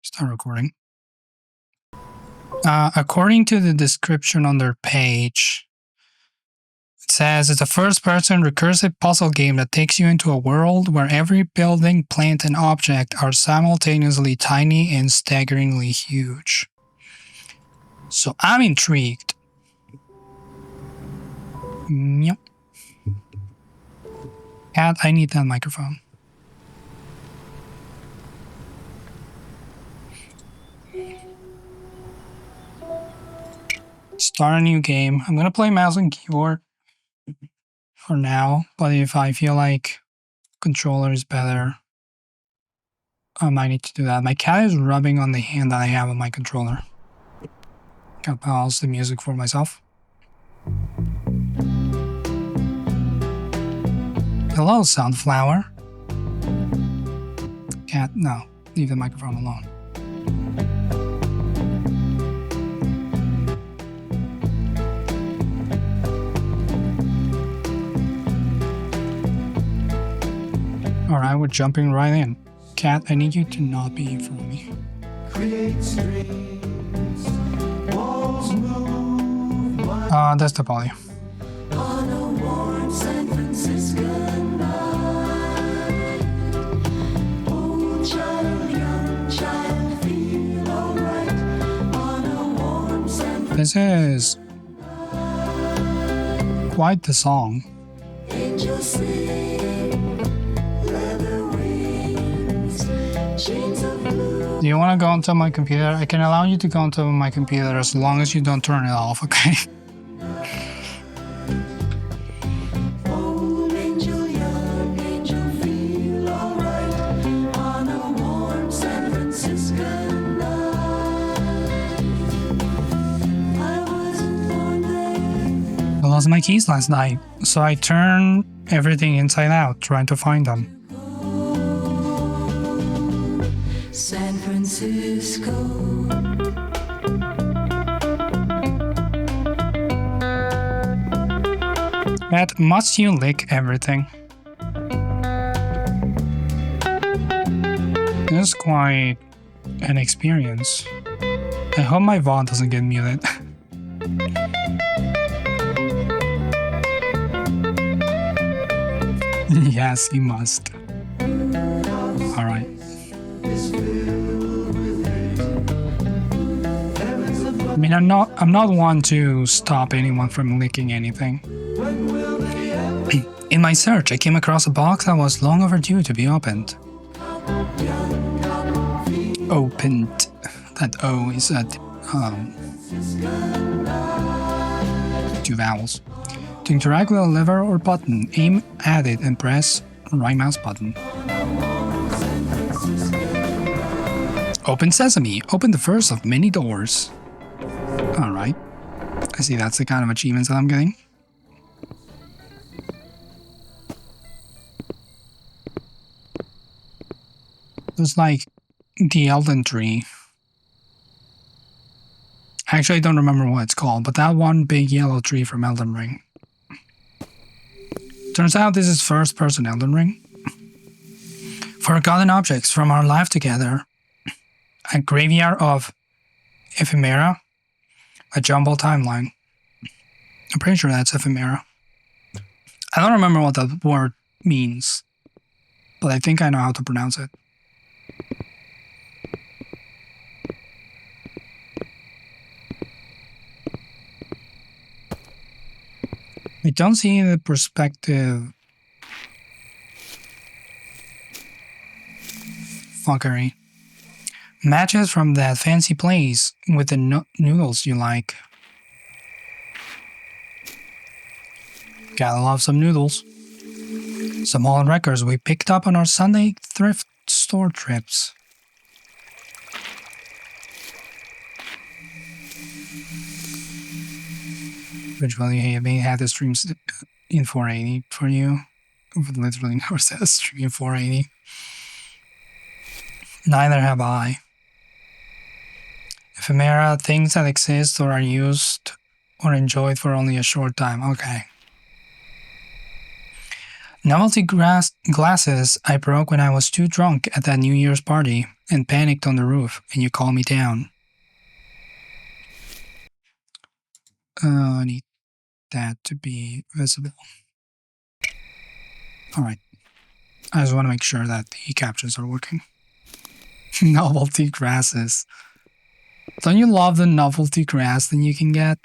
Start recording. According to the description on their page, it says it's a first-person recursive puzzle game that takes you into a world where every building, plant, and object are simultaneously tiny and staggeringly huge. So I'm intrigued. Yep. Cat, I need that microphone. Start a new game. I'm gonna play mouse and keyboard for now, but if I feel like controller is better, I might need to do that. My cat is rubbing on the hand that I have on my controller. Gotta pause the music for myself. Hello, Sunflower. Cat, no, leave the microphone alone. Alright, we're jumping right in. Cat, I need you to not be in front of me. That's the volume. On a warm San Francisco night, old child, young child, feel alright. On a warm San This is quite the song. Angels sing, leather wings, chains of blue. Do you want to go onto my computer? I can allow you to go onto my computer as long as you don't turn it off, okay? Old angel, young angel, feel alright. On a warm San Francisco night, I wasn't born there. I lost my keys last night, so I turned everything inside out trying to find them. San Francisco. Cat, must you lick everything? This is quite an experience. I hope my VOD doesn't get muted. Yes, you must. Alright. I mean, I'm not one to stop anyone from licking anything. In my search, I came across a box that was long overdue to be opened. Opened. That O is at two vowels. To interact with a lever or button, aim at it and press right mouse button. Open Sesame. Open the first of many doors. Alright. I see that's the kind of achievements that I'm getting. It's like the Elden Tree. Actually, I don't remember what it's called, but that one big yellow tree from Elden Ring. Turns out this is first-person Elden Ring. Forgotten objects from our life together. A graveyard of ephemera. A jumbled timeline. I'm pretty sure that's ephemera. I don't remember what that word means, but I think I know how to pronounce it. I don't see the perspective fuckery. Matches from that fancy place with the noodles you like. Gotta love some noodles. Some old records we picked up on our Sunday thrift store trips. Eventually, I may have the streams in 480 for you. But literally never said a stream in 480. Neither have I. Ephemera, things that exist or are used or enjoyed for only a short time. Okay. Novelty glasses I broke when I was too drunk at that New Year's party. and panicked on the roof, and you calmed me down. I need that to be visible. Alright. I just want to make sure that the captions are working. Novelty grasses. Don't you love the novelty grass that you can get?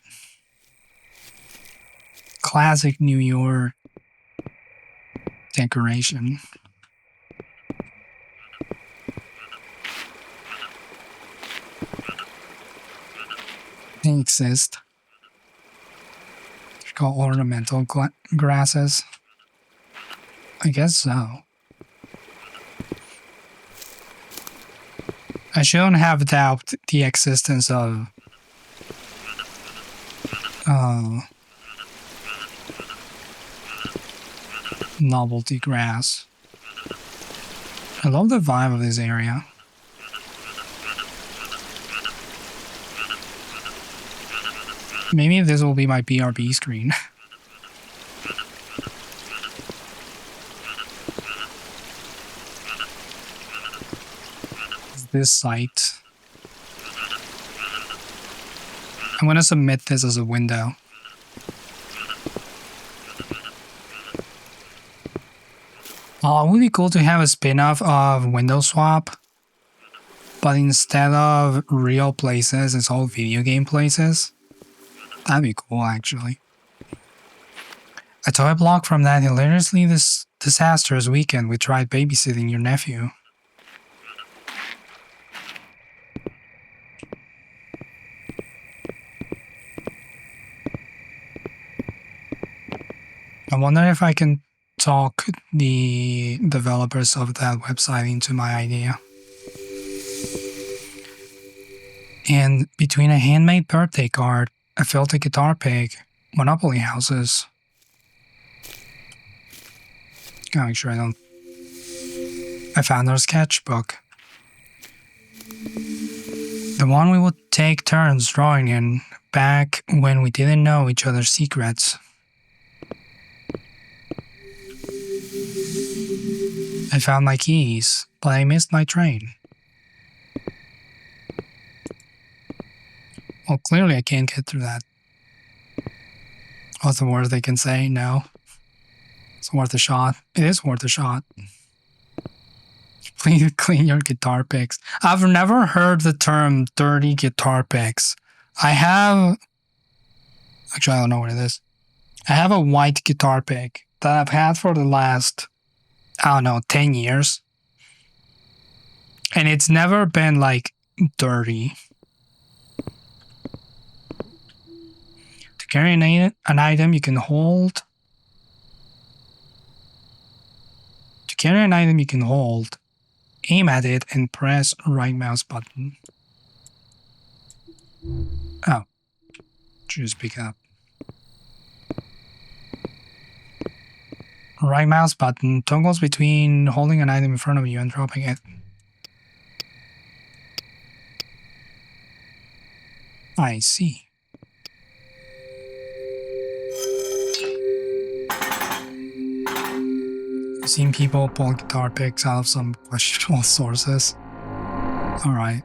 Classic New York decoration. They exist. They're called ornamental grasses. I guess so. I shouldn't have doubted the existence of novelty grass. I love the vibe of this area. Maybe this will be my BRB screen. This site. I'm gonna submit this as a window. Oh, it would be cool to have a spin-off of Window Swap, but instead of real places, it's all video game places. That'd be cool, actually. A toy block from that hilariously disastrous weekend we tried babysitting your nephew. I wonder if I can talk the developers of that website into my idea. And between a handmade birthday card, a filthy guitar pick, Monopoly houses. Gotta make sure I don't. I found our sketchbook. The one we would take turns drawing in back when we didn't know each other's secrets. I found my keys, but I missed my train. Well, clearly I can't get through that. What's the worst they can say? No. It's worth a shot. It is worth a shot. Please clean your guitar picks. I've never heard the term dirty guitar picks. I have... Actually, I don't know what it is. I have a white guitar pick that I've had for the last, I don't know, 10 years. And it's never been, like, dirty. To carry an item you can hold... To carry an item you can hold, aim at it and press right mouse button. Oh. Just pick up. Right mouse button toggles between holding an item in front of you and dropping it. I see. I've seen people pull guitar picks out of some questionable sources. Alright.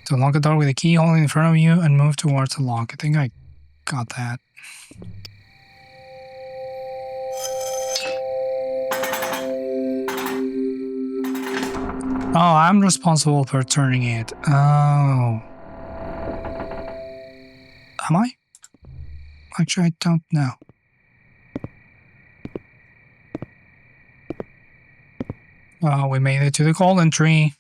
To unlock a door with a key, hold it in front of you and move towards the lock. I think I got that. Oh, I'm responsible for turning it. Oh. Am I? Actually, I don't know. Oh, we made it to the golden tree.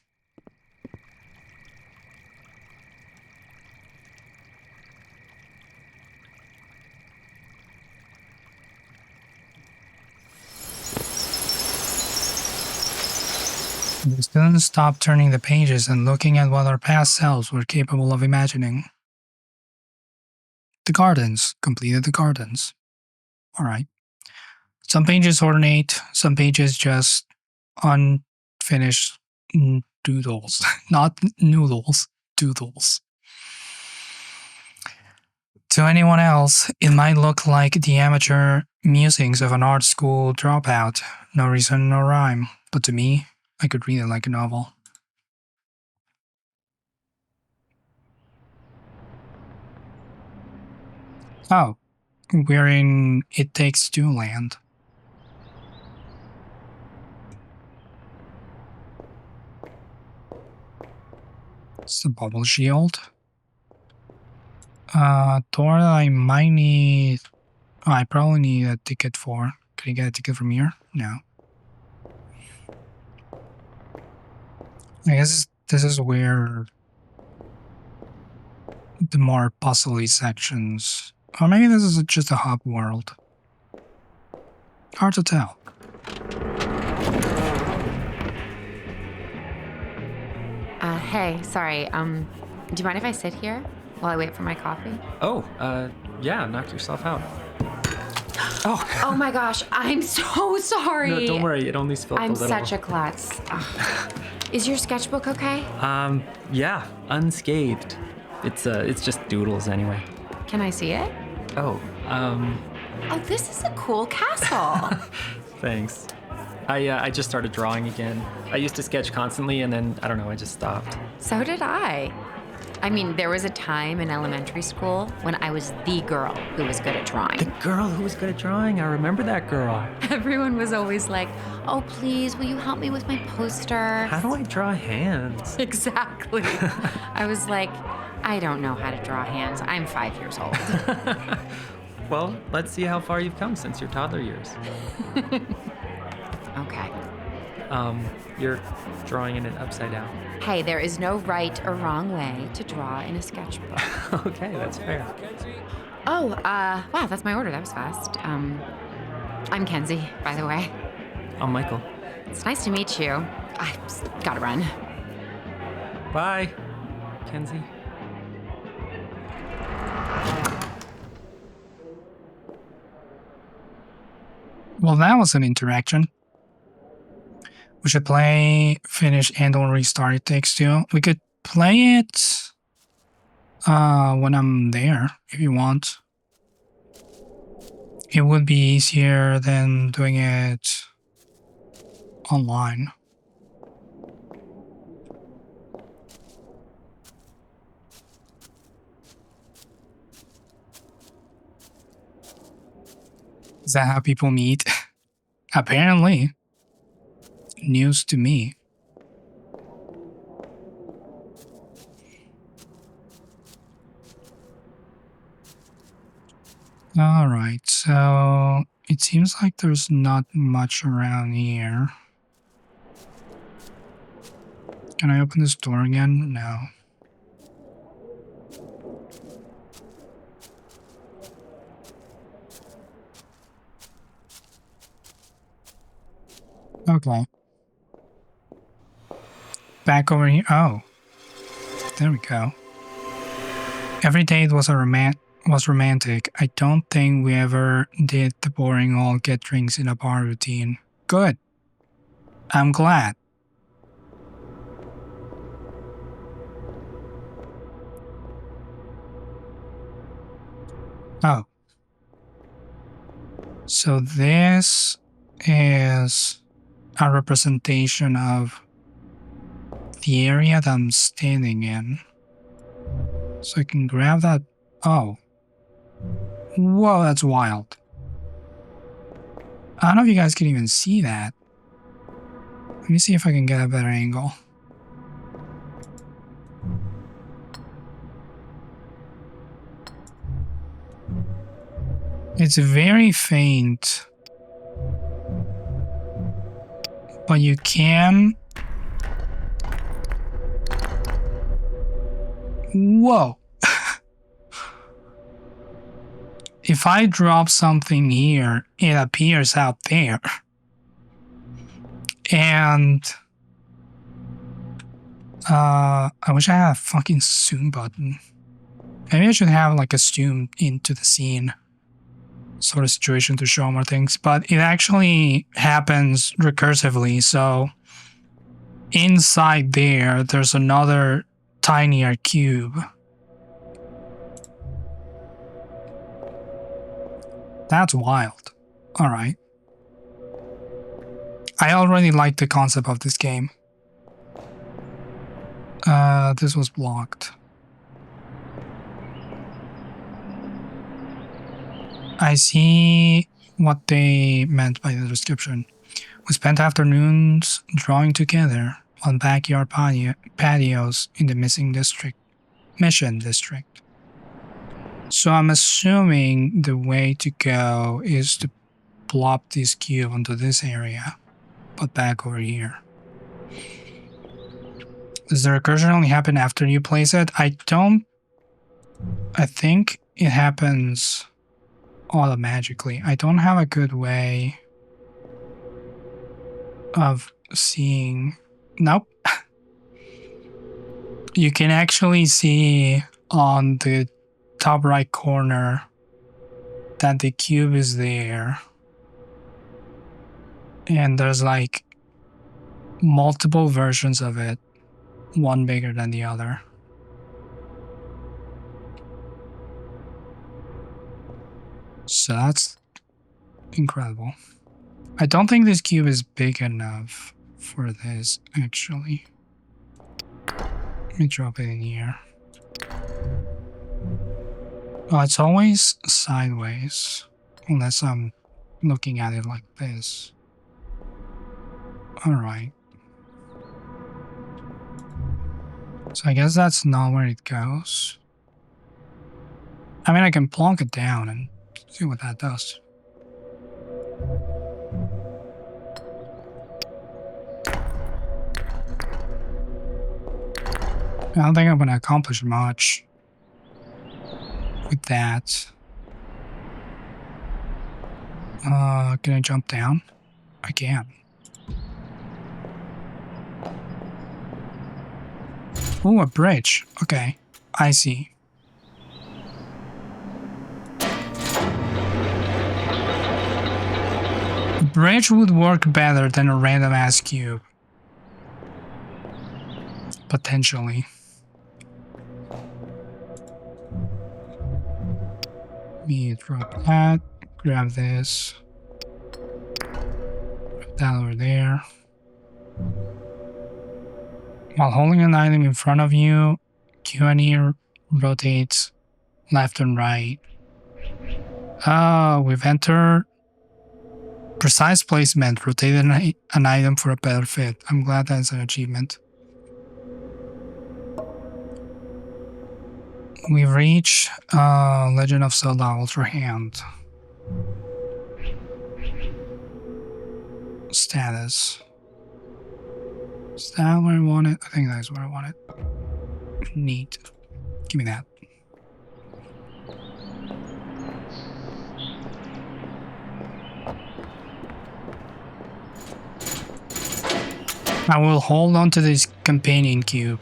We still didn't stop turning the pages and looking at what our past selves were capable of imagining. The gardens. Completed the gardens. Alright. Some pages ornate, some pages just unfinished doodles. Not noodles, doodles. To anyone else, it might look like the amateur musings of an art school dropout. No reason, no rhyme. But to me, I could read it like a novel. Oh, we're in It Takes Two land. It's the bubble shield. Door that I might need. Oh, I probably need a ticket for. Can you get a ticket from here? No. I guess this is where the more puzzly sections. Or maybe this is just a hub world. Hard to tell. Hey, sorry. Do you mind if I sit here while I wait for my coffee? Oh, yeah, knock yourself out. Oh, Oh my gosh, I'm so sorry. no, don't worry. It only spilled a I'm little. such a klutz. Ugh. Is your sketchbook okay? Yeah, unscathed. It's just doodles anyway. Can I see it? Oh, Oh, this is a cool castle. thanks. I just started drawing again. I used to sketch constantly, and then, I don't know, I just stopped. So did I. I mean, there was a time in elementary school when I was the girl who was good at drawing. The girl who was good at drawing, I remember that girl. Everyone was always like, oh, please, will you help me with my poster? How do I draw hands? Exactly. I was like, I don't know how to draw hands. I'm 5 years old. Well, let's see how far you've come since your toddler years. Okay. You're drawing in it upside down. Hey, there is no right or wrong way to draw in a sketchbook. Okay, that's fair. Oh, wow, that's my order. That was fast. I'm Kenzie, by the way. I'm Michael. It's nice to meet you. I just gotta run. Bye, Kenzie. Well, that was an interaction. We should play, finish, and or restart It Takes Two. We could play it when I'm there, if you want. It would be easier than doing it online. Is that how people meet? Apparently. News to me. Alright, so it seems like there's not much around here. Can I open this door again? No. Okay. Back over here. Oh. There we go. Every date was romantic. I don't think we ever did the boring all get drinks in a bar routine. Good. I'm glad. Oh. So this is a representation of the area that I'm standing in. So I can grab that. Oh. Whoa, that's wild. I don't know if you guys can even see that. Let me see if I can get a better angle. It's very faint. But you can... Whoa! If I drop something here, it appears out there. And... I wish I had a fucking zoom button. Maybe I should have like a zoom into the scene sort of situation to show more things, but it actually happens recursively, so inside there's another tinier cube. That's wild. Alright. I already like the concept of this game. This was blocked. I see what they meant by the description. We spent afternoons drawing together on backyard patios in the Mission District. So I'm assuming the way to go is to plop this cube onto this area, but back over here. Does the recursion only happen after you place it? I think it happens automatically. I don't have a good way of seeing. Nope. You can actually see on the top right corner that the cube is there, and there's like multiple versions of it, one bigger than the other. So that's incredible. I don't think this cube is big enough for this, actually. Let me drop it in here. Oh, it's always sideways, unless I'm looking at it like this. Alright. So I guess that's not where it goes. I mean, I can plonk it down and see what that does. I don't think I'm going to accomplish much with that. Can I jump down? I can. Oh, a bridge. Okay, I see. A bridge would work better than a random ass cube. Potentially. Let me drop that, grab this, put that over there. While holding an item in front of you, Q&E rotates left and right. We've entered precise placement, rotated an item for a better fit. I'm glad that's an achievement. We've reached Legend of Zelda Ultra Hand. Status. Is that where I want it? I think that's where I want it. Neat. Give me that. I will hold on to this companion cube.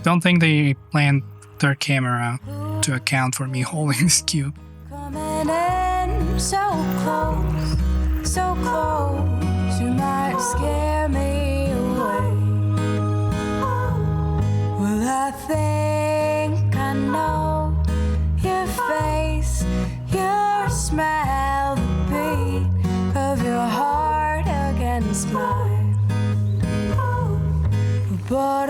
Don't think they planned their camera to account for me holding this cube. Coming in so close, you might scare me away. Well, I think I know your face, your smile, the beat of your heart against mine. But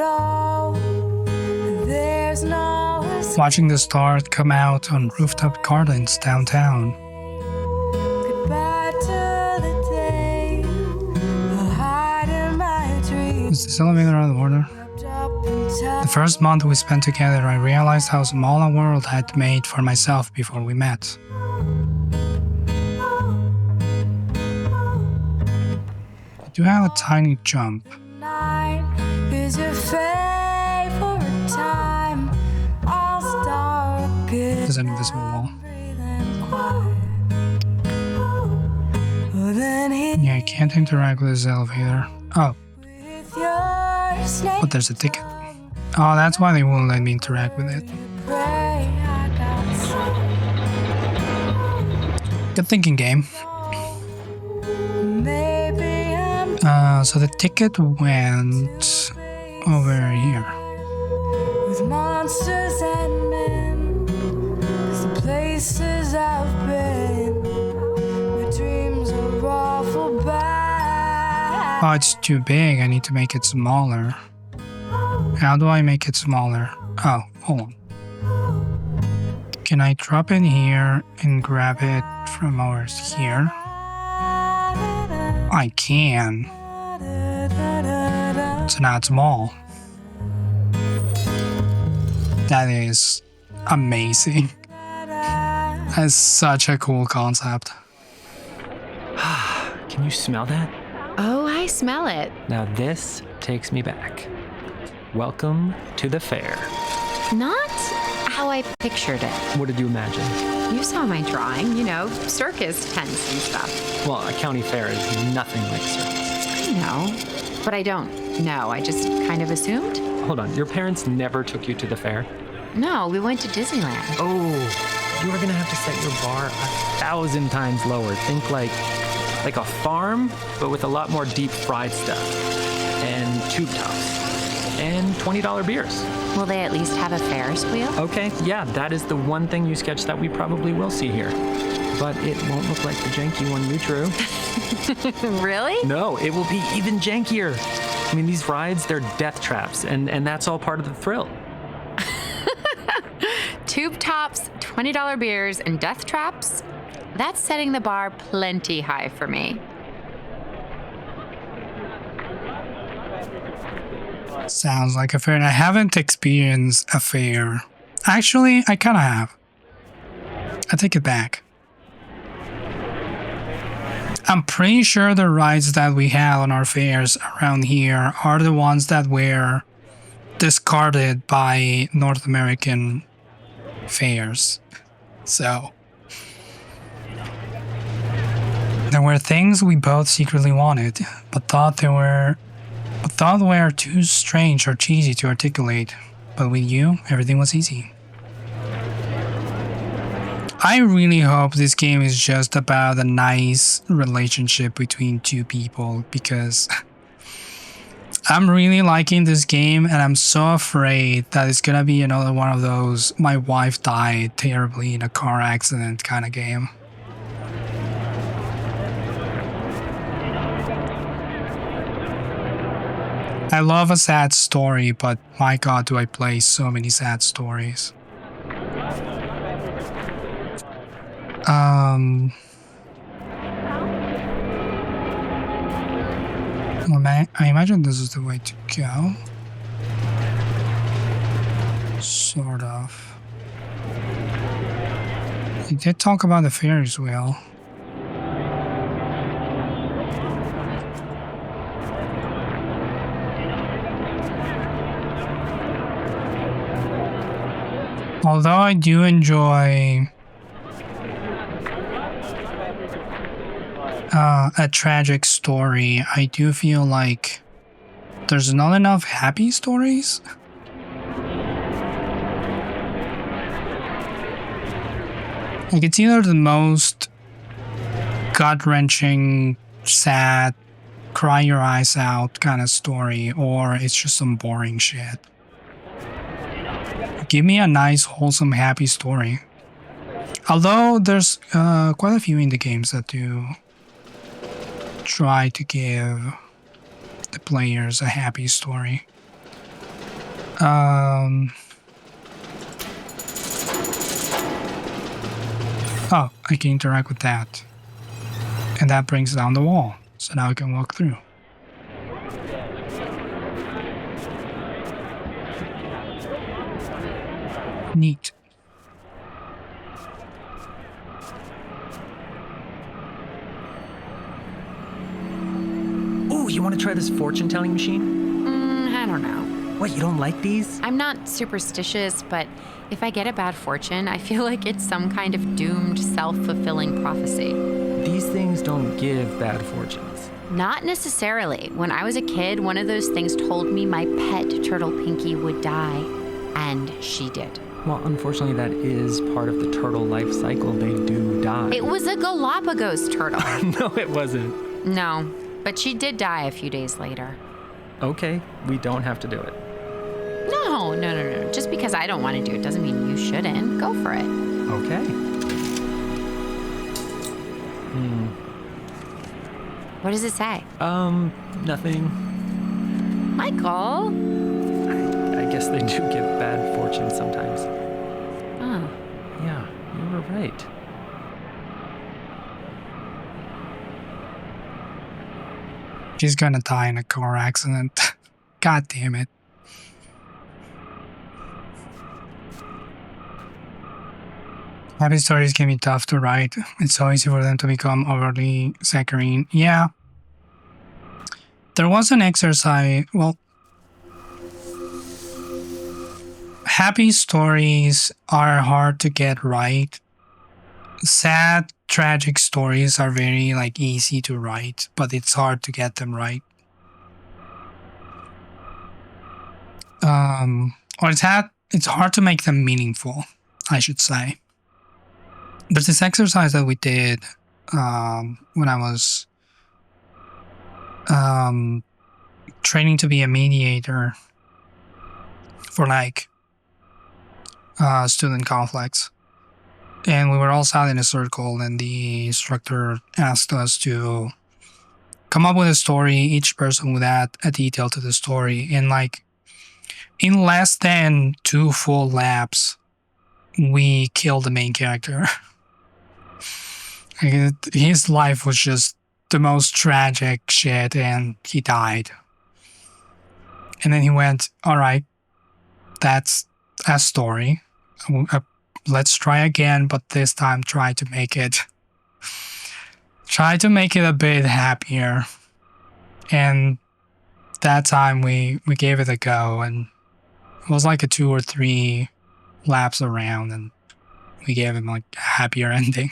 there's no Watching the stars come out on rooftop gardens downtown. goodbye to the day. I'll hide in my dreams. Is this elevator out of order? The first month we spent together, I realized how small a world I had made for myself before we met. I do have a tiny jump. Night is your favorite time. All dark. There's an invisible wall. Yeah, I can't interact with this elevator. Oh, but there's a ticket. Oh, that's why they won't let me interact with it. Good thinking, game. So the ticket went over here. With monsters places I've been, my dreams are awful bad. Oh, it's too big. I need to make it smaller. How do I make it smaller? Oh, hold on. Can I drop in here and grab it from over here? I can. So now it's small. That is amazing. That's such a cool concept. Can you smell that? Oh, I smell it. Now this takes me back. Welcome to the fair. Not how I pictured it. What did you imagine? You saw my drawing, circus tents and stuff. Well, a county fair is nothing like a circus. I know, but I don't know. I just kind of assumed. Hold on, your parents never took you to the fair? No, we went to Disneyland. Oh, you are gonna have to set your bar 1,000 times lower. Think like a farm, but with a lot more deep fried stuff. And tube tops. And $20 beers. Will they at least have a Ferris wheel? Okay, yeah, that is the one thing you sketched that we probably will see here. But it won't look like the janky one you drew. Really? No, it will be even jankier. I mean, these rides, they're death traps, and that's all part of the thrill. Tube tops, $20 beers, and death traps? That's setting the bar plenty high for me. Sounds like a fair. I haven't experienced a fair. Actually, I kind of have. I take it back. I'm pretty sure the rides that we have on our fairs around here are the ones that were discarded by North American fairs. So there were things we both secretly wanted, but thought were too strange or cheesy to articulate. But with you, everything was easy. I really hope this game is just about a nice relationship between two people, because I'm really liking this game and I'm so afraid that it's gonna be another one of those my wife died terribly in a car accident kind of game. I love a sad story, but my god, do I play so many sad stories. Well, I imagine this is the way to go. Sort of. He did talk about the Ferris wheel. Although I do enjoy a tragic story, I do feel like there's not enough happy stories. Like, it's either the most gut-wrenching, sad, cry your eyes out kind of story, or it's just some boring shit. Give me a nice, wholesome, happy story. Although there's quite a few indie games that do try to give the players a happy story. Oh, I can interact with that. And that brings down the wall. So now I can walk through. Neat. Ooh, you want to try this fortune-telling machine? I don't know. What, you don't like these? I'm not superstitious, but if I get a bad fortune, I feel like it's some kind of doomed, self-fulfilling prophecy. These things don't give bad fortunes. Not necessarily. When I was a kid, one of those things told me my pet turtle Pinky would die. And she did. Well, unfortunately, that is part of the turtle life cycle. They do die. It was a Galapagos turtle. No, it wasn't. No, but she did die a few days later. Okay, we don't have to do it. No. Just because I don't want to do it doesn't mean you shouldn't. Go for it. Okay. What does it say? Nothing. Michael? I guess they do give bad fortune sometimes. Oh. Yeah, you were right. She's gonna die in a car accident. God damn it. Happy stories can be tough to write. It's so easy for them to become overly saccharine. Yeah. There was an exercise, well, happy stories are hard to get right. Sad, tragic stories are very easy to write, but it's hard to get them right. Or it's hard to make them meaningful, I should say. There's this exercise that we did when I was training to be a mediator for student conflicts. And we were all sat in a circle, and the instructor asked us to come up with a story. Each person would add a detail to the story. And in less than 2 full laps, we killed the main character. His life was just the most tragic shit, and he died. And then he went, all right, that's a story. Let's try again, but this time try to make it a bit happier. And that time we gave it a go, and it was like a 2 or 3 laps around, and we gave him a happier ending.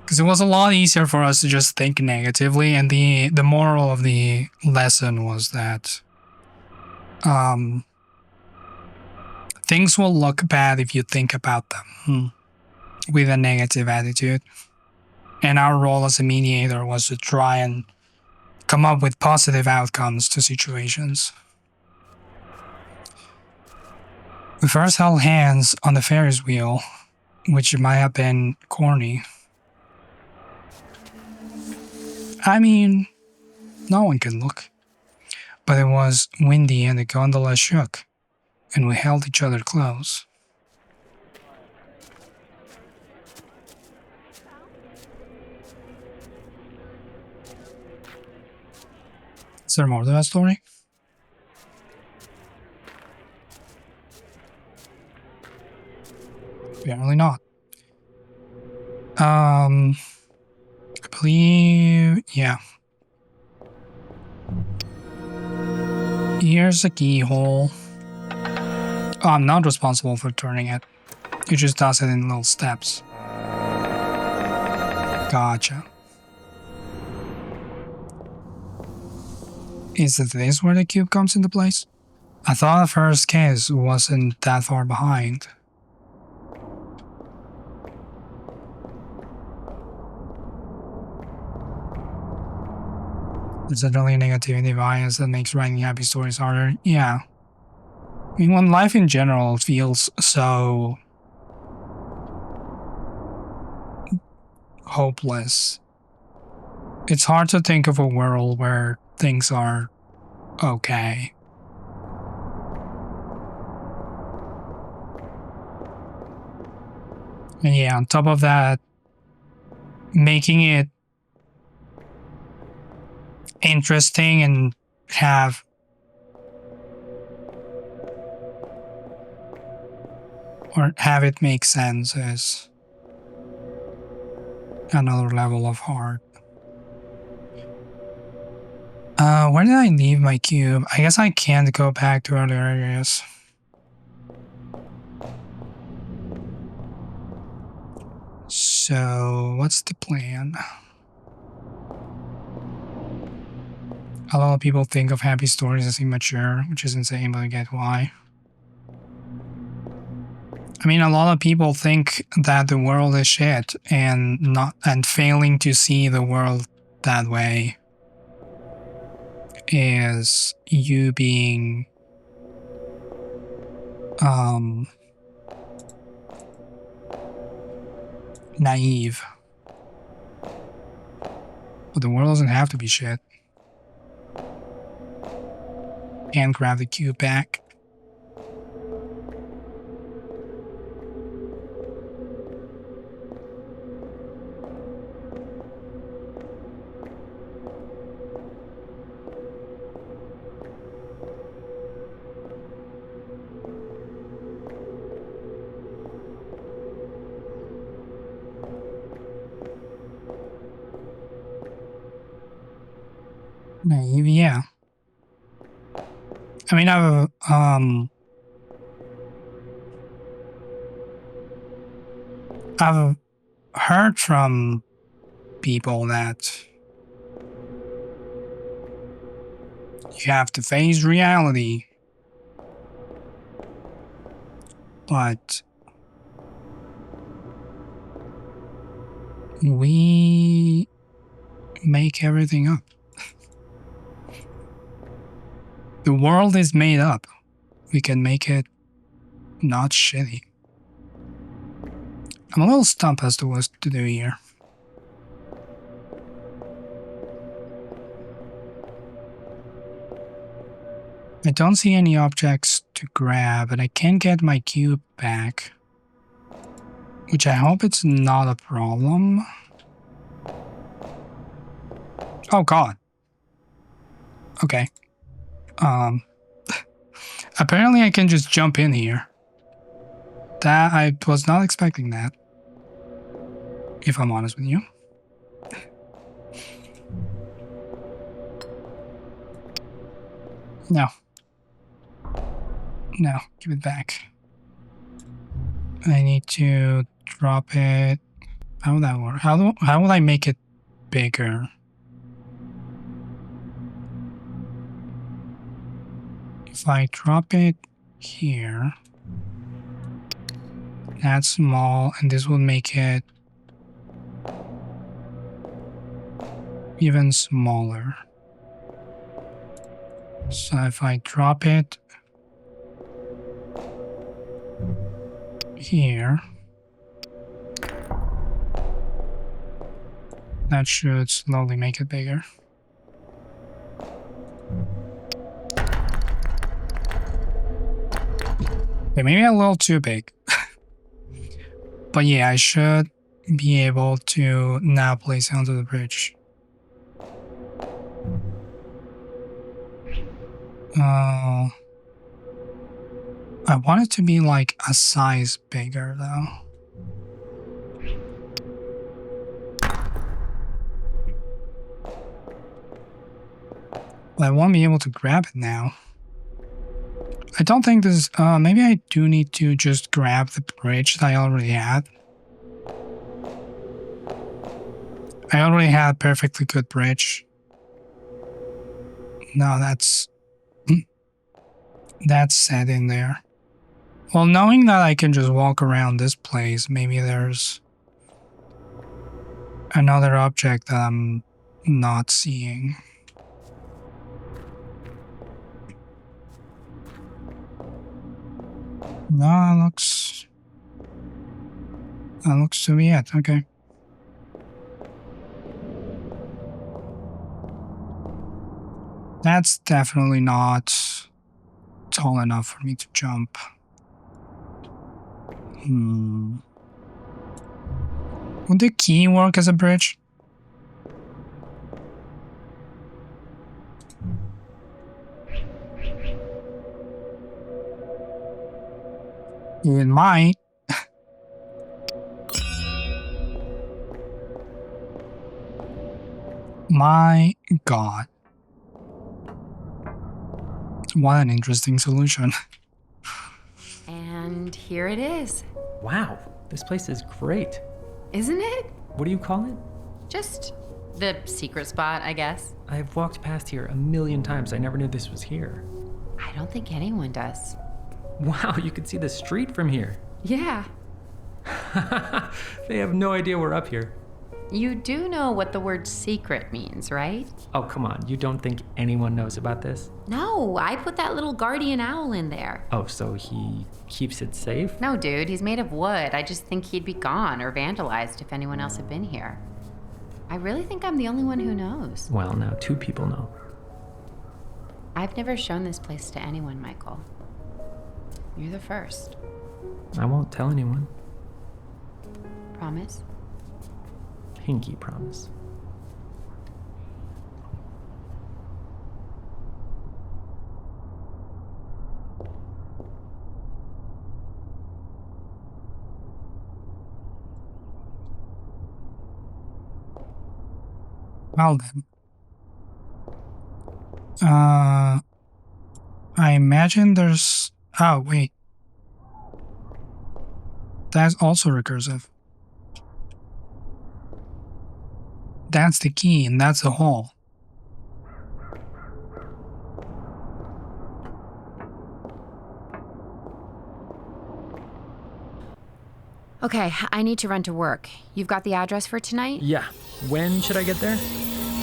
Because it was a lot easier for us to just think negatively, and the moral of the lesson was that things will look bad if you think about them with a negative attitude. And our role as a mediator was to try and come up with positive outcomes to situations. We first held hands on the Ferris wheel, which might have been corny. I mean, no one can look. But it was windy and the gondola shook, and we held each other close. Is there more to that story? Apparently not. I believe, yeah. Here's a keyhole. Oh, I'm not responsible for turning it. It just does it in little steps. Gotcha. Is it this where the cube comes into place? I thought the first case wasn't that far behind. Is it really a negativity bias that makes writing happy stories harder? Yeah. I mean, when life in general feels so hopeless, it's hard to think of a world where things are okay. And yeah, on top of that, making it interesting and have it make sense is another level of hard. Where did I leave my cube? I guess I can't go back to earlier areas. So, what's the plan? A lot of people think of happy stories as immature, which is insane, but I get why. I mean, a lot of people think that the world is shit, and failing to see the world that way is you being naive. But the world doesn't have to be shit. And grab the cube back. Maybe, yeah. I mean, I've heard from people that you have to face reality, but we make everything up. The world is made up. We can make it not shitty. I'm a little stumped as to what to do here. I don't see any objects to grab, and I can't get my cube back. Which I hope it's not a problem. Oh god. Okay. Apparently I can just jump in here. That I was not expecting that. If I'm honest with you. No. No, give it back. I need to drop it. How would that work? How would I make it bigger? If I drop it here, that's small, and this will make it even smaller. So if I drop it here, that should slowly make it bigger. Okay, maybe a little too big. But yeah, I should be able to now place it onto the bridge. I want it to be like a size bigger though. But I won't be able to grab it now. I don't think this, maybe I do need to just grab the bridge that I already had. I already had a perfectly good bridge. No, that's set in there. Well, knowing that I can just walk around this place, maybe there's another object that I'm not seeing. No, that looks to be it. Okay. That's definitely not tall enough for me to jump. Would the key work as a bridge? It might. My god. What an interesting solution. And here it is. Wow, this place is great. Isn't it? What do you call it? Just the secret spot, I guess. I've walked past here a million times. I never knew this was here. I don't think anyone does. Wow, you can see the street from here. Yeah. They have no idea we're up here. You do know what the word secret means, right? Oh, come on. You don't think anyone knows about this? No, I put that little guardian owl in there. Oh, so he keeps it safe? No, dude, he's made of wood. I just think he'd be gone or vandalized if anyone else had been here. I really think I'm the only one who knows. Well, now 2 people know. I've never shown this place to anyone, Michael. You're the first. I won't tell anyone. Promise? Pinky promise. Well then. I imagine there's... Oh, wait. That's also recursive. That's the key, and that's the hole. Okay, I need to run to work. You've got the address for tonight? Yeah. When should I get there?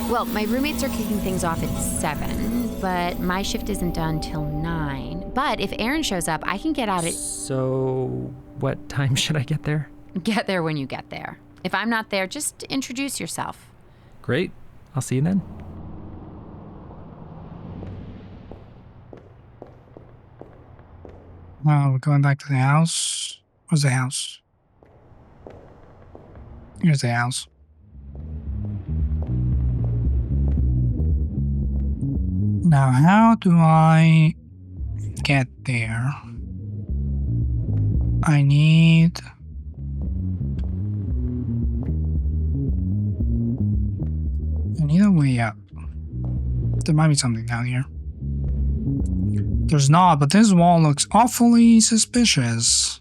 Well, my roommates are kicking things off at 7, but my shift isn't done till 9. But if Aaron shows up, I can get out at... So, what time should I get there? Get there when you get there. If I'm not there, just introduce yourself. Great. I'll see you then. We're going back to the house. Where's the house? Here's the house. Now, how do I get there? I need... a way up. There might be something down here. There's not, but this wall looks awfully suspicious.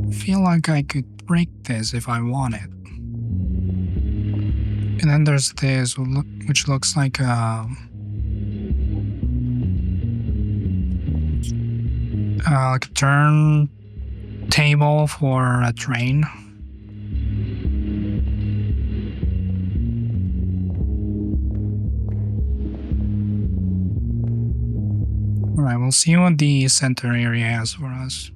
I feel like I could break this if I wanted. And then there's this, which looks like a turn table for a train. Alright, we'll see what the center area has for us.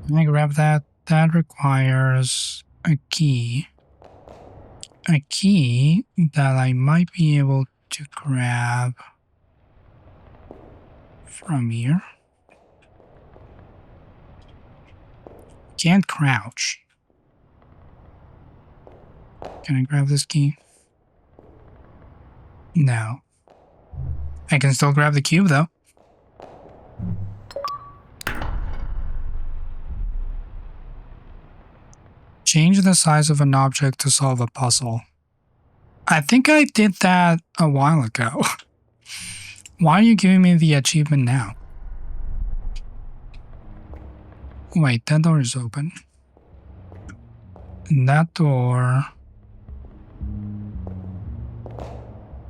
Let me grab that. That requires a key. A key that I might be able to grab from here. Can't crouch. Can I grab this key? No. I can still grab the cube though. Change the size of an object to solve a puzzle. I think I did that a while ago. Why are you giving me the achievement now? Wait, that door is open. And that door...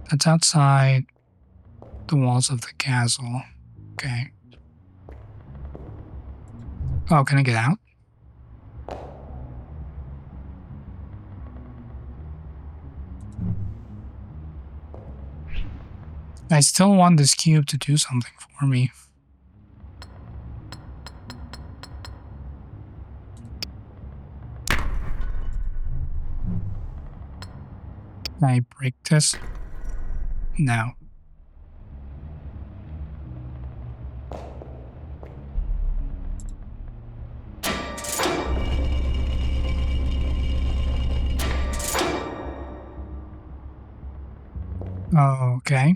that's outside the walls of the castle. Okay. Oh, can I get out? I still want this cube to do something for me. Can I break this? No. Oh, okay.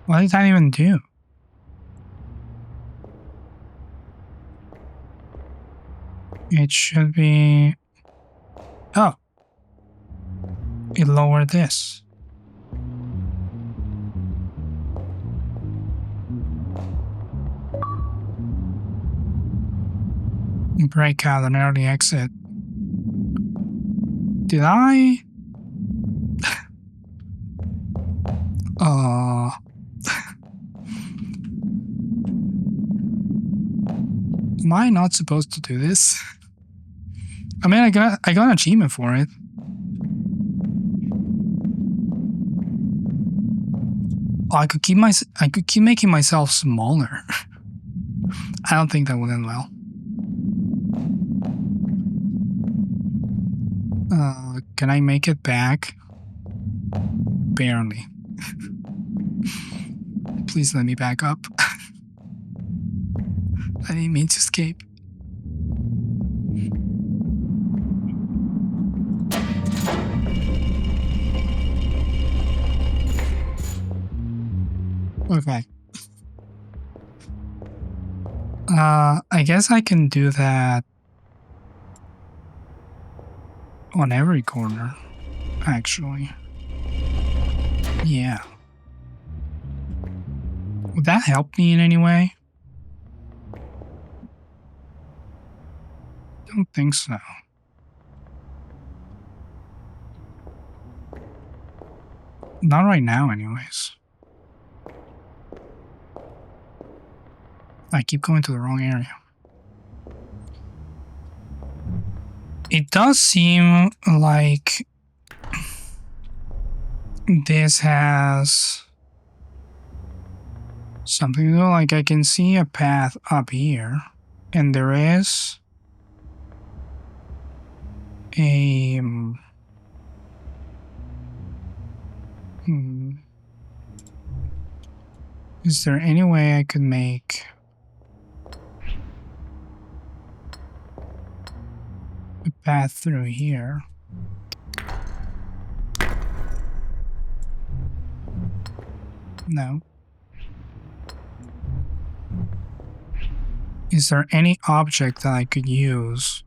What did that even do? It should be... oh. It lowered this. Break out an early exit. Did I? Am I not supposed to do this? I mean, I got an achievement for it. Oh, I could keep making myself smaller. I don't think that would end well. Can I make it back? Barely. Please let me back up. I didn't mean to escape. Okay. I guess I can do that on every corner, actually. Yeah. Would that help me in any way? Don't think so. Not right now, anyways. I keep going to the wrong area. It does seem like this has something to do. Like I can see a path up here, and there is a is there any way I could make a path through here? No. Is there any object that I could use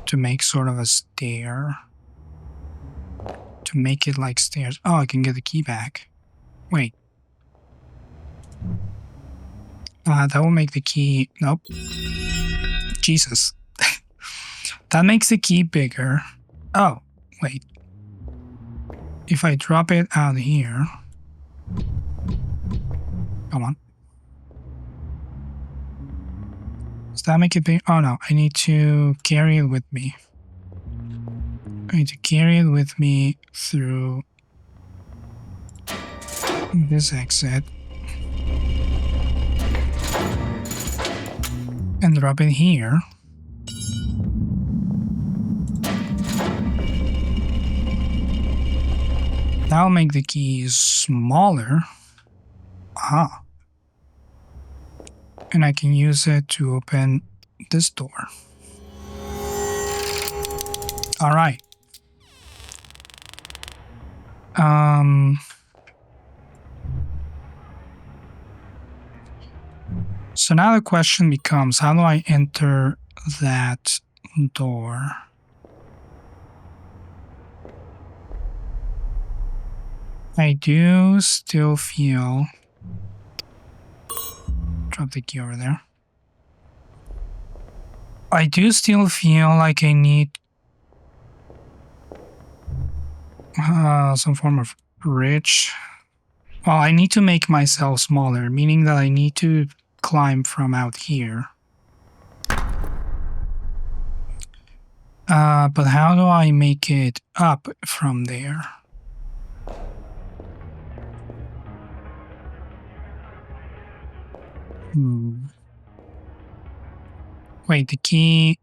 to make sort of a stair? To make it like stairs. Oh, I can get the key back. Wait. That will make the key... Nope. Jesus. That makes the key bigger. Oh, wait. If I drop it out here... Come on. Does that make it big? Oh no, I need to carry it with me. I need to carry it with me through this exit. And drop it here. That'll make the keys smaller. Ah. And I can use it to open this door. Alright. So now the question becomes, how do I enter that door? I do still feel... Drop the key over there. I do still feel like I need some form of bridge. Well, I need to make myself smaller, meaning that I need to climb from out here. But how do I make it up from there? Wait, the key.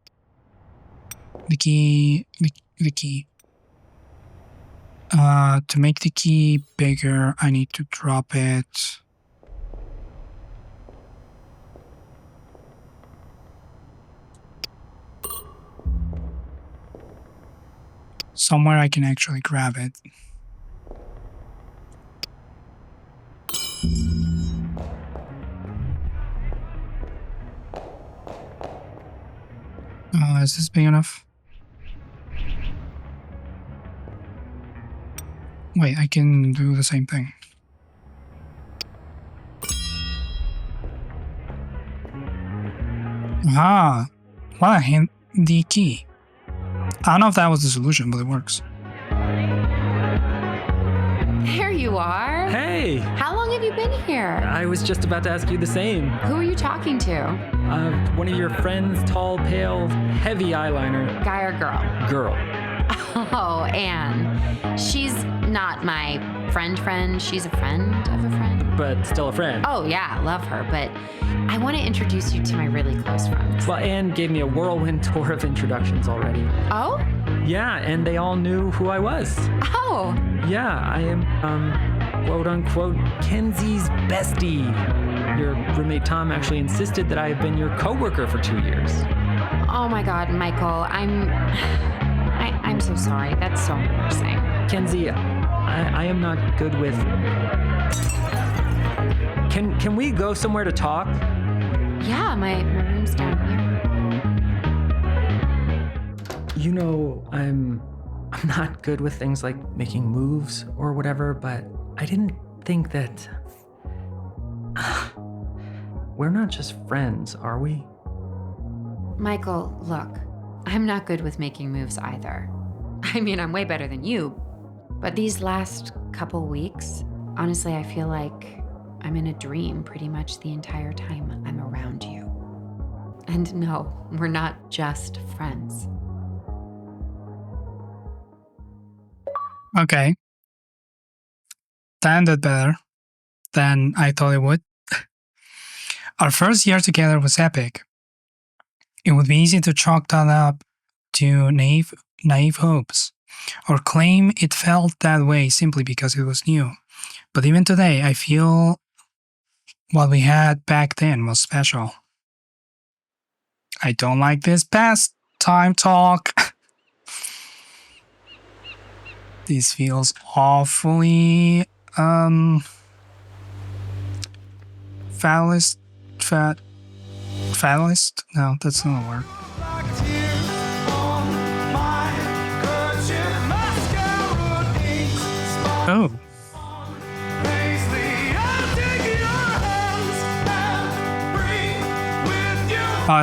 To make the key bigger, I need to drop it. Somewhere I can actually grab it. Is this big enough? Wait, I can do the same thing. Ah, what a handy key. I don't know if that was the solution, but it works. There you are. Hey! How long have you been here? I was just about to ask you the same. Who are you talking to? One of your friends, tall, pale, heavy eyeliner. Guy or girl? Girl. Oh, Anne. She's not my friend. She's a friend of a friend. But still a friend. Oh, yeah, love her. But I want to introduce you to my really close friends. Well, Anne gave me a whirlwind tour of introductions already. Oh? Yeah, and they all knew who I was. Oh. Yeah, I am, quote unquote, Kenzie's bestie. Your roommate Tom actually insisted that I have been your coworker for 2 years. Oh my God, Michael. I'm so sorry. That's so embarrassing. Kenzie, I am not good with... Can we go somewhere to talk? Yeah, my room's down here. You know, I'm not good with things like making moves or whatever, but I didn't think that... We're not just friends, are we? Michael, look, I'm not good with making moves either. I mean, I'm way better than you, but these last couple weeks, honestly, I feel like I'm in a dream pretty much the entire time I'm around you. And no, we're not just friends. Okay. That ended better than I thought it would. Our first year together was epic. It would be easy to chalk that up to naive hopes, or claim it felt that way simply because it was new. But even today, I feel what we had back then was special. I don't like this past time talk. This feels awfully fatalist. Fatalist? No, that's not a word. Oh.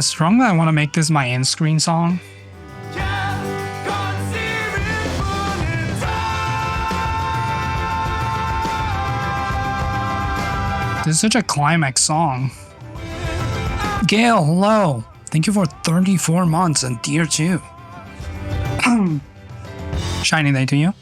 Strongly, I want to make this my end screen song. This is such a climax song. Gail, hello. Thank you for 34 months and tier 2. Shiny day to you.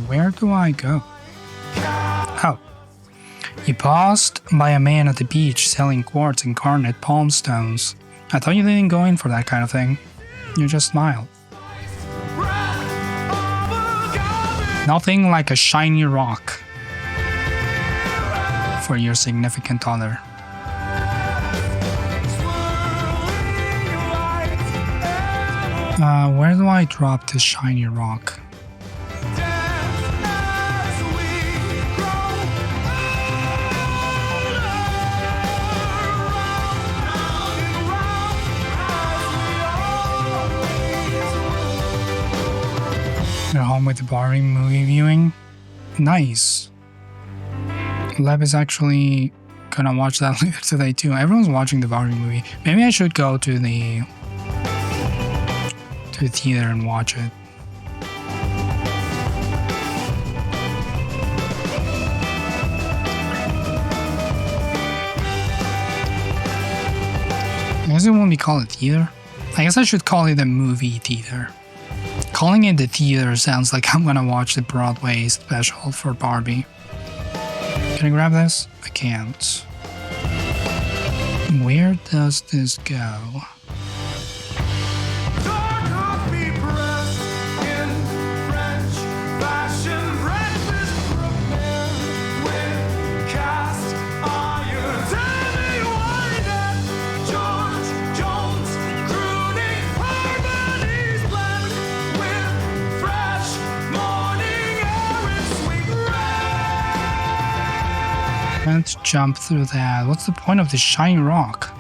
Where do I go? Oh. You paused by a man at the beach selling quartz and garnet palm stones. I thought you didn't go in for that kind of thing. You just smiled. Nothing like a shiny rock for your significant other. Where do I drop this shiny rock? You're home with the Barbie movie viewing? Nice. Leb is actually gonna watch that later today too. Everyone's watching the Barbie movie. Maybe I should go to the theater and watch it. I guess it won't be called a theater. I guess I should call it a movie theater. Calling it the theater sounds like I'm gonna watch the Broadway special for Barbie. Can I grab this? I can't. Where does this go? Can't jump through that. What's the point of this shiny rock?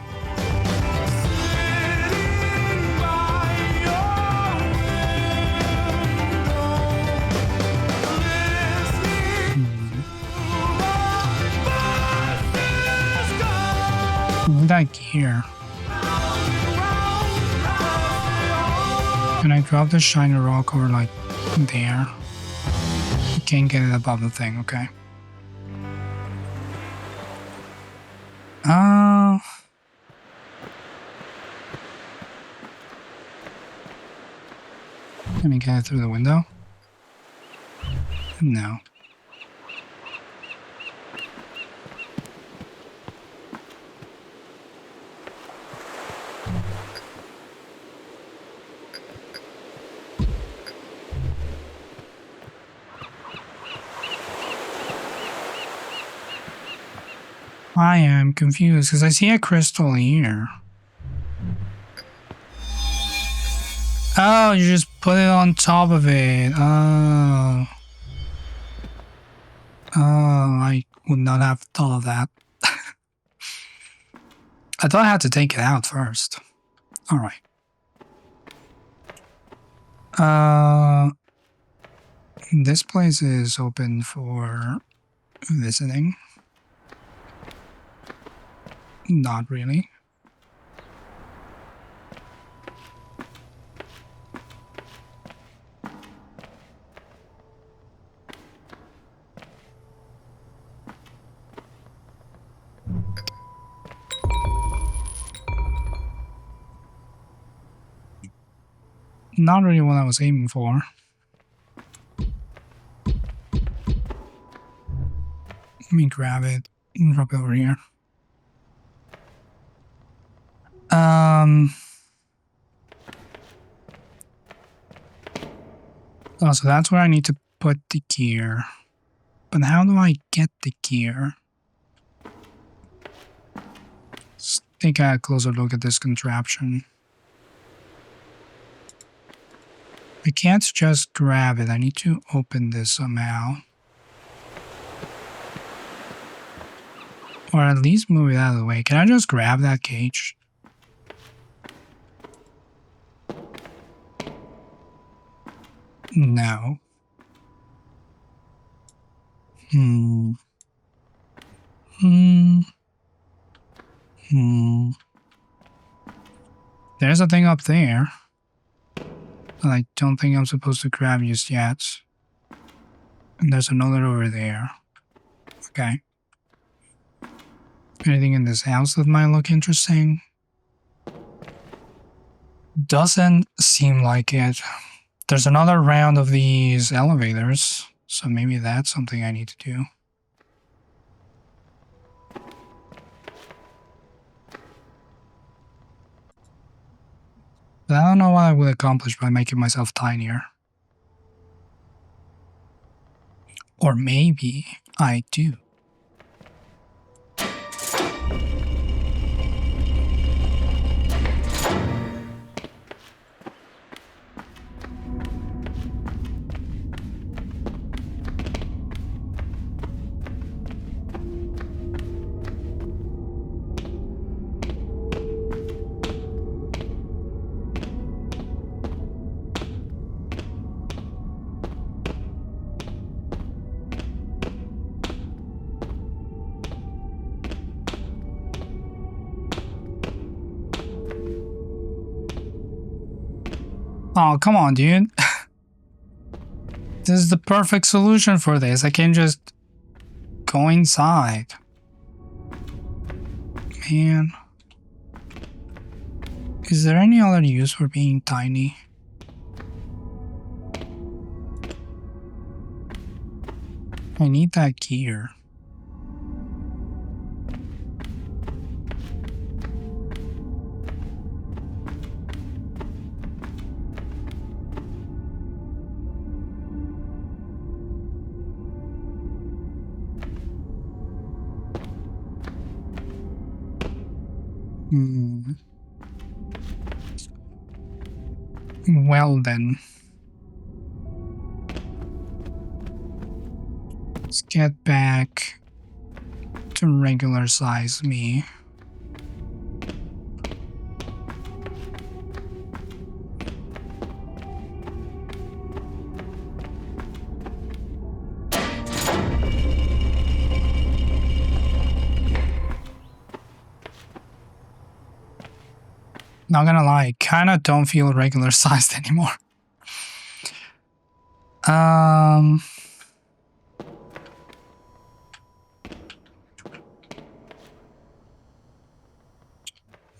that gear. Can I drop the shiny rock over like there? You can't get it above the thing, okay. Can I get it through the window? No. I am confused because I see a crystal here. Oh, you just put it on top of it. Oh. Oh, I would not have thought of that. I thought I had to take it out first. Alright. This place is open for visiting. Not really. Not really what I was aiming for. Let me grab it and drop it over here. Oh, so that's where I need to put the gear. But how do I get the gear? Let's take a closer look at this contraption. I can't just grab it. I need to open this somehow. Or at least move it out of the way. Can I just grab that cage? No. There's a thing up there that I don't think I'm supposed to grab just yet. And there's another over there. Okay. Anything in this house that might look interesting? Doesn't seem like it. There's another round of these elevators, so maybe that's something I need to do. But I don't know what I would accomplish by making myself tinier. Or maybe I do. Oh, come on, dude. This is the perfect solution for this. I can just go inside. Man. Is there any other use for being tiny? I need that gear. Well then. Let's get back to regular size me. Not gonna lie, kinda don't feel regular sized anymore.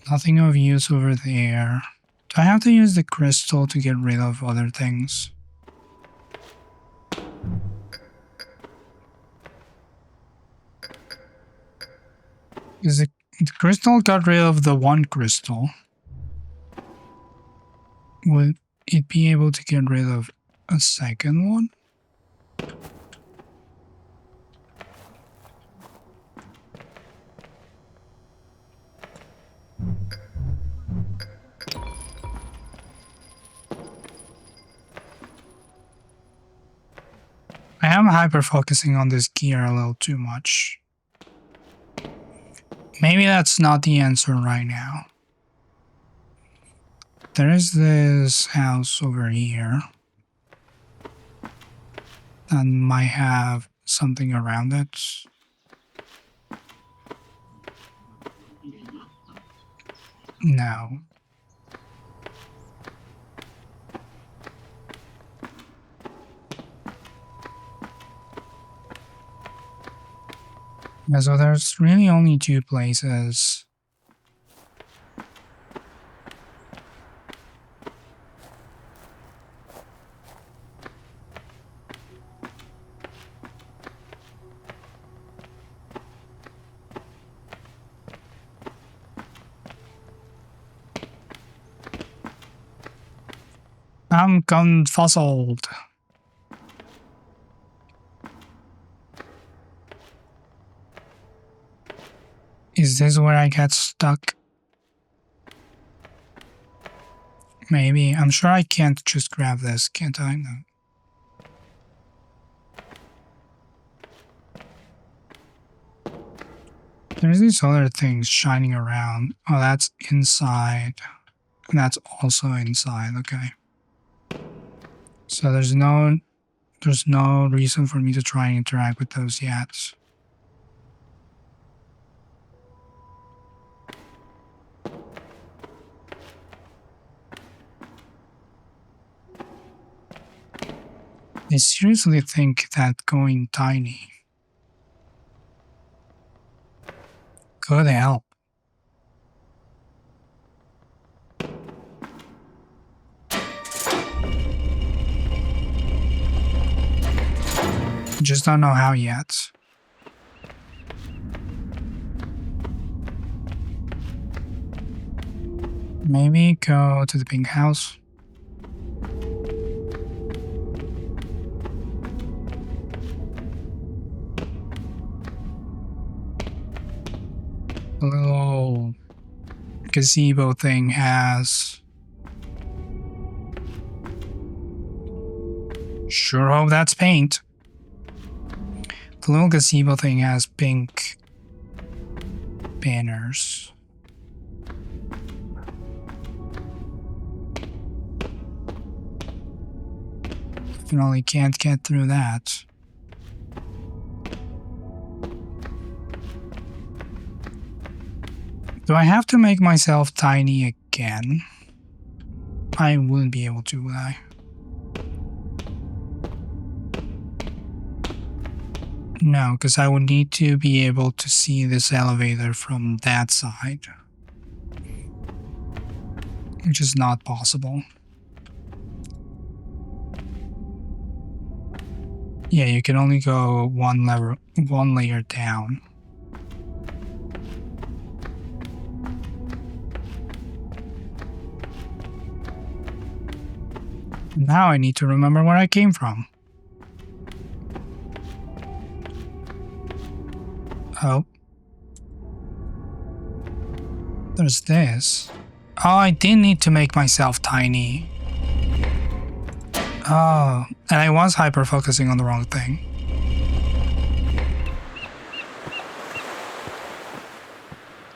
Nothing of use over there. Do I have to use the crystal to get rid of other things? Is the crystal got rid of the one crystal? Would it be able to get rid of a second one? I am hyper focusing on this gear a little too much. Maybe that's not the answer right now. There is this house over here that might have something around it. No. Yeah, so there's really only two places. I'm confuzzled. Is this where I get stuck? Maybe. I'm sure I can't just grab this, can't I? No. There's these other things shining around. Oh, that's inside. And that's also inside, okay. So there's no reason for me to try and interact with those yet. I seriously think that going tiny could help. Just don't know how yet. Maybe go to the pink house. The little gazebo thing has... Sure hope that's paint. The little gazebo thing has pink banners. Definitely can't get through that. Do I have to make myself tiny again? I wouldn't be able to, would I? No, because I would need to be able to see this elevator from that side. Which is not possible. Yeah, you can only go one layer down. Now I need to remember where I came from. Oh. There's this. Oh, I did need to make myself tiny. Oh, and I was hyper-focusing on the wrong thing.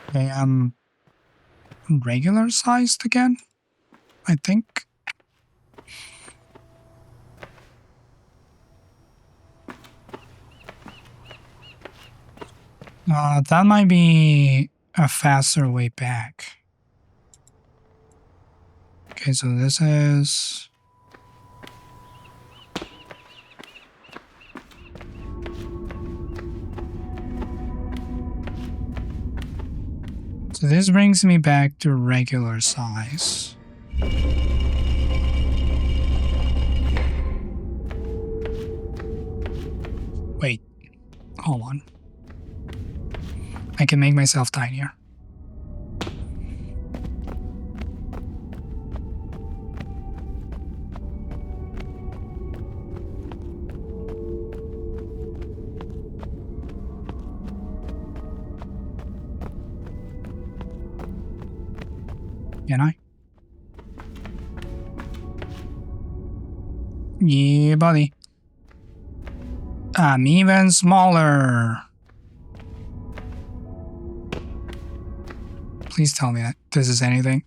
Okay, I'm regular sized again, I think. That might be a faster way back. Okay, so this is... So this brings me back to regular size. Wait, hold on. I can make myself tinier. Can I? Yeah, buddy. I'm even smaller. Please tell me that this is anything.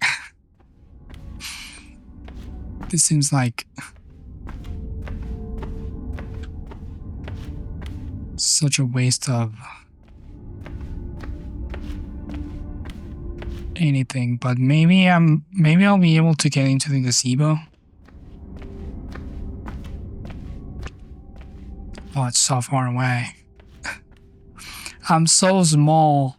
This seems like such a waste of anything, but maybe I'll be able to get into the gazebo. Oh, it's so far away. I'm so small.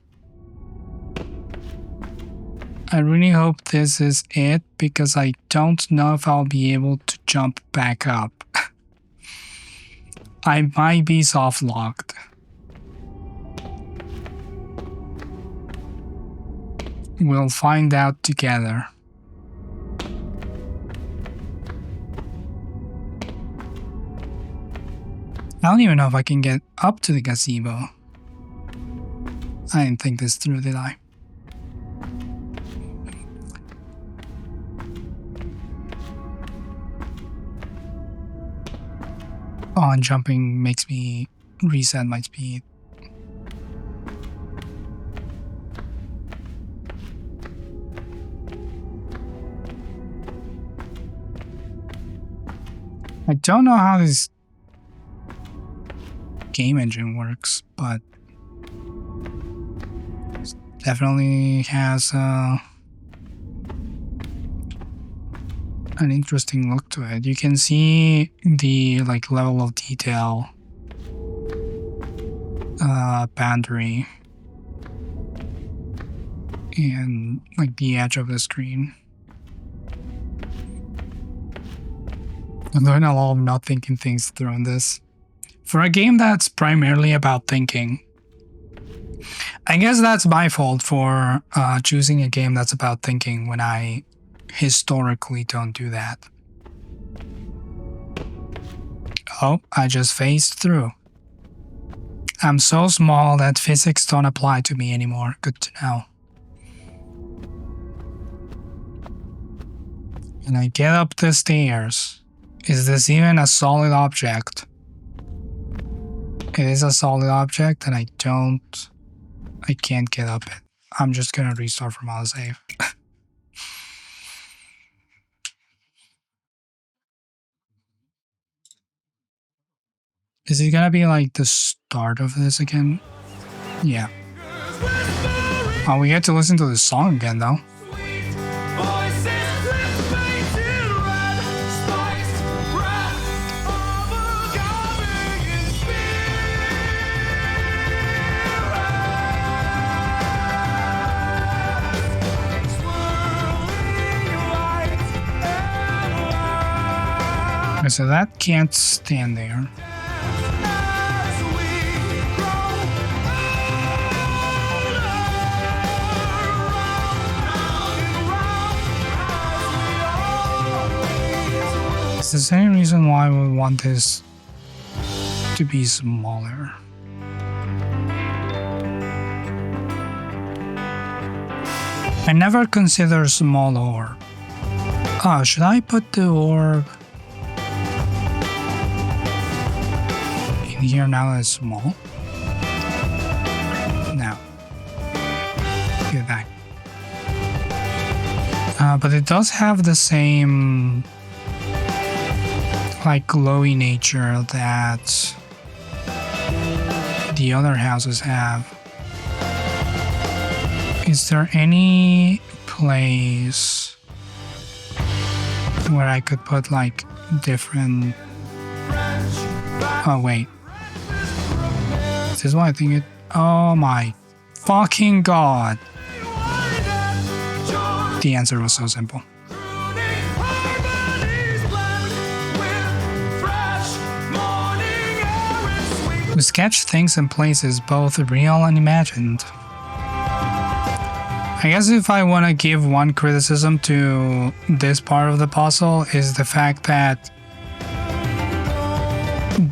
I really hope this is it because I don't know if I'll be able to jump back up. I might be soft locked. We'll find out together. I don't even know if I can get up to the gazebo. I didn't think this through, did I? Oh, and jumping makes me reset my speed. I don't know how this game engine works, but it definitely has an interesting look to it. You can see the level of detail boundary and the edge of the screen. I'm doing a lot of not thinking things through on this. For a game that's primarily about thinking, I guess that's my fault for choosing a game that's about thinking when I historically don't do that. Oh, I just phased through. I'm so small that physics don't apply to me anymore. Good to know. And I get up the stairs. Is this even a solid object? It is a solid object and I can't get up it. I'm just gonna restart from autosave. Is it gonna be the start of this again? Yeah. Oh, we get to listen to the song again though. So that can't stand there. Is there any reason why we want this to be smaller? I never consider small orb. Oh, should I put the orb in here now that it's small? No. Get back. But it does have the same glowy nature that the other houses have. Is there any place where I could put like different. Oh wait, this is what I think it. Oh my fucking god! The answer was so simple. We sketch things and places, both real and imagined. I guess if I want to give one criticism to this part of the puzzle is the fact that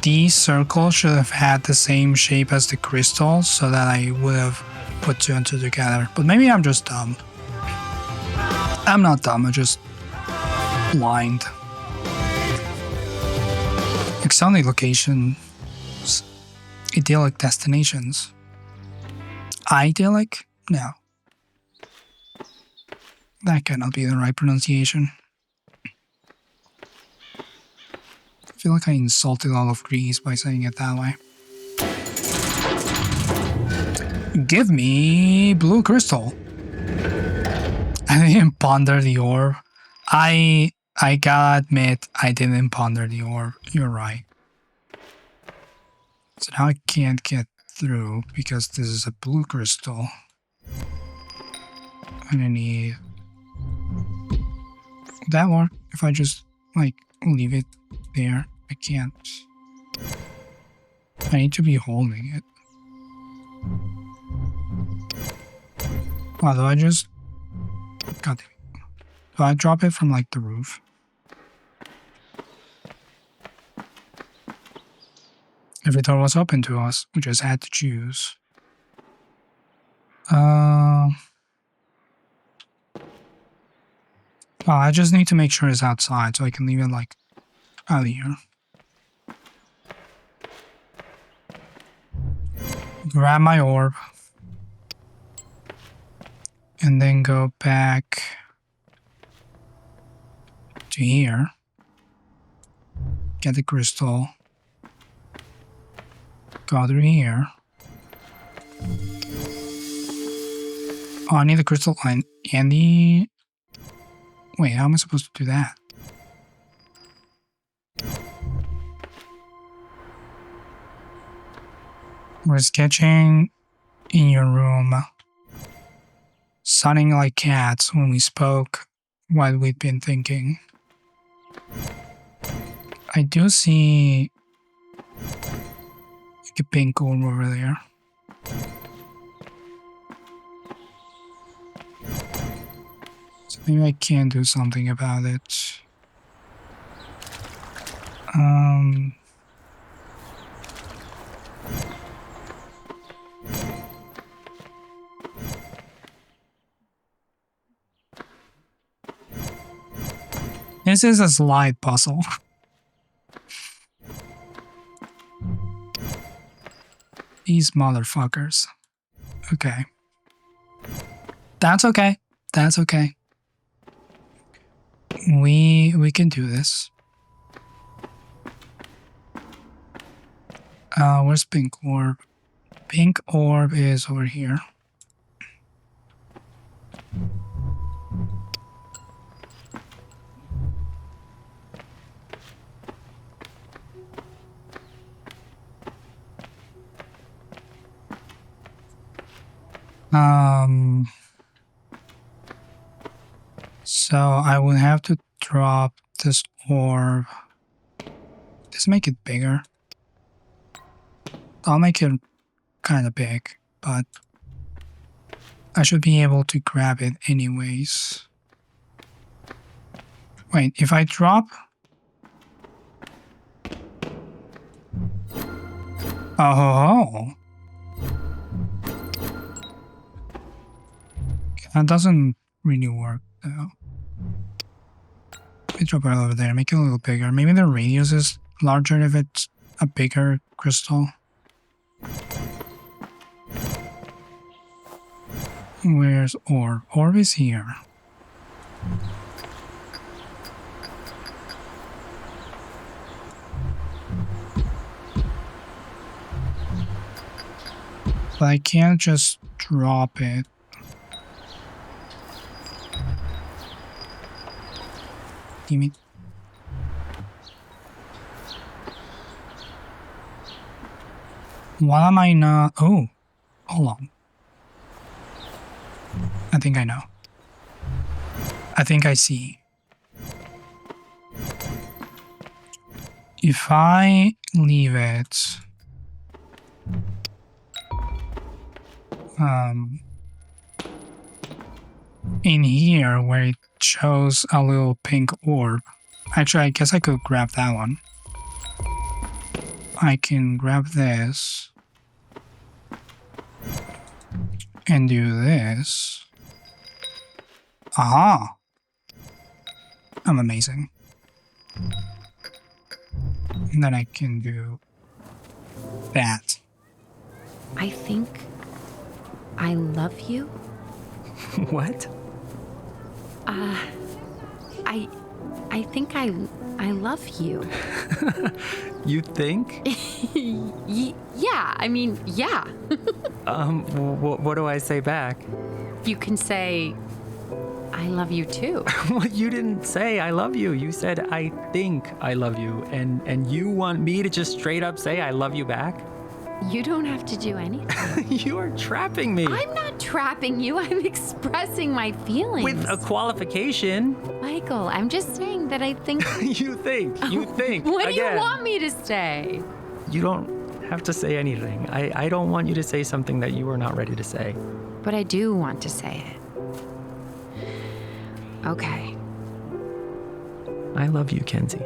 these circles should have had the same shape as the crystals so that I would have put 2 and 2 together. But maybe I'm just dumb. I'm not dumb, I'm just blind. Exotic locations. Idyllic destinations. Idyllic? No. That cannot be the right pronunciation. I feel like I insulted all of Greece by saying it that way. Give me blue crystal. I didn't ponder the orb. I gotta admit, I didn't ponder the orb. You're right. So now I can't get through because this is a blue crystal. And I need... Would that work if I just, like, leave it there? I can't. I need to be holding it. Wow, do I just... God damn it. Do I drop it from, like, the roof? Every door was open to us. We just had to choose. Well, I just need to make sure it's outside so I can leave it like out here. Grab my orb. And then go back to here. Get the crystal. Go through here. Oh, I need the crystal and the... Wait, how am I supposed to do that? We're sketching in your room, sounding like cats when we spoke what we've been thinking. I do see like a pink orb over there. So maybe I can do something about it. This is a slide puzzle. These motherfuckers. Okay. That's okay. That's okay. We can do this. Where's pink orb? Pink orb is over here. So I would have to drop this orb. Let's make it bigger. I'll make it kind of big, but I should be able to grab it anyways. Wait, if I drop... Oh! That doesn't really work though. Let me drop it over there, make it a little bigger. Maybe the radius is larger if it's a bigger crystal. Where's orb? Orb is here. But I can't just drop it. Why am I not? Oh, hold on. I think I know. I think I see. If I leave it in here where it shows a little pink orb. Actually, I guess I could grab that one. I can grab this and do this. Aha! I'm amazing. And then I can do that. I think I love you. What? I think I love you. You think? Yeah, I mean, yeah. What do I say back? You can say, I love you too. Well, you didn't say I love you. You said I think I love you. And you want me to just straight up say I love you back? You don't have to do anything. You are trapping me. I'm not trapping you. I'm expressing my feelings. With a qualification. Michael, I'm just saying that I think... You think. What do you Again. want me to say? You don't have to say anything. I don't want you to say something that you are not ready to say. But I do want to say it. Okay. I love you, Kenzie.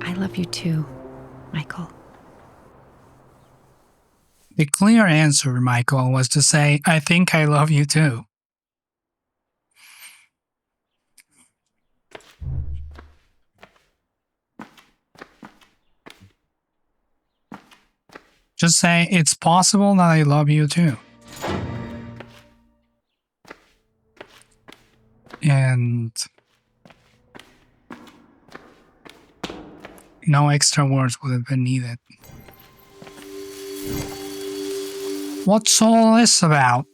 I love you too, Michael. The clear answer, Michael, was to say, I think I love you too. Just say, it's possible that I love you too. And no extra words would have been needed. What's all this about?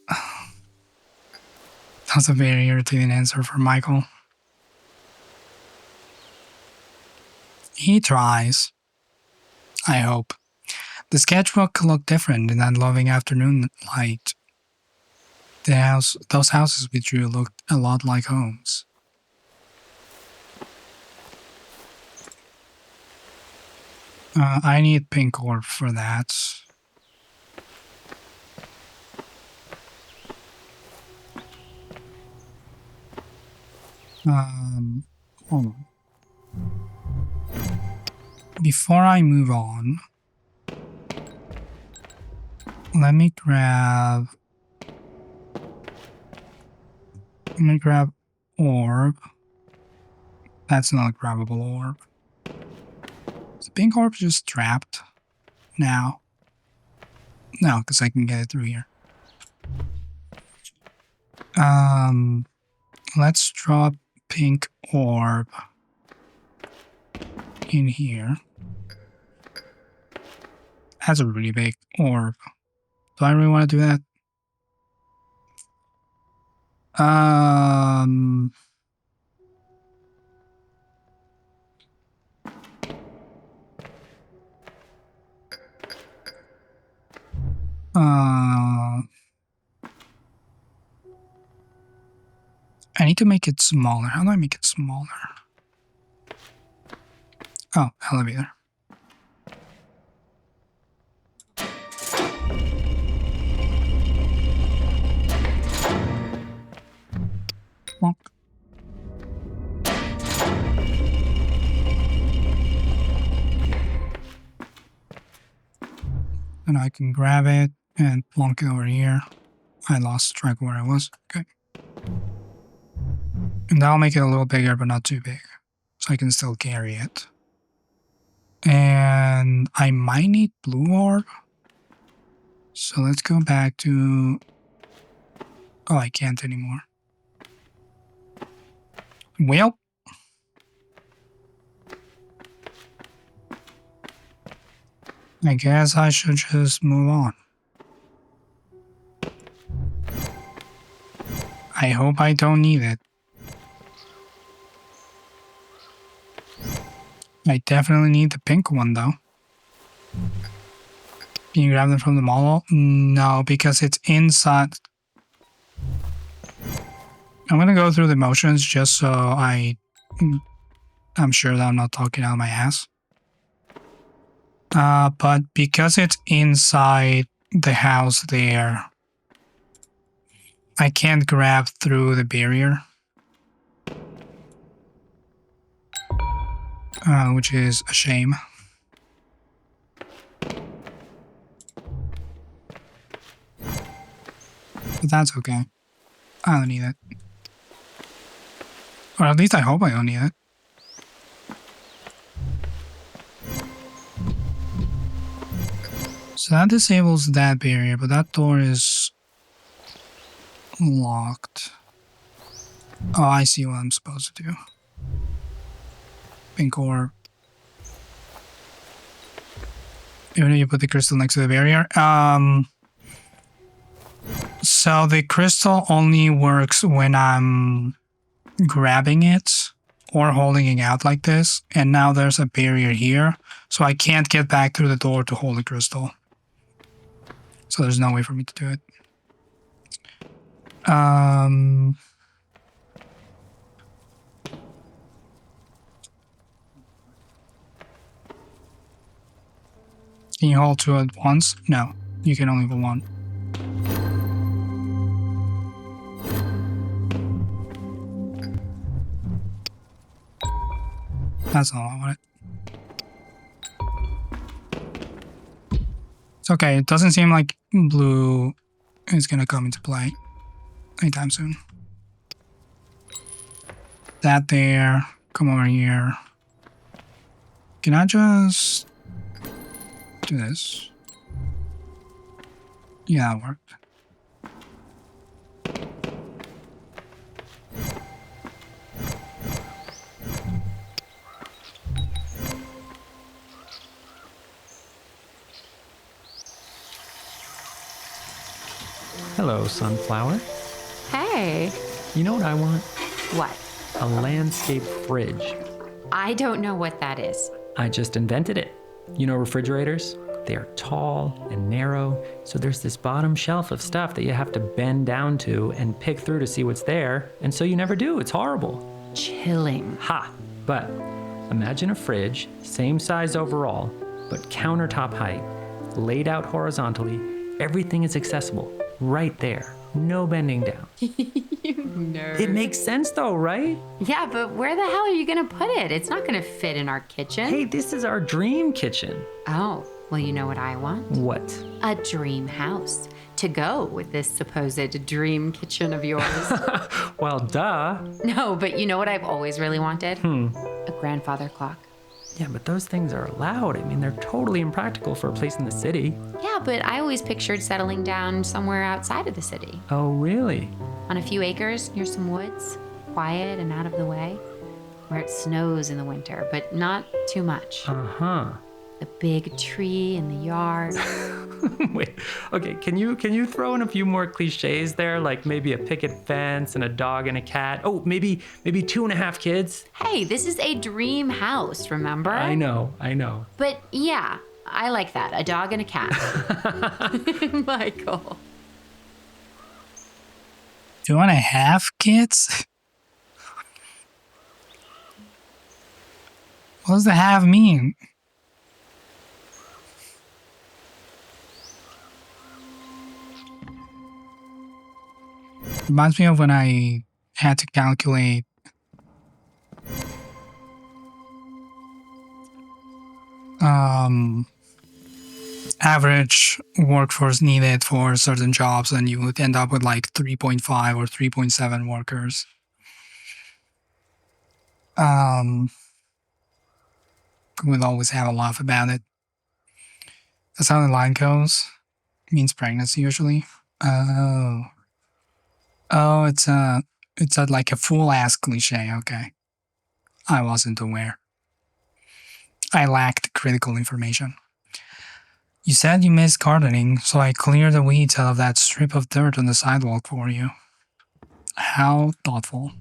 That's a very irritating answer for Michael. He tries. I hope. The sketchbook could look different in that loving afternoon light. Those houses we drew looked a lot like homes. I need pink orb for that. Hold on. Before I move on, let me grab orb. That's not a grabbable orb. Is the pink orb just trapped now? No, because I can get it through here. Let's drop pink orb in here. That's a really big orb. Do I really want to do that? I need to make it smaller. How do I make it smaller? Oh, elevator. Bonk. And I can grab it and plonk it over here. I lost track of where I was. Okay. And that'll make it a little bigger, but not too big. So I can still carry it. And I might need blue orb. So let's go back to... Oh, I can't anymore. Well. I guess I should just move on. I hope I don't need it. I definitely need the pink one though. Can you grab them from the model? No, because it's inside. I'm gonna go through the motions just so I'm sure that I'm not talking out of my ass. But because it's inside the house there, I can't grab through the barrier. Which is a shame. But that's okay. I don't need it. Or at least I hope I don't need it. So that disables that barrier, but that door is locked. Oh, I see what I'm supposed to do. Pink orb. Even if you put the crystal next to the barrier. So the crystal only works when I'm grabbing it or holding it out like this. And now there's a barrier here. So I can't get back through the door to hold the crystal. So there's no way for me to do it. Can you hold two at once? No, you can only hold one. That's not what I wanted. It's okay, it doesn't seem like blue is gonna come into play anytime soon. That there, come over here. Can I just do this? Yeah, that worked. Hello, sunflower. Hey. You know what I want? What? A landscape fridge. I don't know what that is. I just invented it. You know refrigerators? They are tall and narrow, so there's this bottom shelf of stuff that you have to bend down to and pick through to see what's there, and so you never do. It's horrible. Chilling. Ha! But imagine a fridge, same size overall, but countertop height, laid out horizontally. Everything is accessible right there. No bending down. Nerd. It makes sense though, right? Yeah, but where the hell are you gonna put it? It's not gonna fit in our kitchen. Hey, this is our dream kitchen. Oh, well, you know what I want? What? A dream house to go with this supposed dream kitchen of yours. Well, duh. No, but you know what I've always really wanted? A grandfather clock. Yeah, but those things are loud. I mean, they're totally impractical for a place in the city. Yeah, but I always pictured settling down somewhere outside of the city. Oh, really? On a few acres near some woods, quiet and out of the way, where it snows in the winter, but not too much. Uh-huh. A big tree in the yard. Wait, okay, can you throw in a few more cliches there? Like maybe a picket fence and a dog and a cat? Oh, maybe 2.5 kids? Hey, this is a dream house, remember? I know. But yeah, I like that. A dog and a cat. Michael. 2.5 kids? What does the have mean? Reminds me of when I had to calculate average workforce needed for certain jobs, and you would end up with like 3.5 or 3.7 workers. We'd always have a laugh about it. That's how the line goes. It means pregnancy usually. Oh, it's like a full ass cliche. Okay, I wasn't aware. I lacked critical information. You said you missed gardening, so I cleared the weeds out of that strip of dirt on the sidewalk for you. How thoughtful.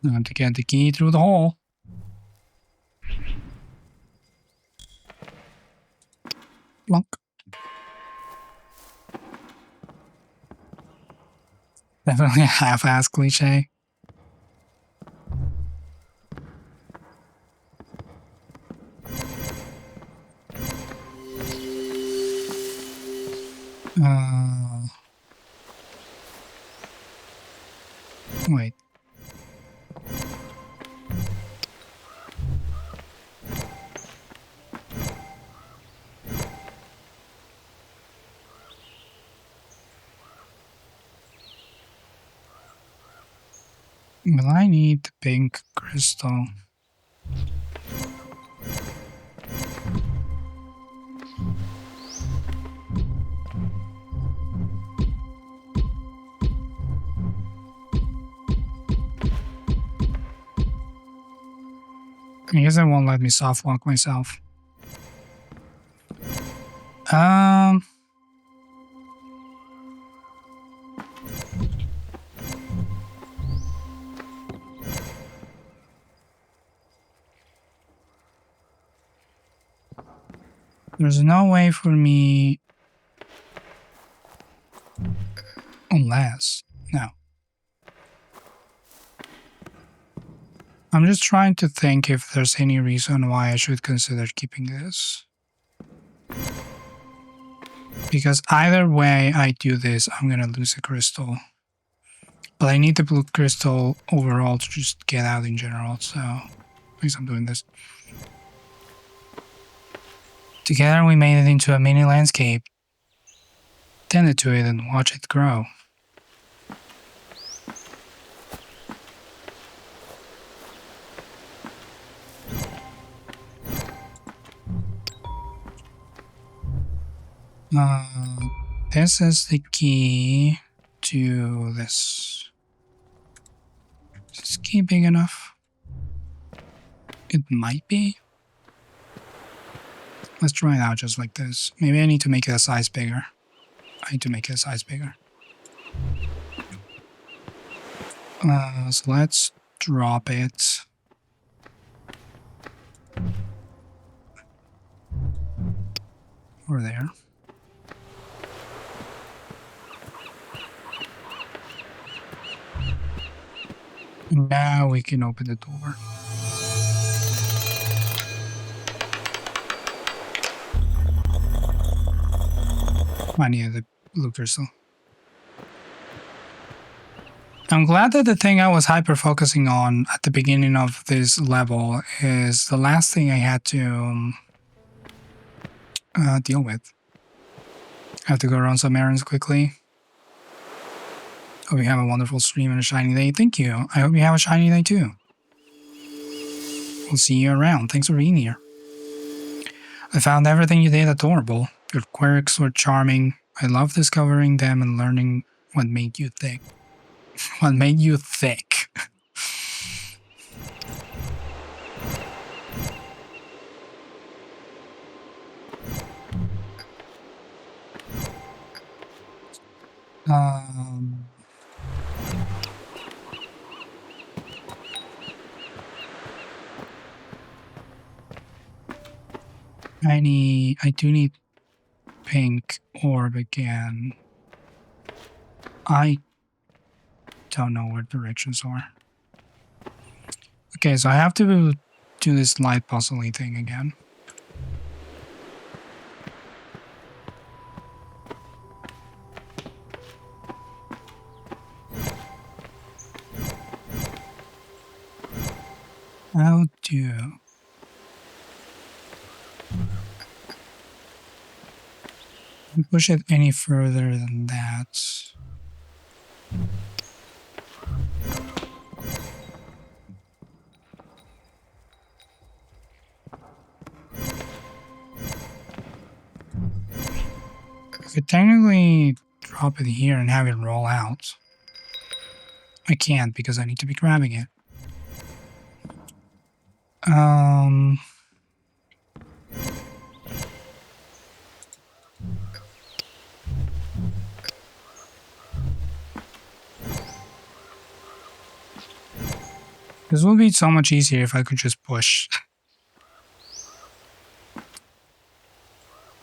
Time to get the key through the hole. Plunk. Definitely a half-ass cliche. Wait. Will I need the pink crystal? I guess it won't let me soft walk myself. There's no way for me unless no. I'm just trying to think if there's any reason why I should consider keeping this. Because either way I do this, I'm gonna lose a crystal. But I need the blue crystal overall to just get out in general, so at least I'm doing this. Together we made it into a mini landscape. Tended to it and watch it grow. This is the key to this. Is this key big enough? It might be. Let's try it out just like this. Maybe I need to make it a size bigger. I need to make it a size bigger. So let's drop it. Over there. Now we can open the door. I need the blue crystal. I'm glad that the thing I was hyper focusing on at the beginning of this level is the last thing I had to deal with. I have to go run some errands quickly. Hope you have a wonderful stream and a shiny day. Thank you. I hope you have a shiny day too. We'll see you around. Thanks for being here. I found everything you did adorable. Your quirks were charming. I love discovering them and learning what made you thick. What made you thick? I do need pink orb again. I don't know what directions are. Okay, so I have to do this light puzzle-y thing again. How do... push it any further than that. I could technically drop it here and have it roll out. I can't because I need to be grabbing it. This would be so much easier if I could just push.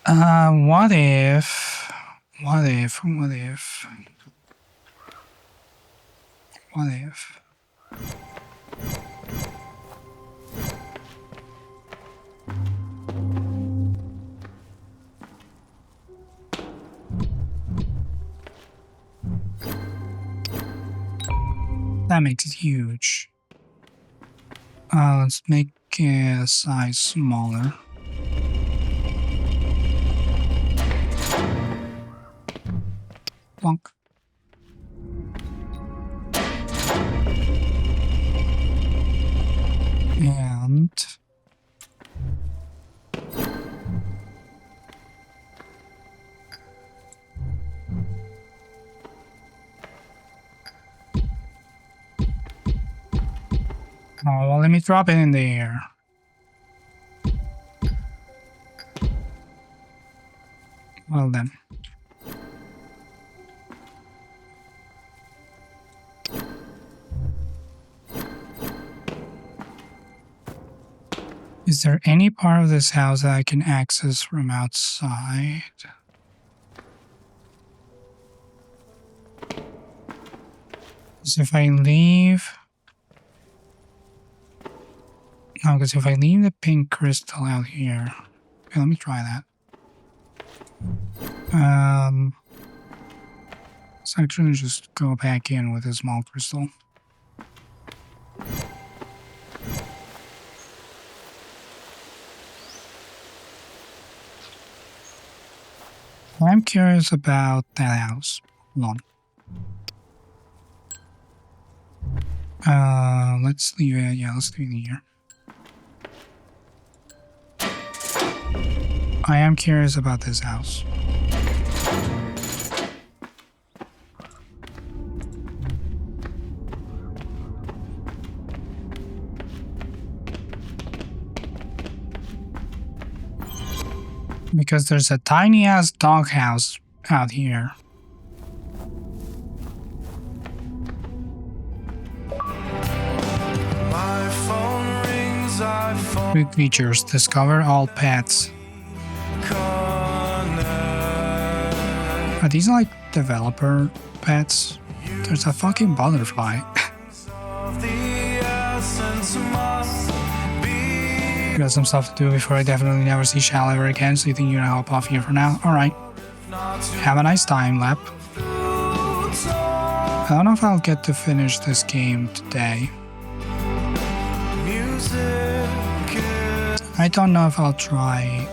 What if... What if... What if... What if... That makes it huge. Let's make a size smaller. Plonk. And oh, well, let me drop it in the air. Well then. Is there any part of this house that I can access from outside? Because if I leave... No, because if I leave the pink crystal out here... Okay, let me try that. Let's actually just go back in with a small crystal. I'm curious about that house. Hold on. Let's leave it. Yeah, let's leave it here. I am curious about this house. Because there's a tiny ass doghouse out here. My phone rings, I phone New features. Discover all pets. connect. Are these like developer pets? There's a fucking butterfly. Of the essence must be Got some stuff to do before I definitely never see Shell ever again, so you think you're gonna hop off here for now? Alright. not to Have a nice time, Lap. I don't know if I'll get to finish this game today. music is I don't know if I'll try.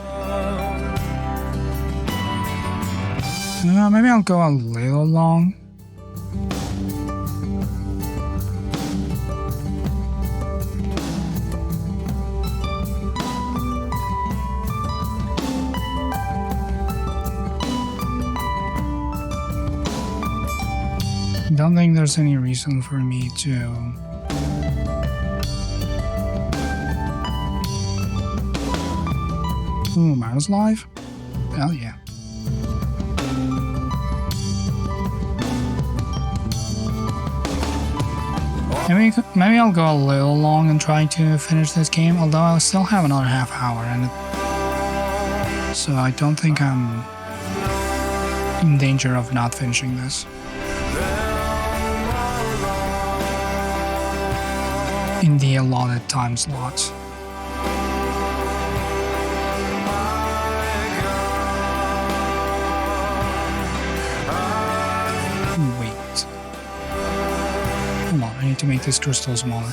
Maybe I'll go a little long. Don't think there's any reason for me to Ooh, Mara's live? Hell yeah. Maybe I'll go a little long and try to finish this game, although I'll still have another half hour so I don't think I'm in danger of not finishing this. In the allotted time slots. Wait. Hold on, I need to make this crystal smaller.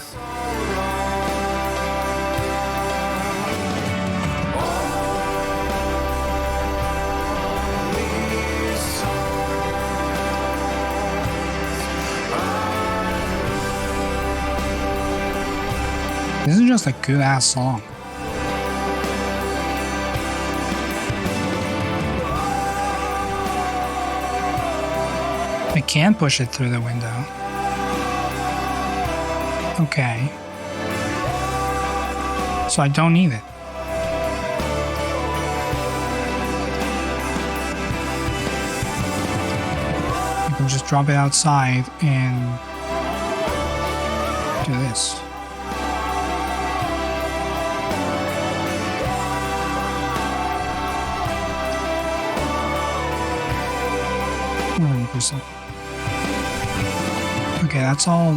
This is just a good ass song. I can push it through the window. Okay. So I don't need it. I can just drop it outside and do this. crystal. Okay, that's all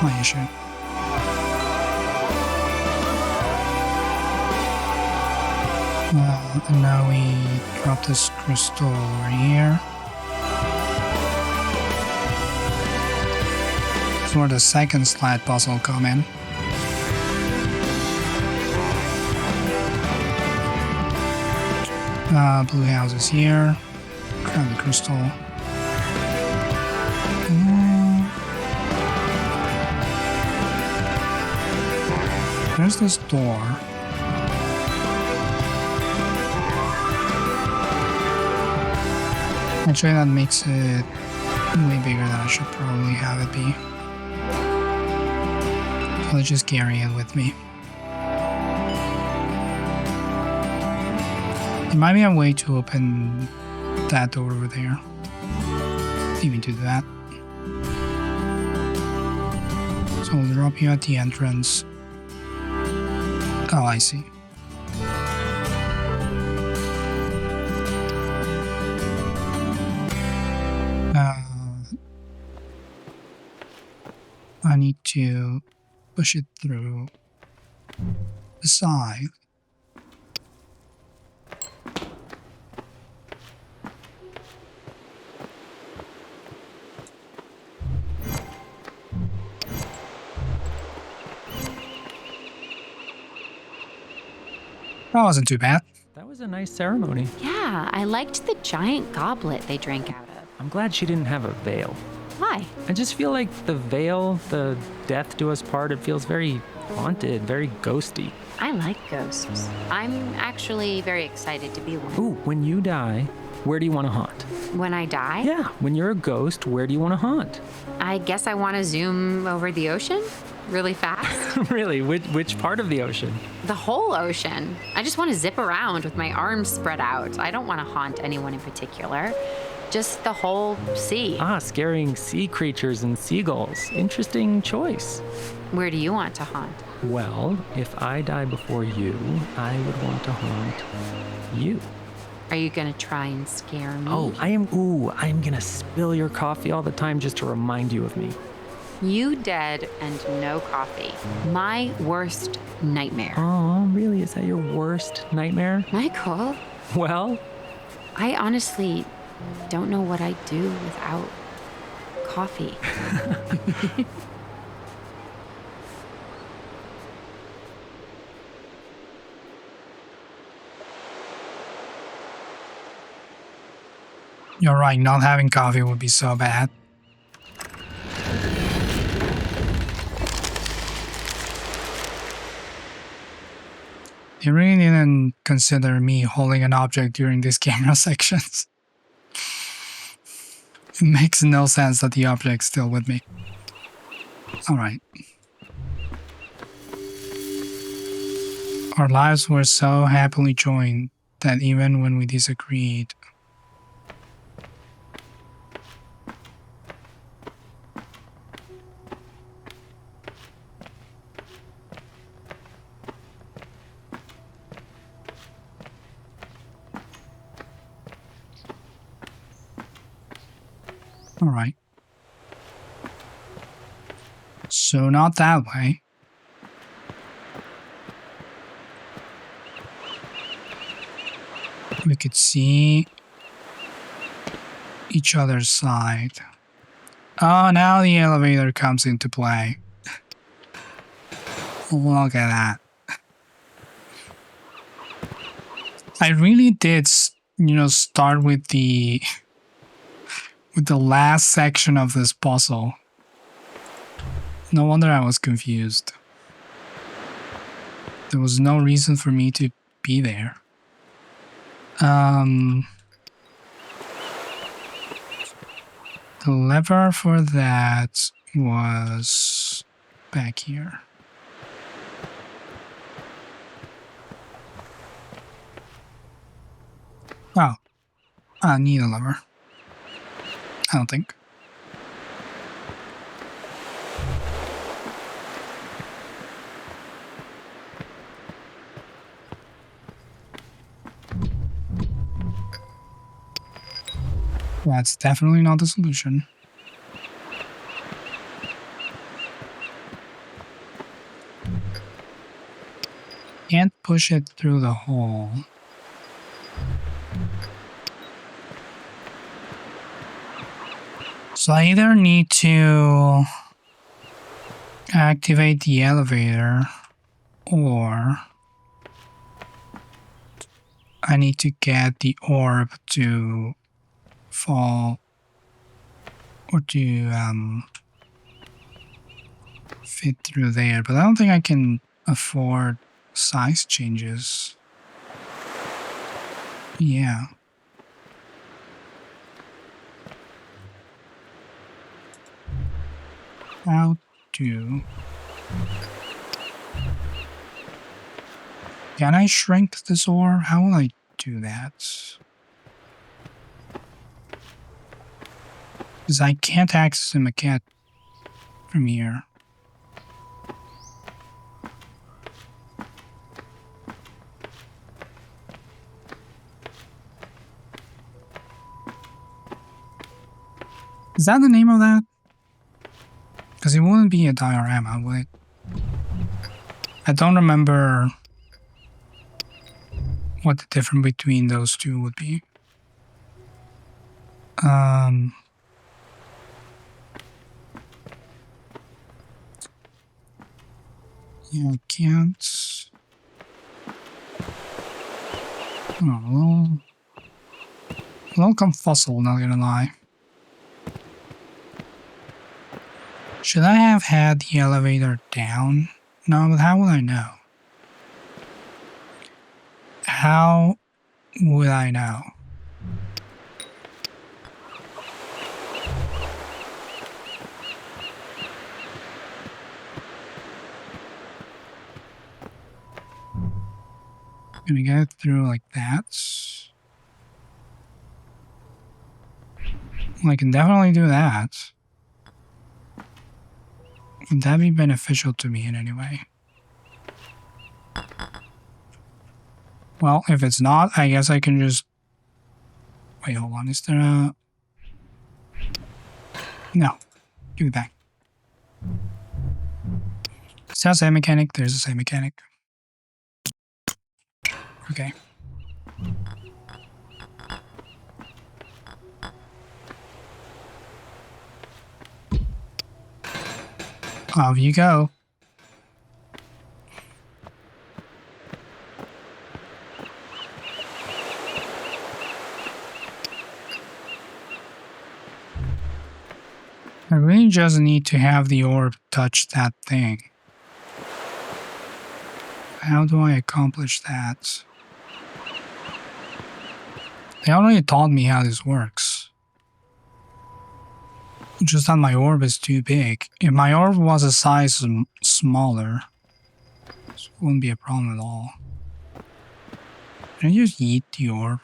my issue. And now we drop this crystal over here. That's where the second slide puzzle come in. Blue house is here. Grab the crystal. There's this door. Actually, that makes it way bigger than I should probably have it be. So let's just carry it with me. There might be a way to open that door over there. Even do that. So we'll drop you at the entrance. Oh, I see. I need to push it through the side. That wasn't too bad. That was a nice ceremony. Yeah, I liked the giant goblet they drank out of. I'm glad she didn't have a veil. Why? I just feel like the veil, the death do us part, it feels very haunted, very ghosty. I like ghosts. I'm actually very excited to be one. Ooh, when you die, where do you want to haunt? When I die, Yeah, when you're a ghost, where do you want to haunt? I guess I want to zoom over the ocean really fast. Really, which part of the ocean? The whole ocean. I just want to zip around with my arms spread out. I don't want to haunt anyone in particular. Just the whole sea. Ah, scaring sea creatures and seagulls. Interesting choice. Where do you want to haunt? Well, if I die before you, I would want to haunt you. Are you going to try and scare me? Oh, I'm gonna spill your coffee all the time just to remind you of me. You dead and no coffee. My worst nightmare. Oh, really? Is that your worst nightmare? Michael, Well, I honestly don't know what I'd do without coffee. You're right, not having coffee would be so bad. You really didn't consider me holding an object during these camera sections. It makes no sense that the object's still with me. Alright. Our lives were so happily joined that even when we disagreed, all right. So not that way. We could see each other's side. Oh, now the elevator comes into play. Look at that. I really did, start with the last section of this puzzle. No wonder I was confused. There was no reason for me to be there. The lever for that was back here. Oh, I need a lever. I don't think. That's definitely not the solution. Can't push it through the hole. So I either need to activate the elevator or I need to get the orb to fall or to fit through there, but I don't think I can afford size changes. Yeah. How to... Can I shrink this ore? How will I do that? Because I can't access the Maquette from here. Is that the name of that? Because it wouldn't be a diorama, would it? I don't remember what the difference between those two would be. Yeah, I can't. Oh, it'll come fossil, not gonna lie. Should I have had the elevator down? No, but how would I know? How would I know? Gonna get it through like that. I can definitely do that. Would that be beneficial to me in any way? Well, if it's not, I guess I can just... Wait, hold on. Is there a... No. Give it back. Is that a same mechanic? There's a same mechanic. Okay. Off you go. I really just need to have the orb touch that thing. How do I accomplish that? They already taught me how this works. Just that my orb is too big. If my orb was a size smaller, this wouldn't be a problem at all. Can I just eat the orb?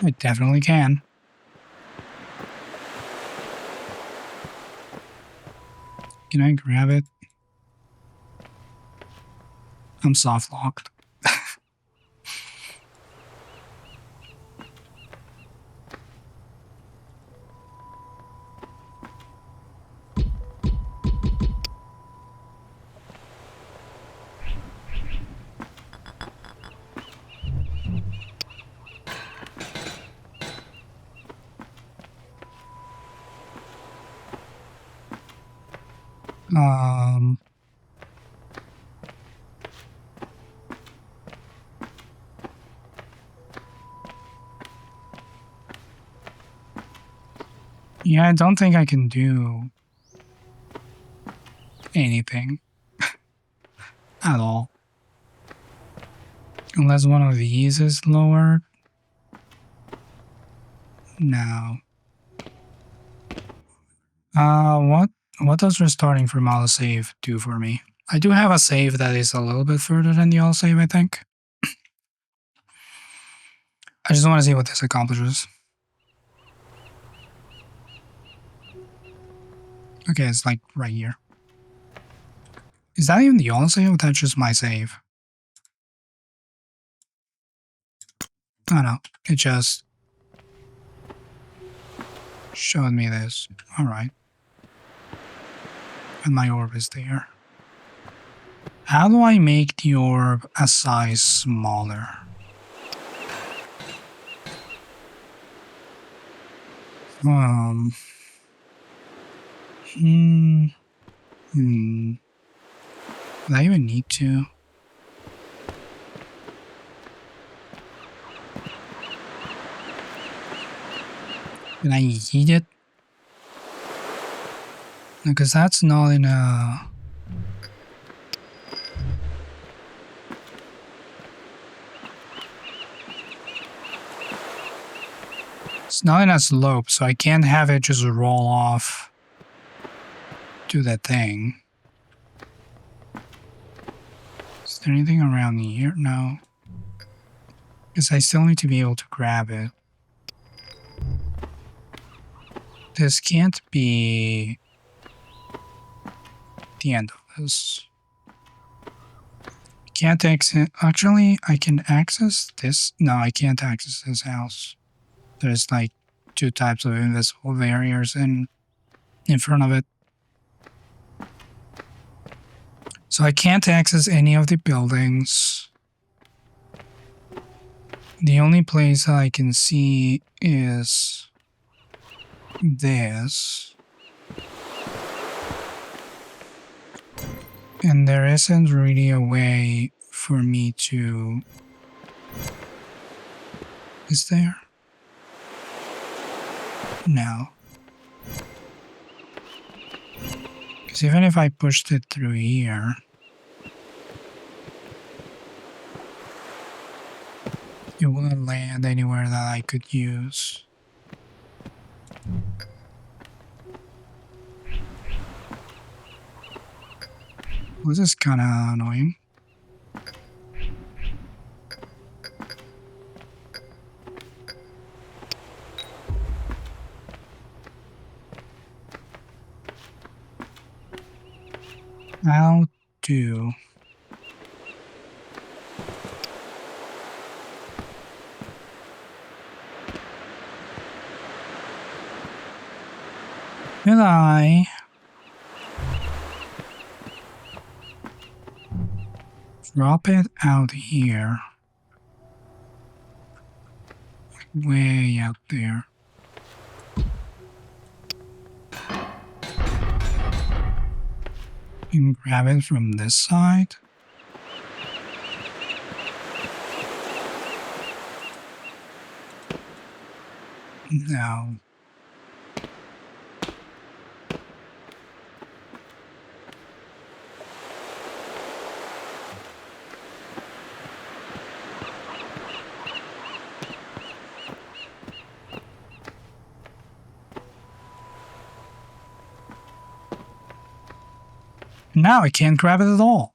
I definitely can. Can I grab it? I'm soft locked. Yeah, I don't think I can do anything at all. Unless one of these is lowered. No. What does restarting from autosave do for me? I do have a save that is a little bit further than the autosave, I think. I just want to see what this accomplishes. Okay, it's like right here. Is that even the all save or that's just my save? Oh no, it just showed me this. Alright. And my orb is there. How do I make the orb a size smaller? Hmm. Do I even need to? Can I eat it? Because that's not in a... It's not in a slope, so I can't have it just roll off to that thing. Is there anything around here? No. Because I still need to be able to grab it. This can't be the end of this. Can't exit. Actually, I can access this. No, I can't access this house. There's like 2 types of invisible barriers in front of it. So I can't access any of the buildings. The only place I can see is this. And there isn't really a way for me to... Is there? No. Because even if I pushed it through here, it wouldn't land anywhere that I could use. Well, this is kind of annoying. I'll do... Will I drop it out here? Way out there. And grab it from this side. No. Now I can't grab it at all.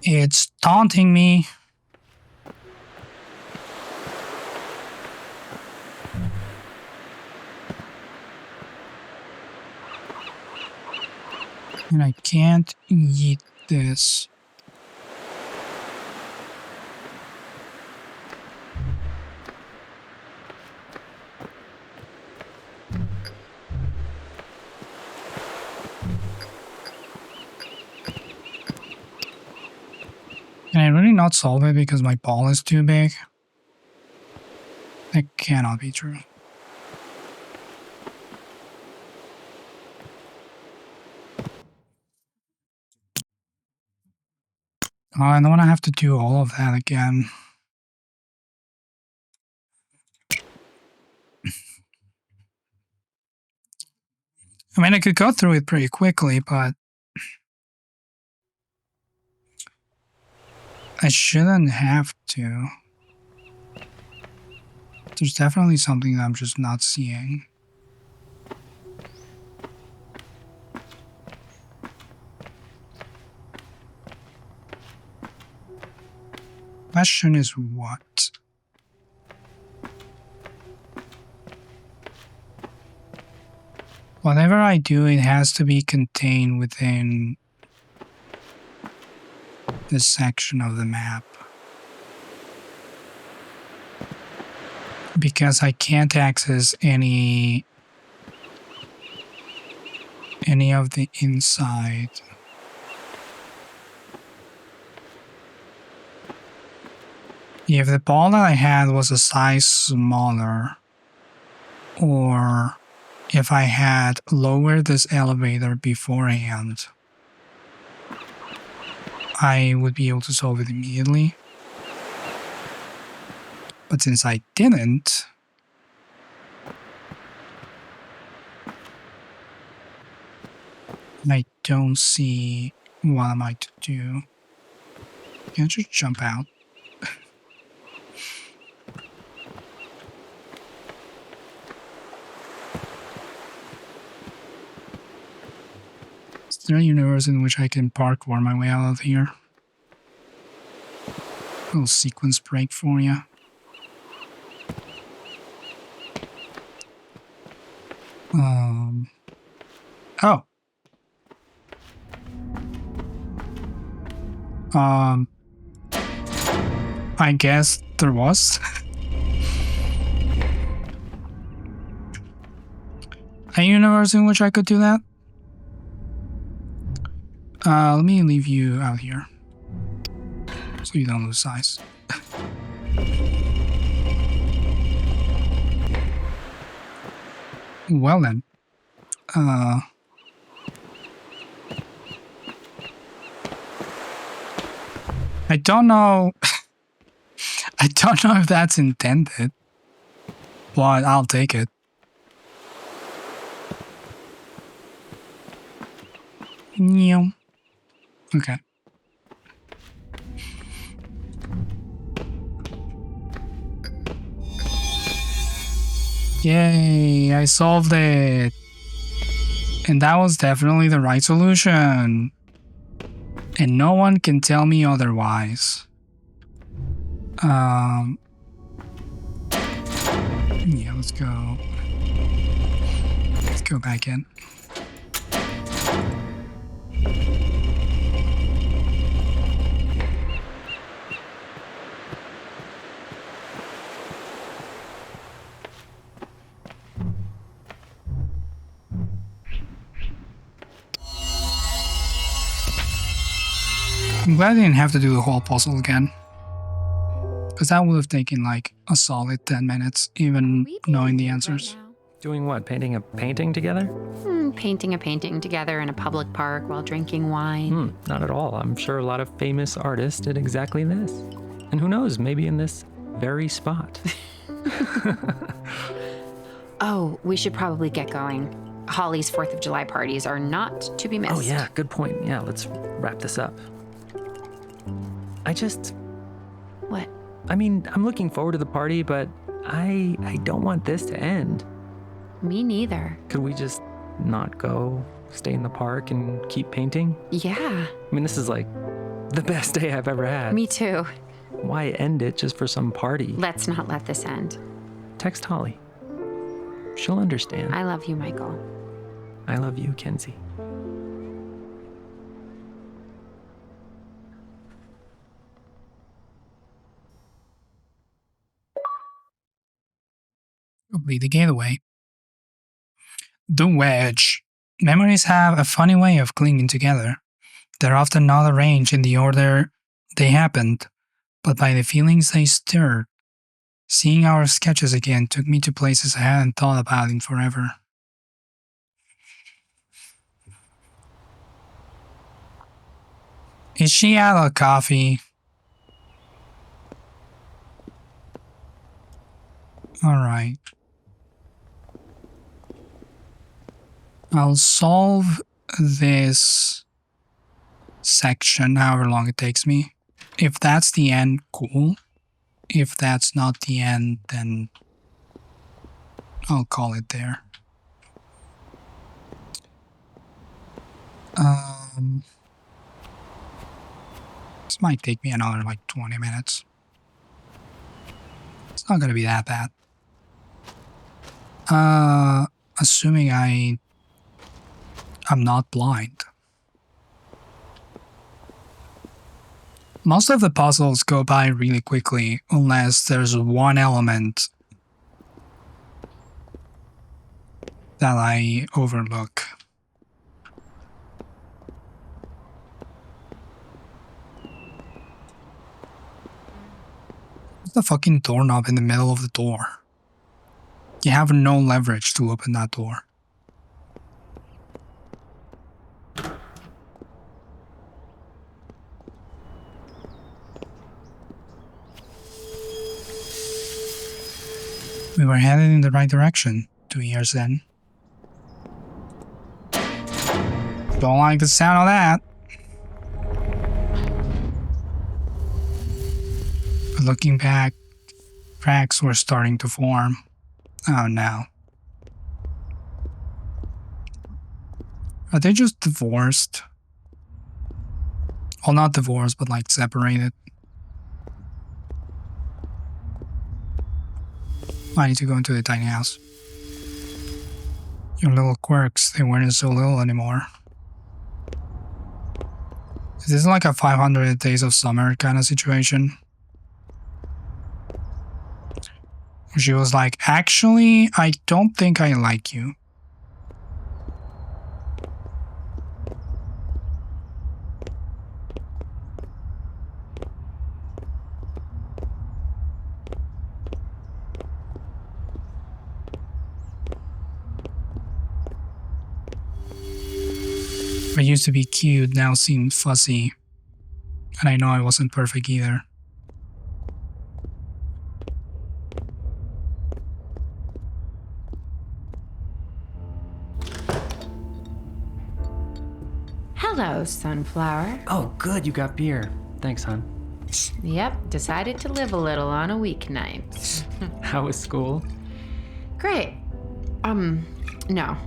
It's taunting me. And I can't eat this. Can I really not solve it because my ball is too big? That cannot be true. Oh, I don't want to have to do all of that again. I mean, I could go through it pretty quickly, but I shouldn't have to. There's definitely something that I'm just not seeing. Question is what? Whatever I do, it has to be contained within this section of the map. Because I can't access any of the inside. If the ball that I had was a size smaller, or if I had lowered this elevator beforehand, I would be able to solve it immediately. But since I didn't, I don't see what am I to do. Can I just jump out? Is there a universe in which I can parkour my way out of here? Little sequence break for you. Oh. I guess there was. A universe in which I could do that? Let me leave you out here. So you don't lose size. Well then. I don't know. I don't know if that's intended, but I'll take it. Yeah. Okay. Yay, I solved it. And that was definitely the right solution. And no one can tell me otherwise. Yeah, let's go. Let's go back in. I'm glad I didn't have to do the whole puzzle again. Because that would have taken like a solid 10 minutes, even knowing the answers. Doing what? Painting a painting together? Painting a painting together in a public park while drinking wine. Not at all. I'm sure a lot of famous artists did exactly this. And who knows, maybe in this very spot. Oh, we should probably get going. Holly's 4th of July parties are not to be missed. Oh yeah, good point. Yeah, let's wrap this up. What? I mean, I'm looking forward to the party, but I don't want this to end. Me neither. Could we just not go, stay in the park, and keep painting? Yeah. I mean, this is like the best day I've ever had. Me too. Why end it just for some party? Let's not let this end. Text Holly. She'll understand. I love you, Michael. I love you, Kenzie. Complete the getaway. The wedge. Memories have a funny way of clinging together. They're often not arranged in the order they happened, but by the feelings they stirred. Seeing our sketches again took me to places I hadn't thought about in forever. Is she out of coffee? Alright. I'll solve this section however long it takes me. If that's the end, cool. If that's not the end, then I'll call it there. This might take me another like 20 minutes. It's not gonna be that bad. Assuming I I'm not blind. Most of the puzzles go by really quickly unless there's one element that I overlook. What's the fucking doorknob in the middle of the door? You have no leverage to open that door. We were headed in the right direction 2 years in. Don't like the sound of that. But looking back, cracks were starting to form. Oh no. Are they just divorced? Well, not divorced, but like separated. I need to go into the tiny house. Your little quirks, they weren't so little anymore. Is this like a 500 days of summer kind of situation? She was like, actually, I don't think I like you. What used to be cute now seemed fuzzy. And I know I wasn't perfect either. Hello, Sunflower. Oh, good, you got beer. Thanks, hon. Yep, decided to live a little on a weeknight. How was school? Great. No,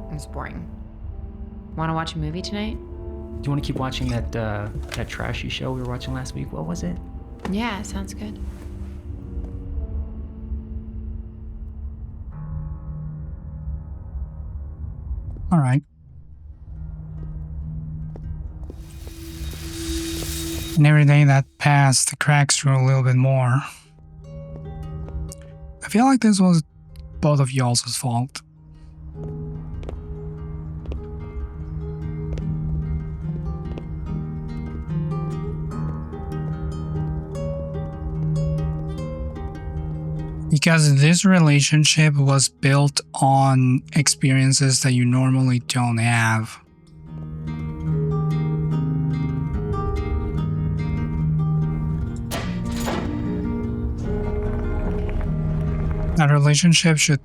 it was boring. Want to watch a movie tonight? Do you want to keep watching that trashy show we were watching last week? What was it? Yeah, sounds good. All right. And every day that passed, the cracks grew a little bit more. I feel like this was both of y'all's fault. Because this relationship was built on experiences that you normally don't have. That relationship should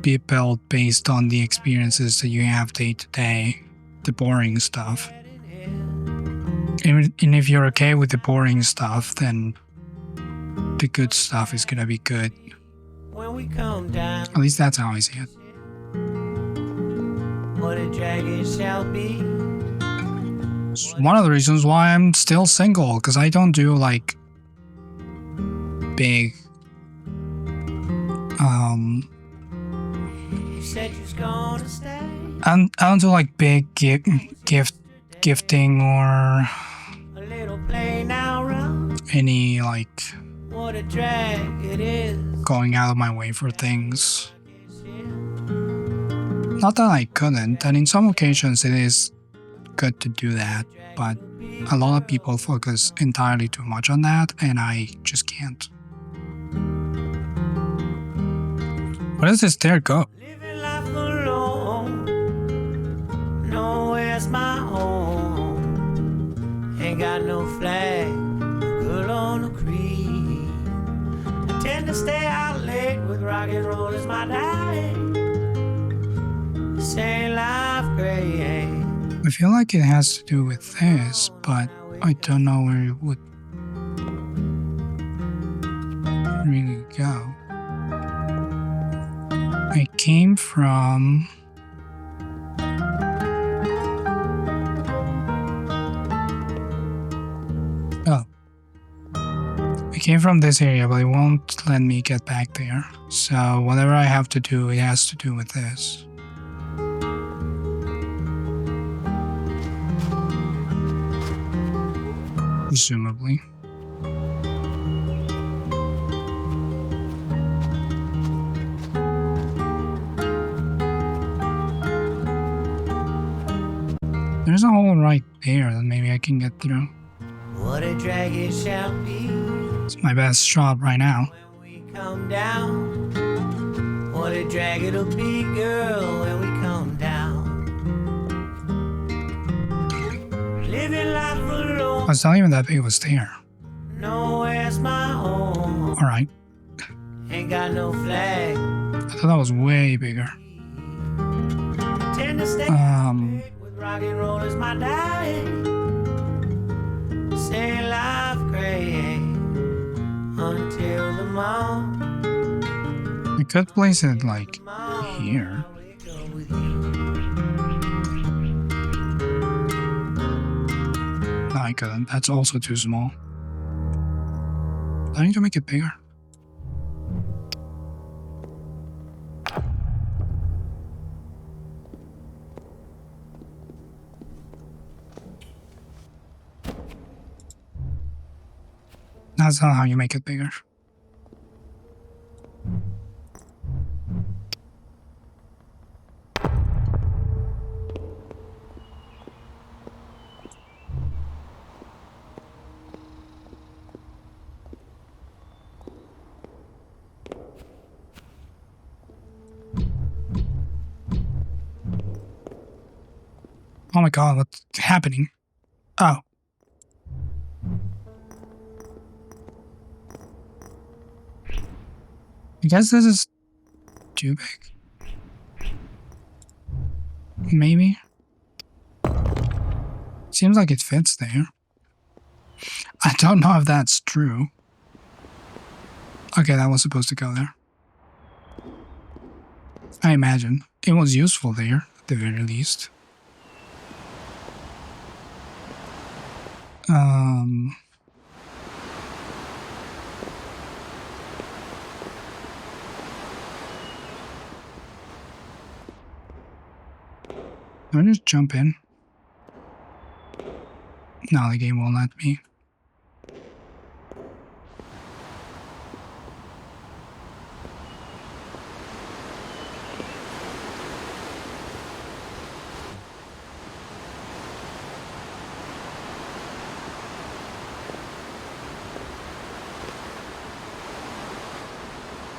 be built based on the experiences that you have day to day, the boring stuff. And if you're okay with the boring stuff, then the good stuff is gonna be good. When we come down, At least that's how I see it. what a dragon shall be. It's one of the reasons why I'm still single, because I don't do like big You said you was gonna stay. I don't do like big gifting or A little play now run. any like What a drag it is. going out of my way for things. Not that I couldn't, and in some occasions it is good to do that, but a lot of people focus entirely too much on that, and I just can't. Where does this stair go? Living life alone. Nowhere's my home. Ain't got no flag. Good on the creek. I tend to stay out late with rock and roll as my diet. This ain't life great. I feel like it has to do with this, but I don't know where it would really go. I came from... Oh. I came from this area, but it won't let me get back there. So whatever I have to do, it has to do with this. Presumably. There's a hole right there that maybe I can get through. What a drag it shall be It's my best shot right now. when we come down. What a drag it'll be, girl, when we come down. Living life alone, It's not even that big of a stair. nowhere's my home. Alright. Ain't got no flag. I thought that was way bigger. Tend to stay with rock and roll is my diet. Say life great until the morn. I could place it like here. No, I couldn't. That's also too small. I need to make it bigger. That's not how you make it bigger. Oh my god, what's happening? Oh. I guess this is too big. Maybe. Seems like it fits there. I don't know if that's true. Okay, that was supposed to go there. I imagine. It was useful there, at the very least. Can I just jump in? No, the game won't let me.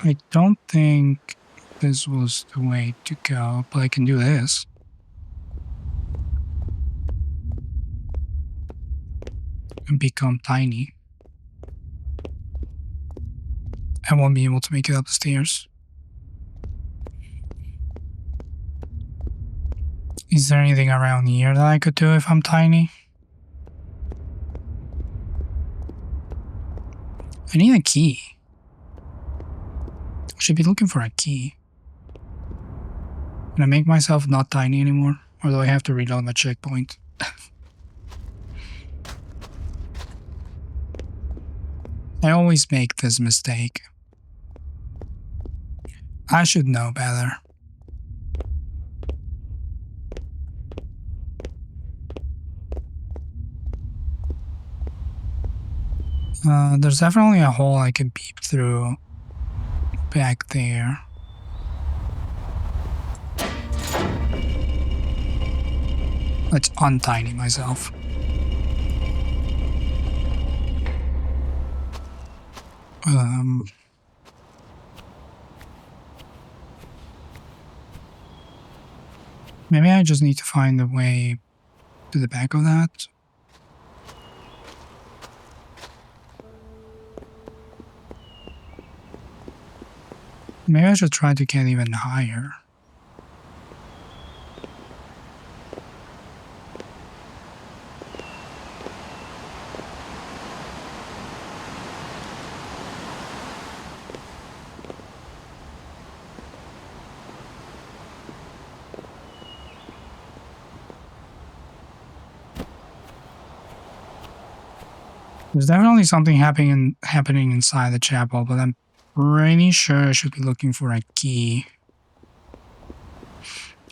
I don't think this was the way to go, but I can do this. And become tiny. I won't be able to make it up the stairs. Is there anything around here that I could do if I'm tiny? I need a key. I should be looking for a key. Can I make myself not tiny anymore? Or do I have to reload my checkpoint? I always make this mistake. I should know better. There's definitely a hole I can peep through back there. Let's untiny myself. Maybe I just need to find a way to the back of that. Maybe I should try to get even higher. There's definitely something happening inside the chapel, but I'm pretty sure I should be looking for a key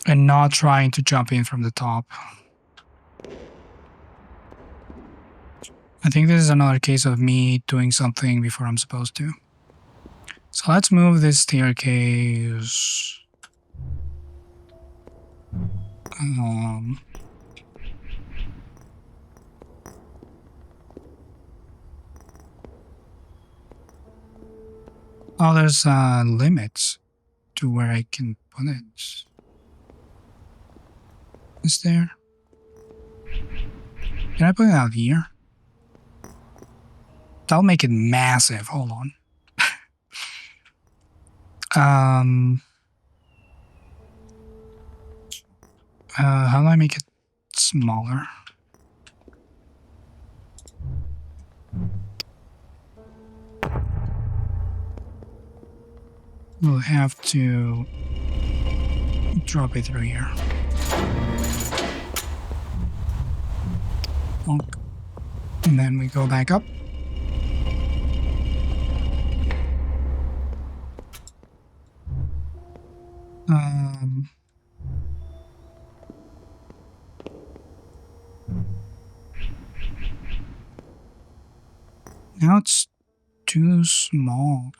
and not trying to jump in from the top. I think this is another case of me doing something before I'm supposed to. So let's move this staircase. Oh, there's limits to where I can put it. Is there? Can I put it out here? That'll make it massive. Hold on. How do I make it smaller? We'll have to drop it through here. Bonk. And then we go back up. Now it's too small.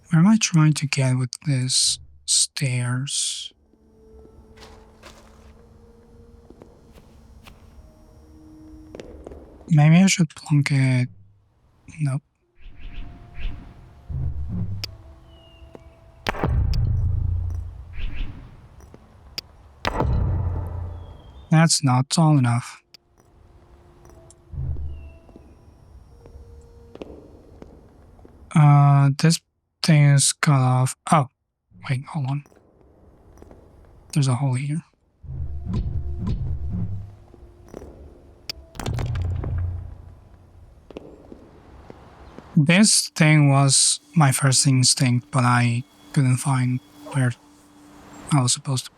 Where am I trying to get with this stairs? Maybe I should plunk it. Nope. That's not tall enough. This thing is cut off. Oh, wait, hold on. There's a hole here. This thing was my first instinct, but I couldn't find where I was supposed to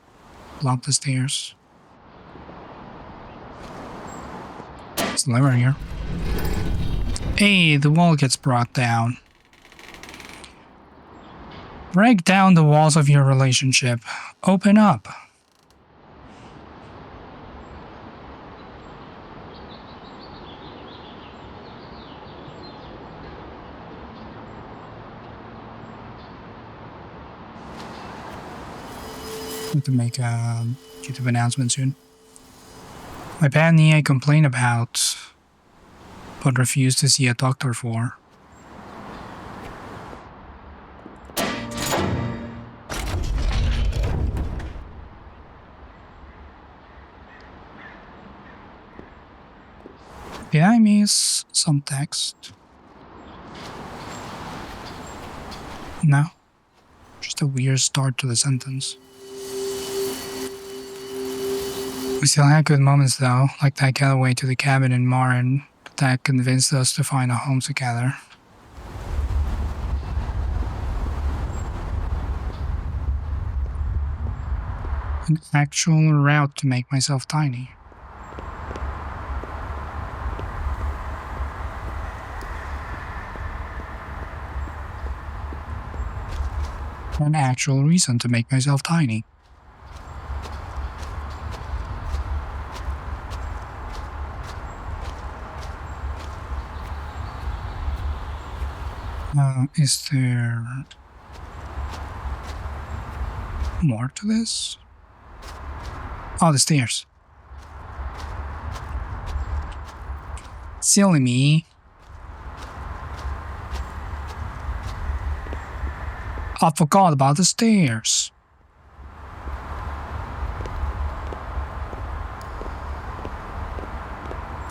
block the stairs. It's a lever here. Hey, the wall gets brought down. Break down the walls of your relationship. Open up. Need to make a YouTube announcement soon. My bad knee I complain about, but refuse to see a doctor for. Did I miss some text? No. Just a weird start to the sentence. We still had good moments though, like that getaway to the cabin in Marin that convinced us to find a home together. An actual route to make myself tiny. An actual reason to make myself tiny. Is there more to this? Oh, the stairs. Silly me. I forgot about the stairs.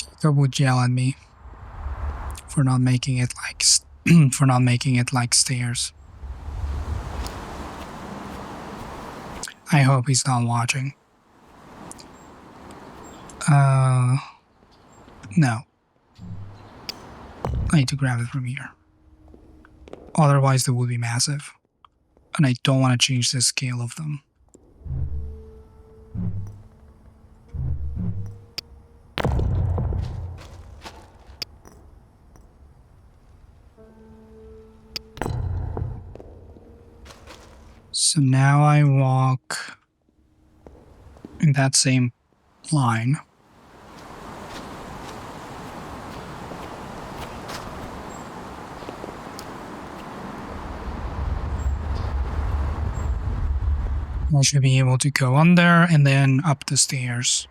Jacob would yell at me for not making it like stairs. I hope he's not watching. No. I need to grab it from here. Otherwise they will be massive. And I don't want to change the scale of them. So now I walk in that same line. I should be able to go under and then up the stairs.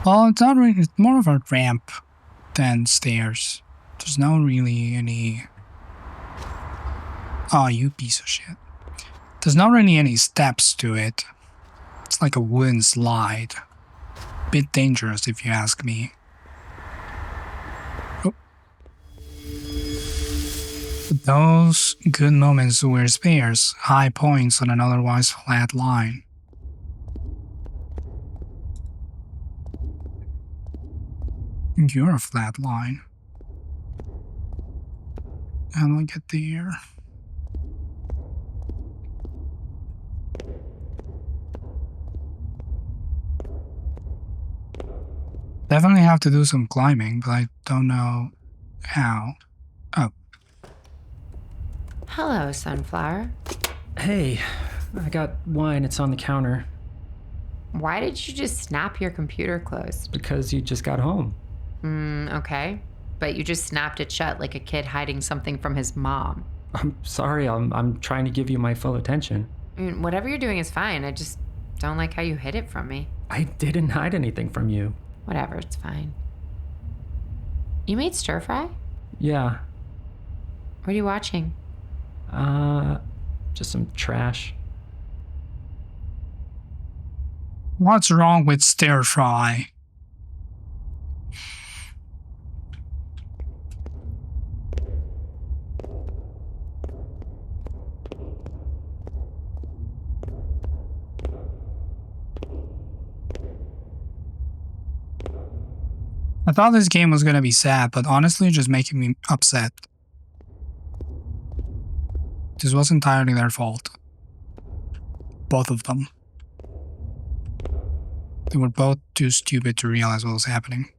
Well, it's not really, it's more of a ramp than stairs. There's not really any... Oh, you piece of shit. There's not really any steps to it. It's like a wooden slide. Bit dangerous if you ask me. Oh. Those good moments were spares, high points on an otherwise flat line. You're a flat line. How do I get there? Definitely have to do some climbing, but I don't know how. Oh. Hello, Sunflower. Hey, I got wine. It's on the counter. Why did you just snap your computer closed? Because you just got home. Okay. But you just snapped it shut like a kid hiding something from his mom. I'm sorry. I'm trying to give you my full attention. I mean, whatever you're doing is fine. I just don't like how you hid it from me. I didn't hide anything from you. Whatever, it's fine. You made stir fry? Yeah. What are you watching? Just some trash. What's wrong with stir fry? I thought this game was gonna be sad, but honestly, just making me upset. This was entirely their fault. Both of them. They were both too stupid to realize what was happening.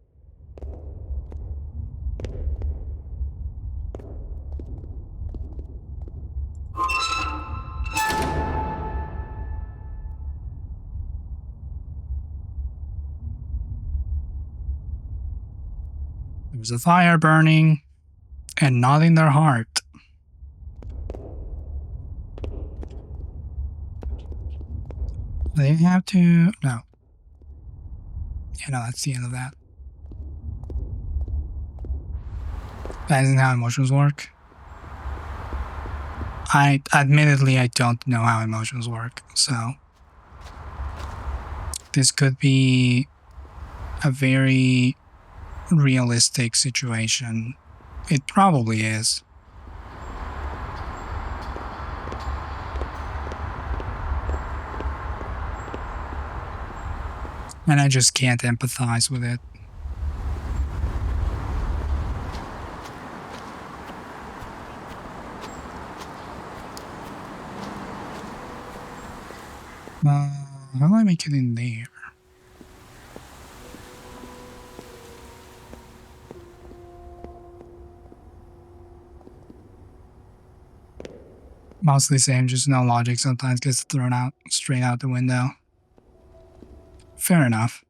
There was a fire burning, and not in their heart. They have to... No. Yeah, no, that's the end of that. That isn't how emotions work. Admittedly, I don't know how emotions work, so... This could be a very realistic situation. It probably is. And I just can't empathize with it. How do I make it in there? Mostly same, just no logic sometimes gets thrown out straight out the window. Fair enough.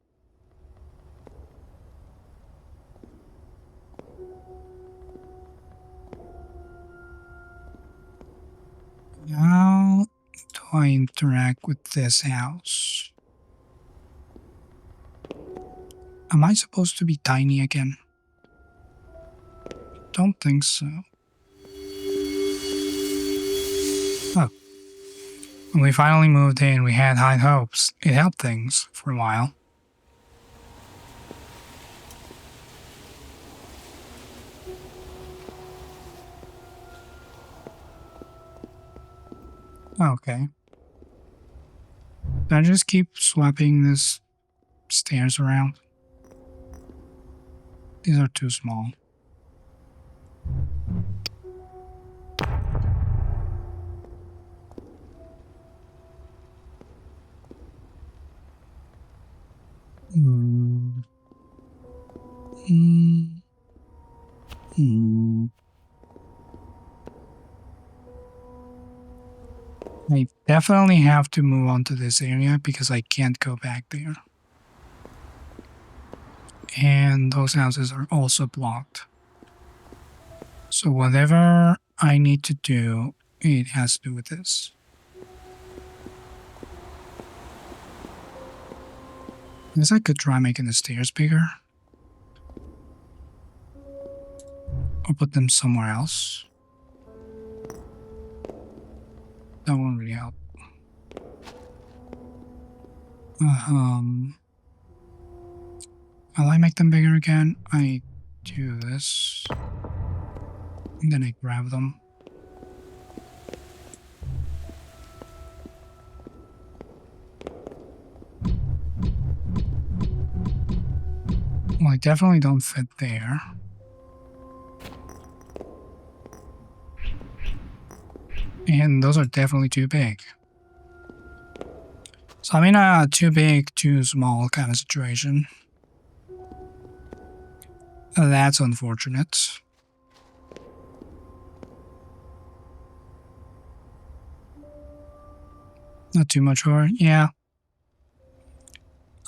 How do I interact with this house? Am I supposed to be tiny again? Don't think so. Oh. When we finally moved in, we had high hopes. It helped things for a while. Okay. Did I just keep swapping this stairs around? These are too small. I definitely have to move on to this area because I can't go back there. And those houses are also blocked. So whatever I need to do, it has to do with this. I guess I could try making the stairs bigger. Or put them somewhere else. That won't really help. Will I make them bigger again? I do this. And then I grab them. Well, I definitely don't fit there. And those are definitely too big. So I'm in a too big, too small kind of situation. That's unfortunate. Not too much over. Yeah.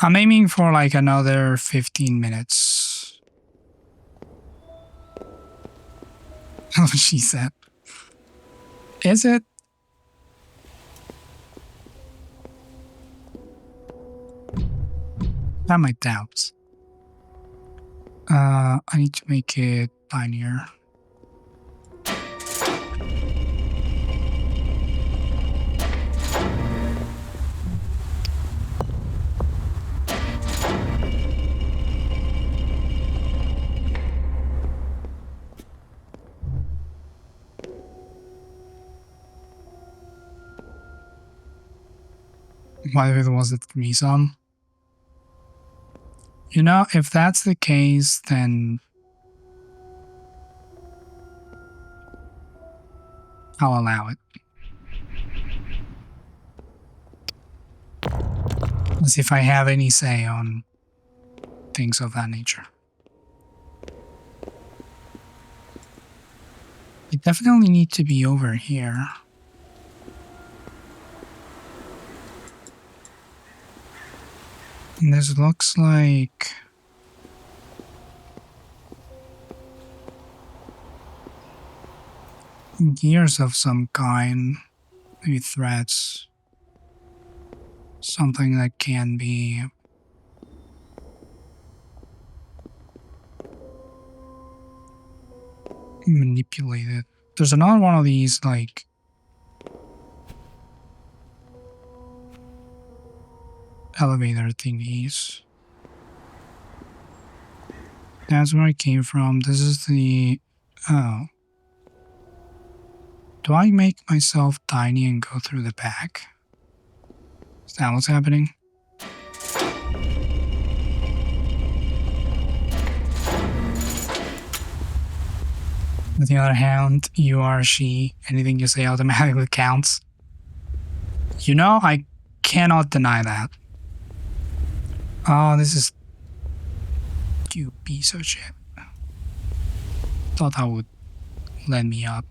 I'm aiming for like another 15 minutes. That's what she said. Is it? I have my doubts. I need to make it tinier. What if it was a threesome? You know, if that's the case, then I'll allow it. Let's see if I have any say on things of that nature. It definitely need to be over here. And this looks like gears of some kind, maybe threads, something that can be manipulated. There's another one of these like elevator thingies. That's where I came from. This is the... Oh. Do I make myself tiny and go through the back? Is that what's happening? On the other hand, you are she. Anything you say automatically counts. You know, I cannot deny that. Oh, this is... You piece of shit. Thought that would let me up.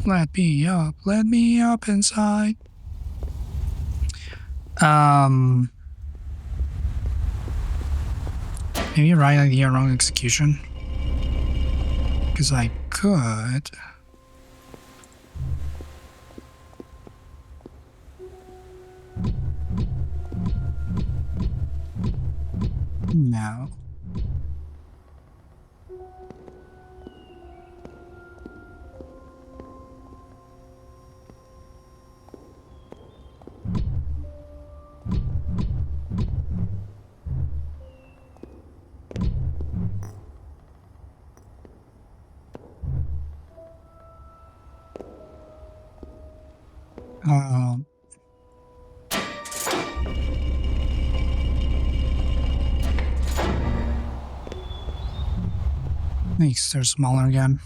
Let me up inside. Maybe right idea, wrong execution. Because I could... No. Makes they're smaller again.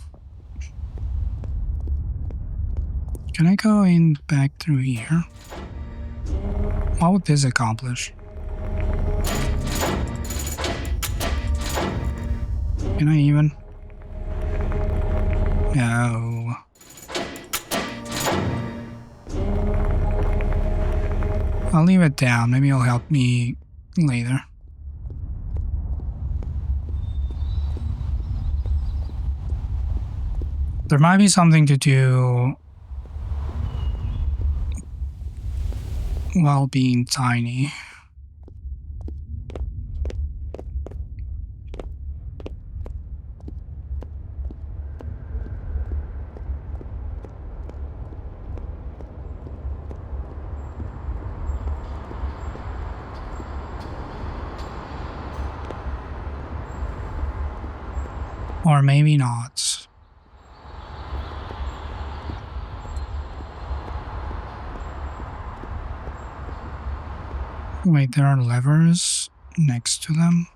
Can I go in back through here? What would this accomplish? Can I even? No. I'll leave it down. Maybe it'll help me later. There might be something to do while being tiny. Or maybe not. Wait, there are levers next to them?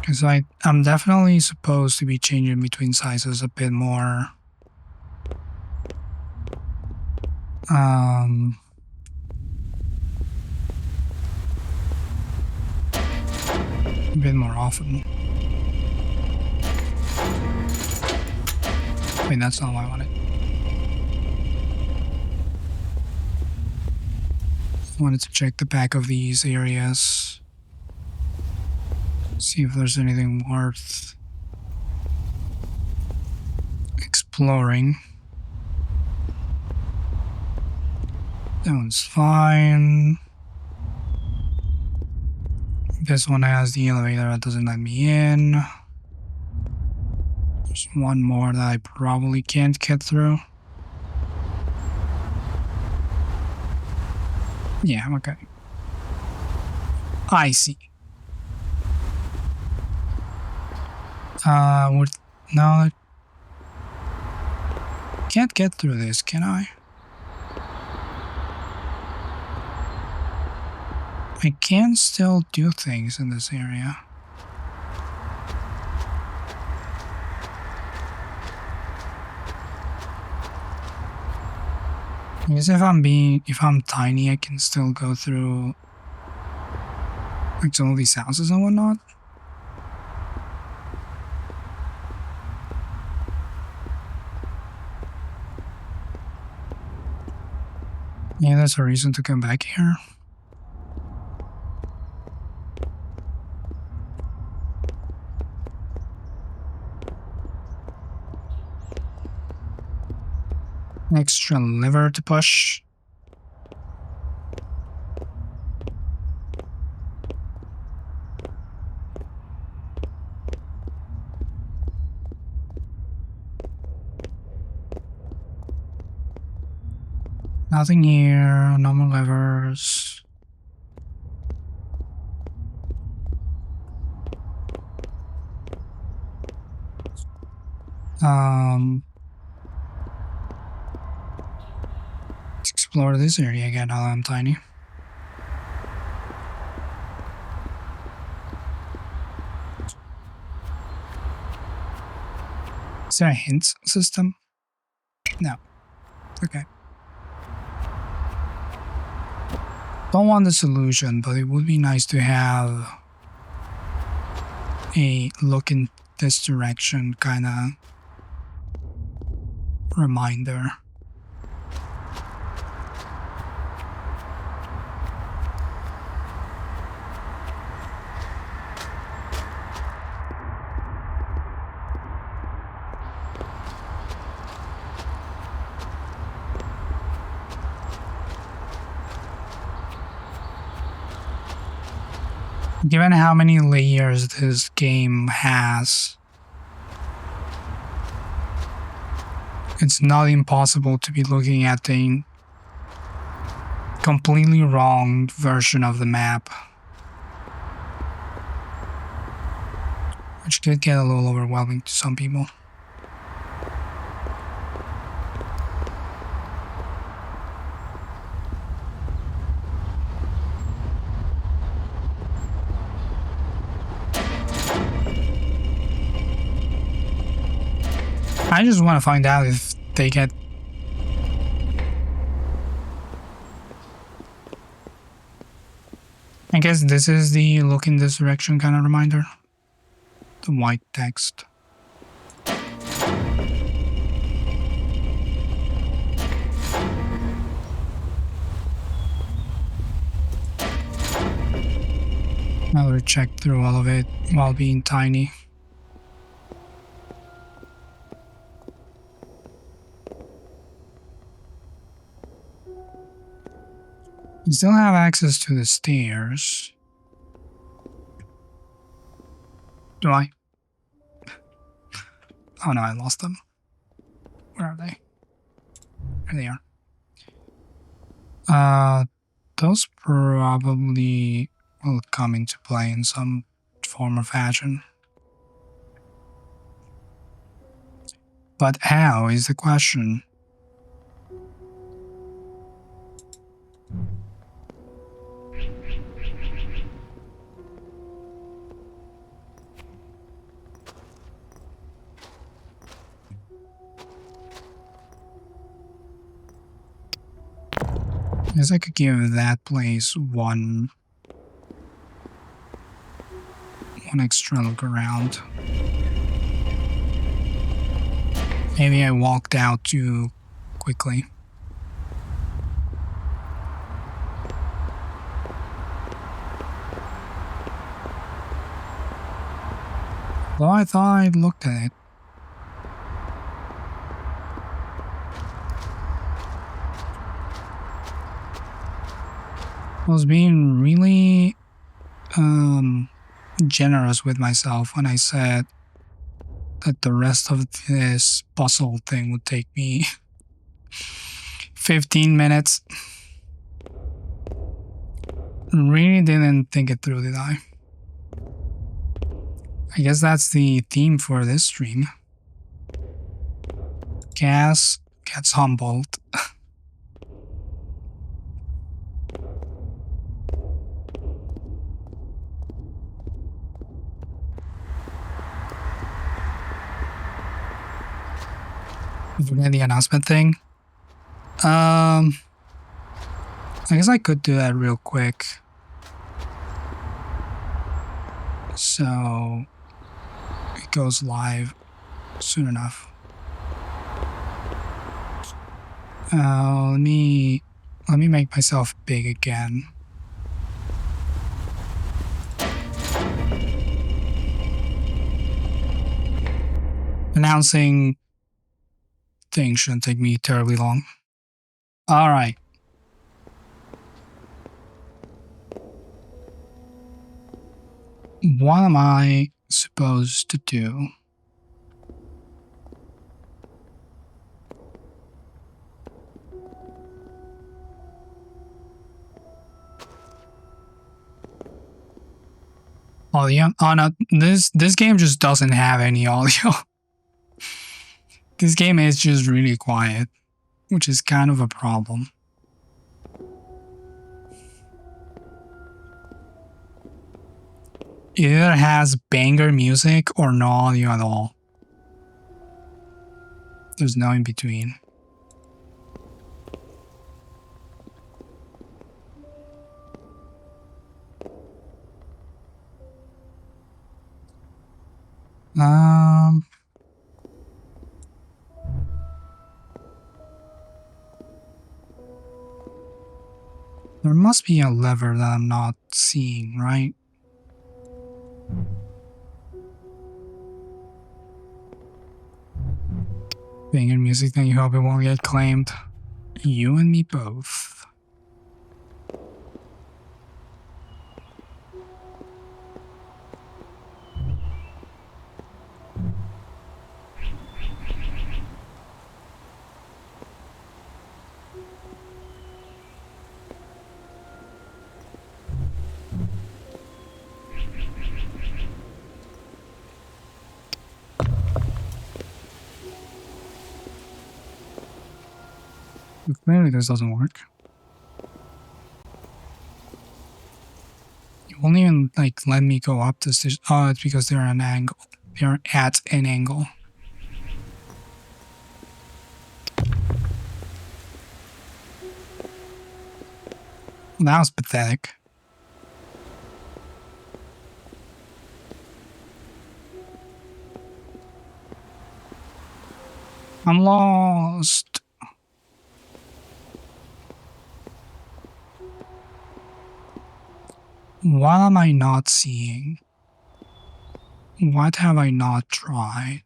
Because I'm definitely supposed to be changing between sizes a bit more. A bit more often. Wait, that's not what I wanted. I wanted to check the back of these areas. See if there's anything worth exploring. That one's fine. This one has the elevator that doesn't let me in. There's one more that I probably can't get through. Yeah, okay. I see. No, I can't get through this, can I? I can still do things in this area. I guess if I'm tiny, I can still go through like some of these houses and whatnot. Yeah, that's a reason to come back here. Extra lever to push. Nothing here, no more levers. Let's explore this area again now that I'm tiny. Is there a hint system? No. Okay. Don't want the solution, but it would be nice to have a look in this direction kind of reminder. Given how many layers this game has, it's not impossible to be looking at the completely wrong version of the map, which could get a little overwhelming to some people. I just want to find out if they get... I guess this is the look in this direction kind of reminder. The white text. I will check through all of it while being tiny. You still have access to the stairs. Do I? Oh no, I lost them. Where are they? There they are. Those probably will come into play in some form or fashion. But how is the question? I guess I could give that place one extra look around. Maybe I walked out too quickly. Though I thought I'd looked at it. I was being really generous with myself when I said that the rest of this puzzle thing would take me 15 minutes. Really didn't think it through, did I? I guess that's the theme for this stream. Gas gets humbled. Forget the announcement thing. I guess I could do that real quick. So it goes live soon enough. Let me make myself big again. Announcing things shouldn't take me terribly long. All right. What am I supposed to do? Audio? Oh no, this game just doesn't have any audio. This game is just really quiet, which is kind of a problem. It either has banger music or no audio at all. There's no in between. There must be a lever that I'm not seeing, right? Banger music that you hope it won't get claimed. You and me both. Clearly this doesn't work. You won't even let me go up the stairs. Oh, it's because they're at an angle. They're at an angle. That was pathetic. I'm lost. What am I not seeing? What have I not tried?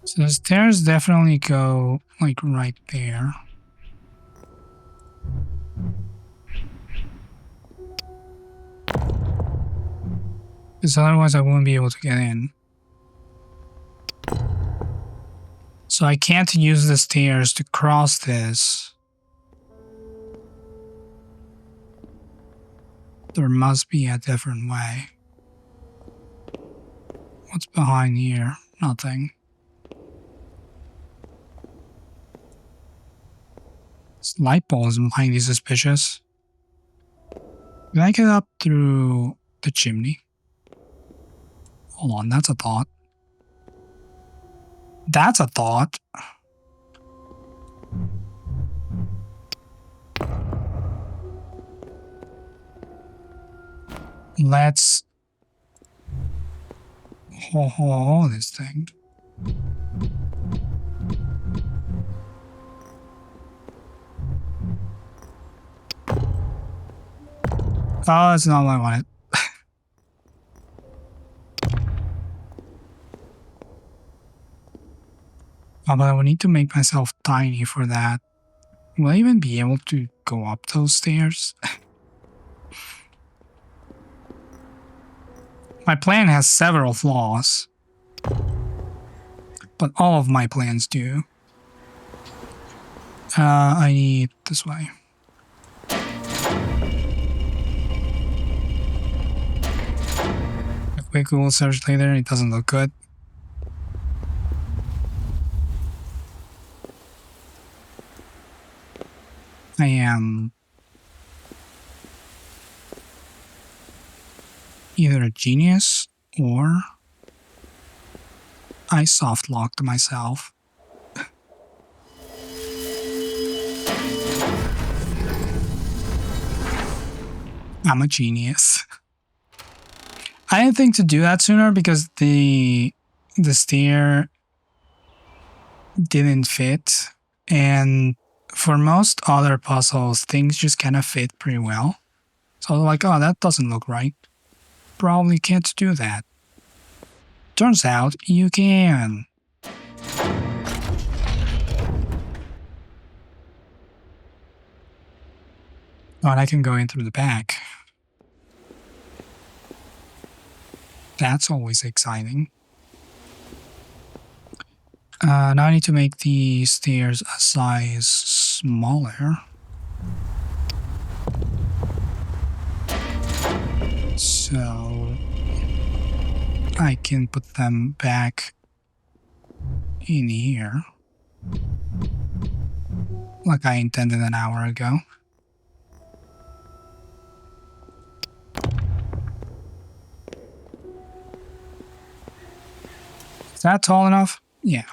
So the stairs definitely go like right there. Because otherwise I won't be able to get in. So I can't use the stairs to cross this. There must be a different way. What's behind here? Nothing. This light bulb is mighty suspicious. Can I get up through the chimney? Hold on, that's a thought. That's a thought. Let's haul this thing. Oh, that's not what I wanted. Oh, but I will need to make myself tiny for that. Will I even be able to go up those stairs? My plan has several flaws. But all of my plans do. I need this way. A quick Google search later, it doesn't look good. I am either a genius or I soft locked myself. I'm a genius. I didn't think to do that sooner because the stair didn't fit, and for most other puzzles, things just kind of fit pretty well. So I was like, oh, that doesn't look right. Probably can't do that. Turns out you can. Oh, and I can go in through the back. That's always exciting. Now I need to make the stairs a size smaller. So I can put them back in here. Like I intended an hour ago. Is that tall enough? Yeah.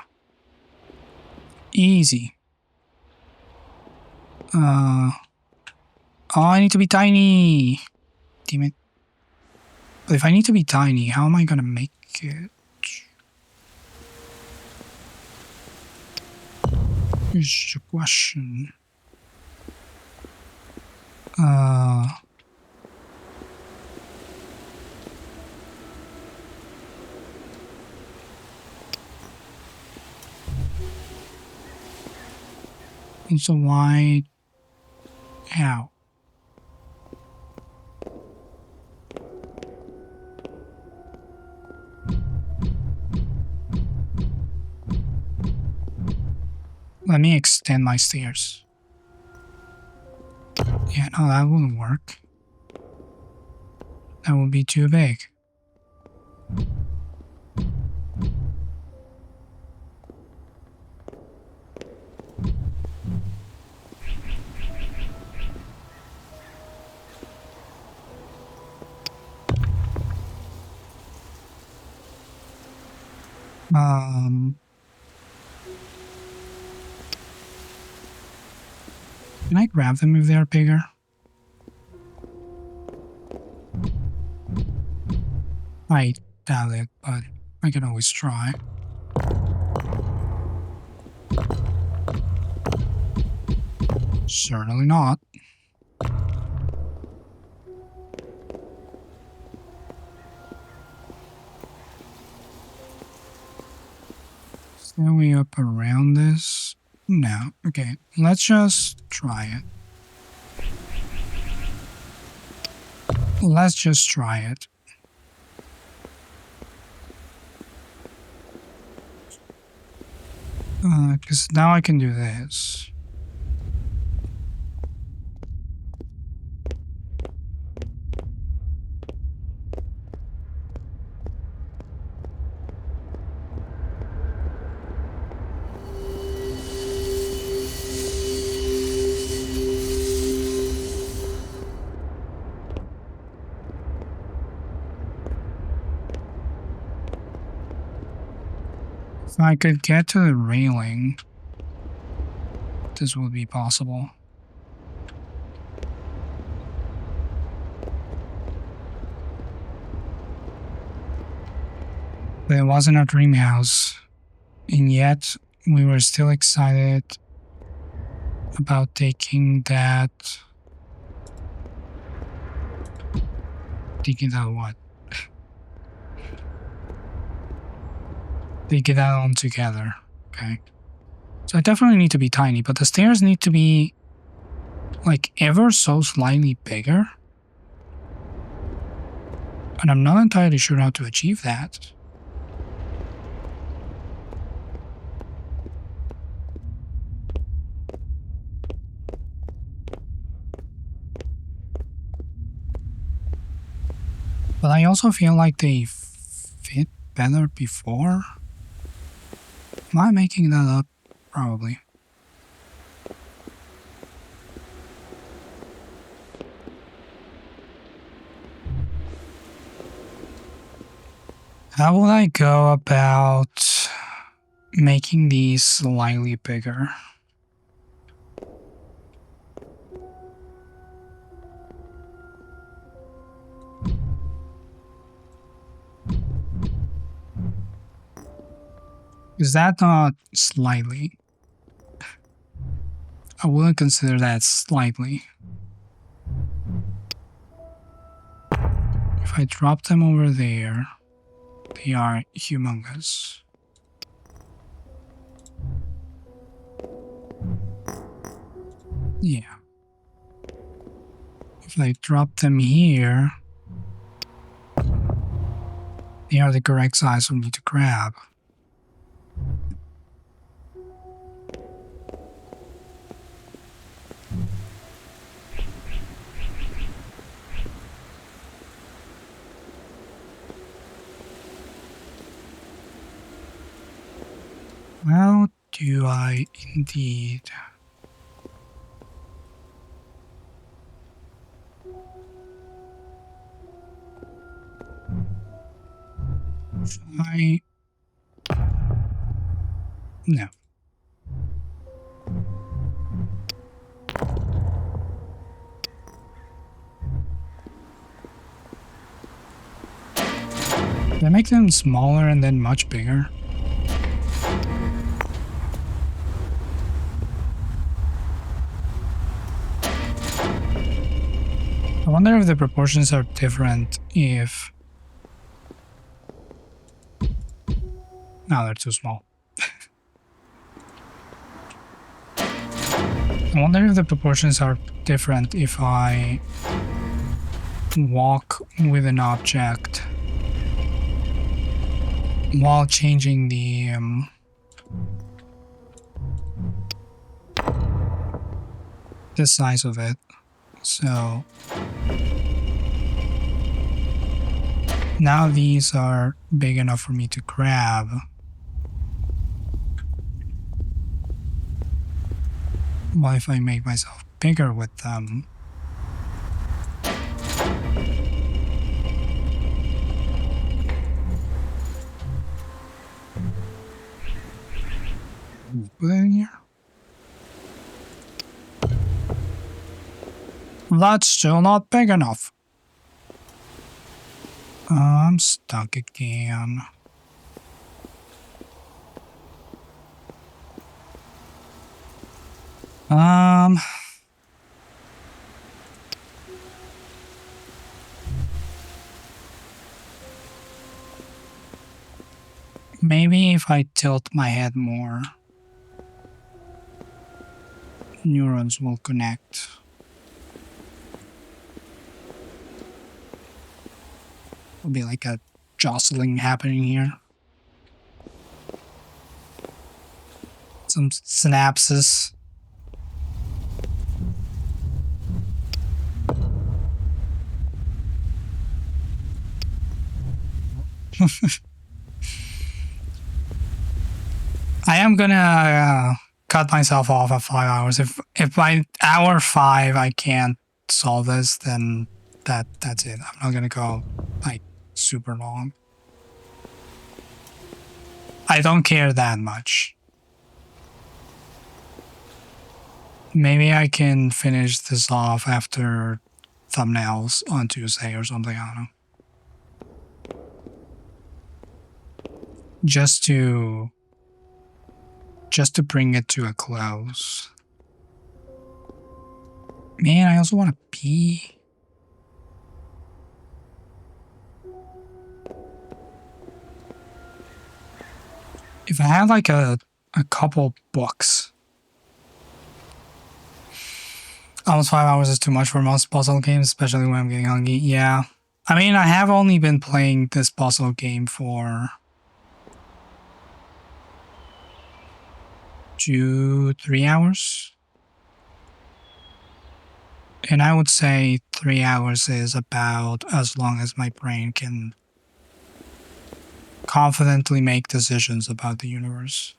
Easy. Oh, I need to be tiny. Damn it. But if I need to be tiny, how am I gonna make it? Here's the question. And so why? How? Let me extend my stairs. Yeah, no, that wouldn't work. That would be too big. Can I grab them if they're bigger? I doubt it, but I can always try. Certainly not. Are we up around this? No. Okay, let's just try it. Let's just try it. Because now I can do this. If I could get to the railing, this would be possible. But it wasn't a dream house, and yet we were still excited about taking that. Taking that what? They get that on together. Okay. So I definitely need to be tiny, but the stairs need to be like ever so slightly bigger. And I'm not entirely sure how to achieve that. But I also feel like they fit better before. Am I making that up? Probably. How will I go about making these slightly bigger? Is that not slightly? I wouldn't consider that slightly. If I drop them over there, they are humongous. Yeah. If I drop them here, they are the correct size for me to grab. How do I indeed? No. Did I make them smaller and then much bigger? I wonder if the proportions are different if... No, they're too small. I wonder if the proportions are different if I walk with an object while changing the size of it. So now these are big enough for me to grab. What if I make myself bigger with them? Put it in here. That's still not big enough. I'm stuck again. Maybe if I tilt my head more, neurons will connect. There'll be like a jostling happening here. Some synapses. I am gonna cut myself off at 5 hours. If by hour 5 I can't solve this, then that's it. I'm not gonna go like super long. I don't care that much. Maybe I can finish this off after thumbnails on Tuesday or something. I don't know. Just to bring it to a close. Man, I also want to pee. If I had like a couple books. Almost 5 hours is too much for most puzzle games, especially when I'm getting hungry. Yeah. I mean, I have only been playing this puzzle game for 2-3 hours. And I would say 3 hours is about as long as my brain can confidently make decisions about the universe.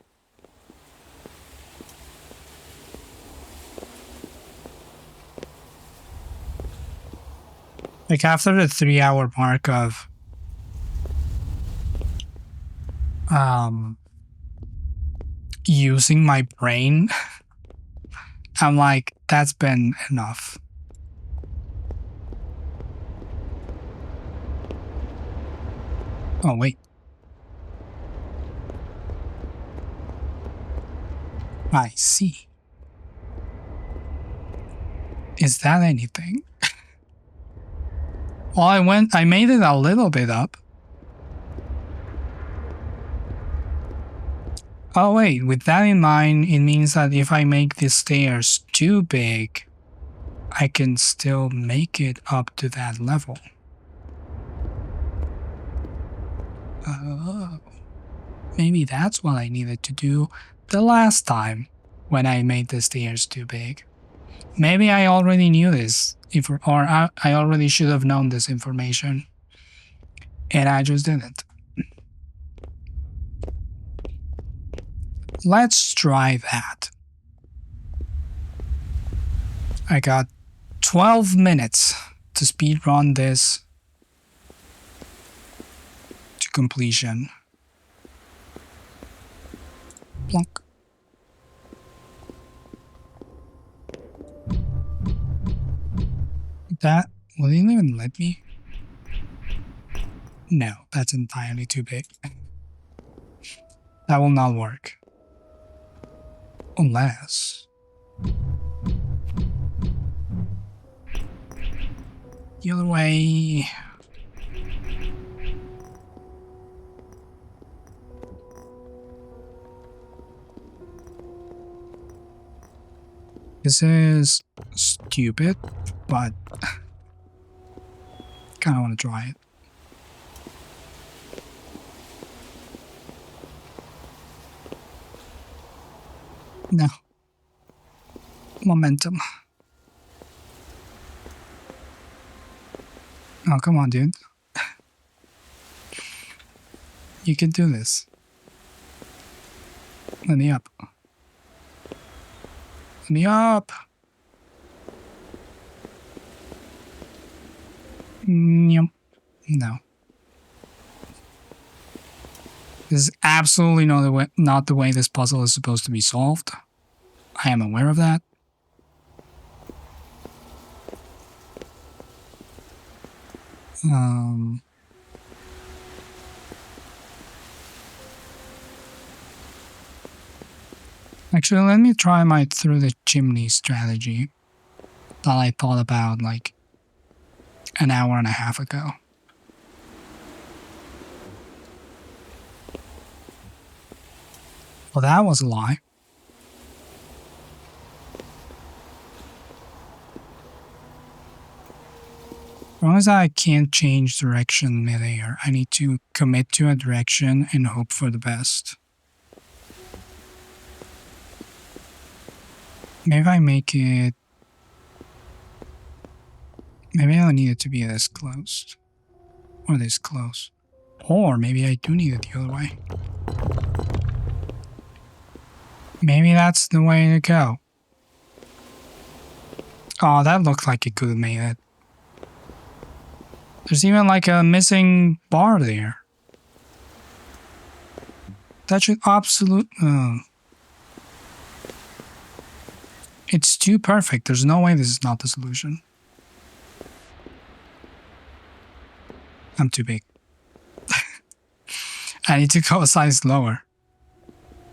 Like after the 3-hour mark of using my brain, I'm like, that's been enough. Oh, wait. I see. Is that anything? Well, I made it a little bit up. Oh wait, with that in mind, it means that if I make the stairs too big, I can still make it up to that level. Oh, maybe that's what I needed to do the last time when I made the stairs too big. Maybe I already knew this, or I already should have known this information, and I just didn't. Let's try that. I got 12 minutes to speedrun this to completion. Plunk. That will it even let me? No, that's entirely too big. That will not work. Unless the other way. This is stupid, but kind of want to try it. No. Momentum. Oh, come on, dude. You can do this. Let me up. Let me up. No. This is absolutely not the way this puzzle is supposed to be solved. I am aware of that. Actually, let me try my through the chimney strategy that I thought about like an hour and a half ago. Well, that was a lie. As long as I can't change direction mid-air, I need to commit to a direction and hope for the best. Maybe I make it... Maybe I don't need it to be this close. Or this close. Or maybe I do need it the other way. Maybe that's the way to go. Oh, that looked like it could have made it. There's even like a missing bar there. That should it's too perfect. There's no way this is not the solution. I'm too big. I need to go a size lower.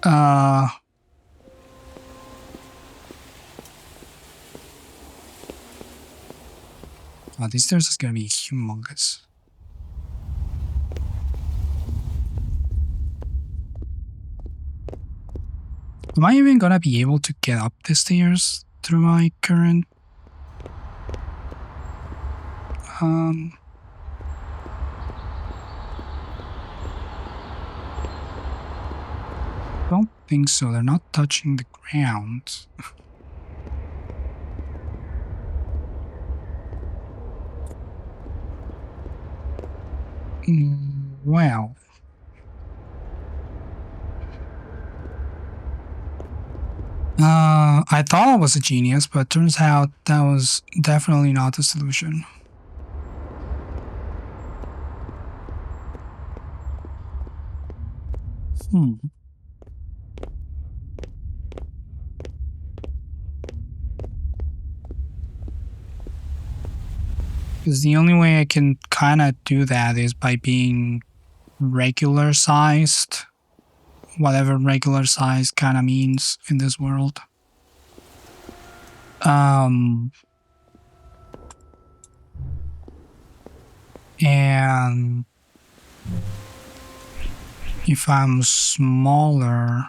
Oh, these stairs is gonna be humongous. Am I even gonna be able to get up the stairs through my current... don't think so. They're not touching the ground. Well. I thought I was a genius, but turns out that was definitely not the solution. Because the only way I can kind of do that is by being regular sized. Whatever regular size kind of means in this world. And if I'm smaller,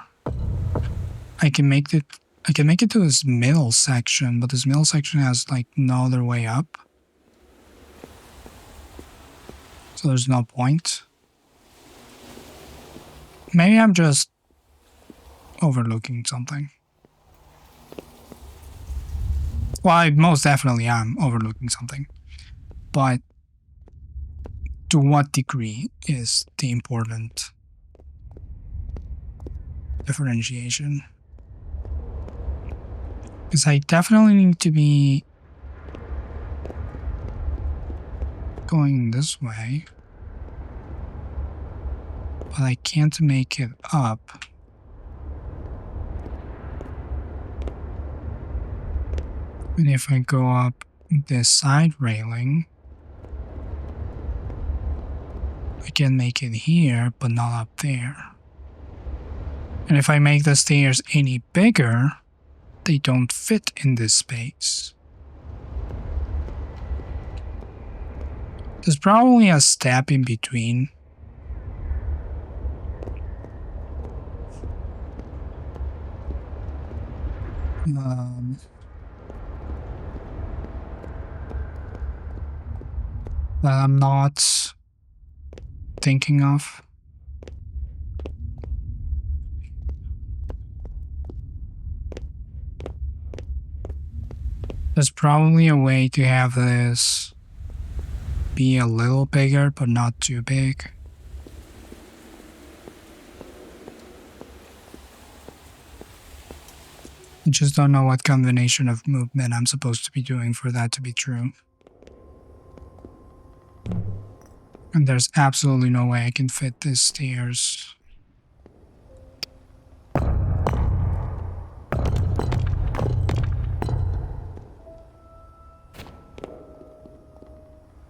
I can make it to this middle section, but this middle section has like no other way up. So there's no point. Maybe I'm just overlooking something. Well, I most definitely am overlooking something. But to what degree is the important differentiation? Because I definitely need to be going this way. But I can't make it up. And if I go up this side railing, I can make it here, but not up there. And if I make the stairs any bigger, they don't fit in this space. There's probably a step in between. That I'm not thinking of. There's probably a way to have this be a little bigger, but not too big. I just don't know what combination of movement I'm supposed to be doing for that to be true. And there's absolutely no way I can fit these stairs.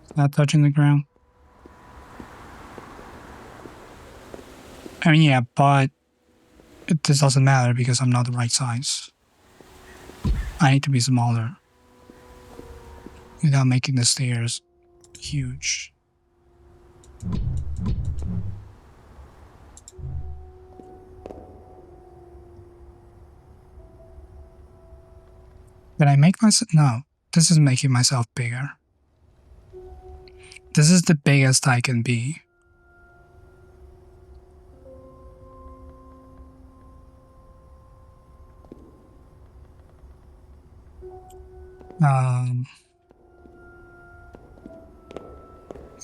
Is that touching the ground? I mean, yeah, but This doesn't matter because I'm not the right size. I need to be smaller without making the stairs huge. Can I make myself? No, this is making myself bigger. This is the biggest I can be.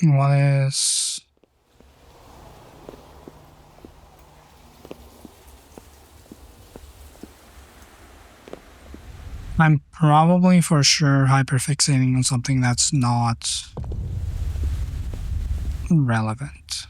What is... I'm probably for sure hyperfixating on something that's not relevant.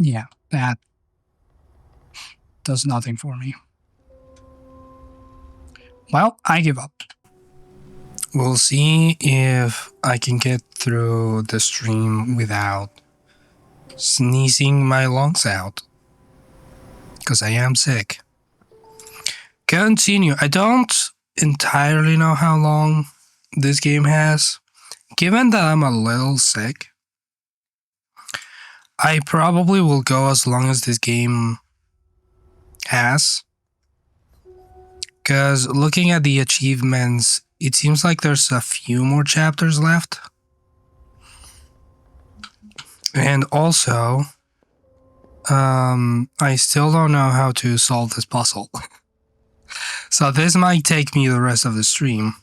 Yeah, that does nothing for me. Well, I give up. We'll see if I can get through the stream without sneezing my lungs out, because I am sick. Continue. I don't entirely know how long this game has. Given that I'm a little sick, I probably will go as long as this game has. Because looking at the achievements, it seems like there's a few more chapters left. And also, I still don't know how to solve this puzzle. So this might take me the rest of the stream.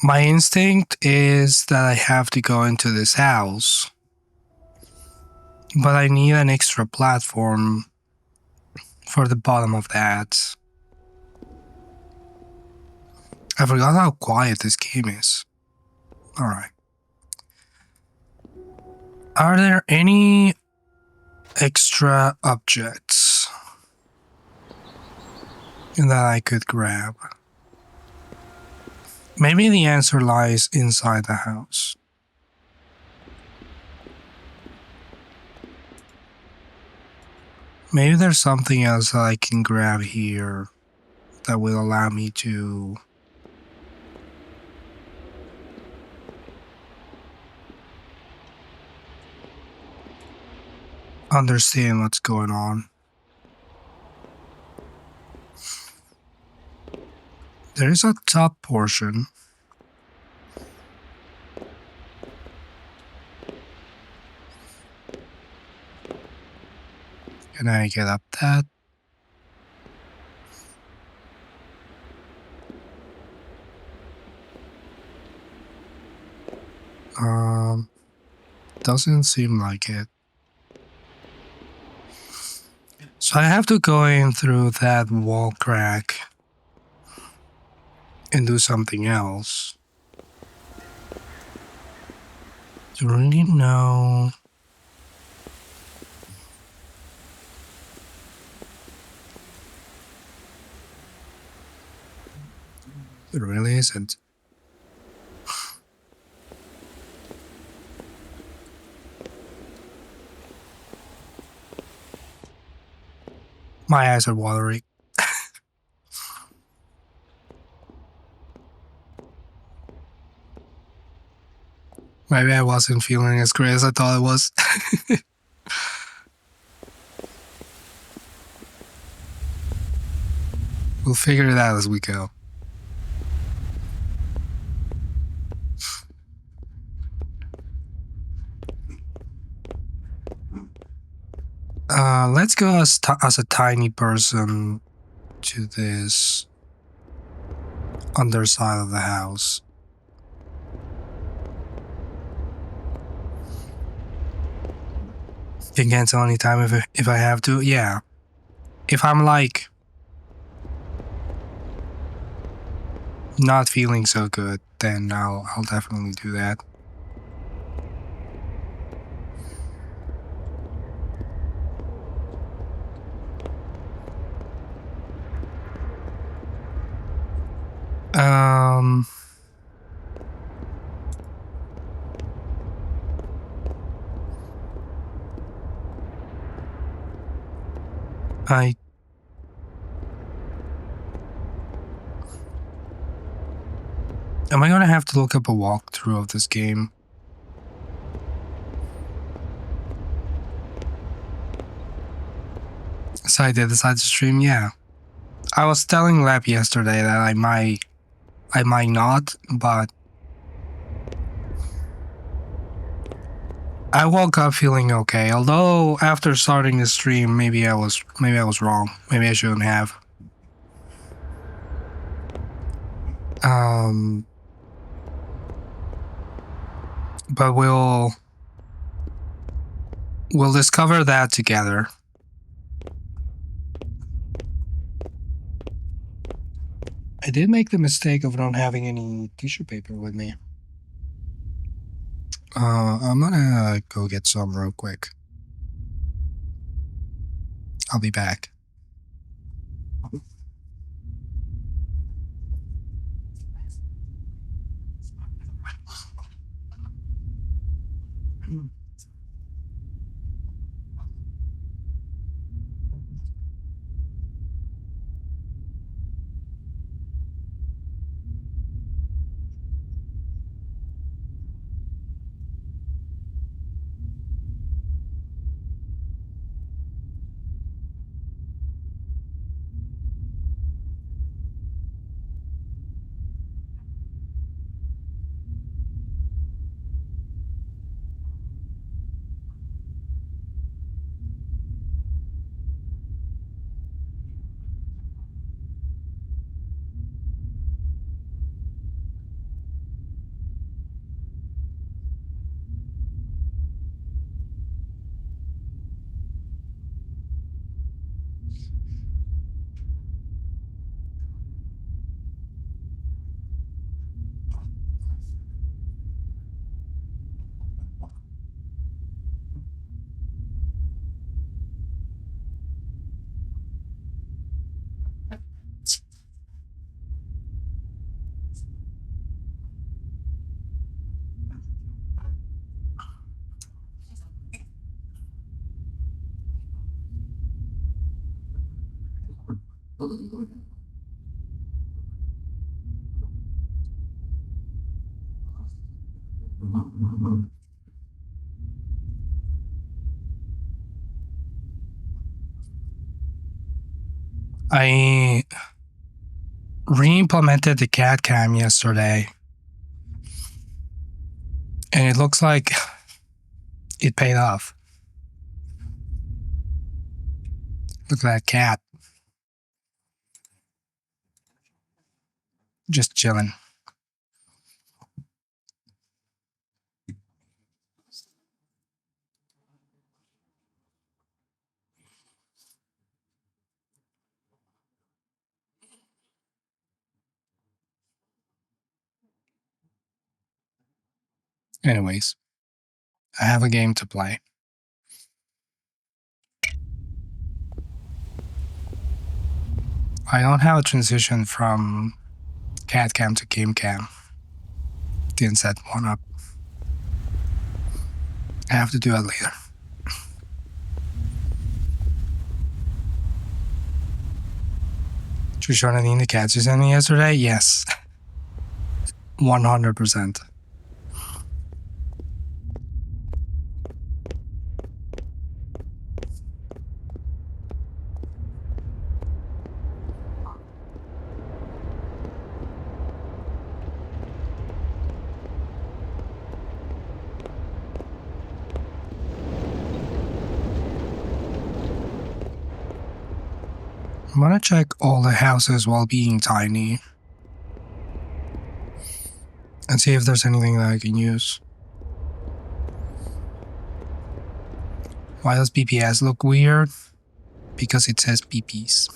My instinct is that I have to go into this house. But I need an extra platform for the bottom of that. I forgot how quiet this game is. Alright. Are there any extra objects that I could grab? Maybe the answer lies inside the house. Maybe there's something else that I can grab here that will allow me to understand what's going on. There is a top portion. Can I get up that? Doesn't seem like it. So I have to go in through that wall crack and do something else. Don't really know. It really isn't. My eyes are watery. Maybe I wasn't feeling as great as I thought I was. We'll figure it out as we go. Let's go as a tiny person to this underside of the house. Can cancel anytime if I have to. Yeah. If I'm like not feeling so good, then I'll definitely do that. Am I gonna have to look up a walkthrough of this game? So I did decide to stream, yeah. I was telling Lab yesterday that I might not, but I woke up feeling okay. Although after starting the stream, maybe I was wrong. Maybe I shouldn't have. But we'll discover that together. I did make the mistake of not having any tissue paper with me. I'm gonna go get some real quick. I'll be back. I re-implemented the cat cam yesterday, and it looks like it paid off. Look at that cat. Just chilling. Anyways, I have a game to play. I don't have a transition from cat cam to game cam. Didn't set one up. I have to do it later. Did you show any of the cats you sent me yesterday? Yes. 100%. I'm gonna check all the houses while being tiny and see if there's anything that I can use. Why does BPS look weird? Because it says BPs.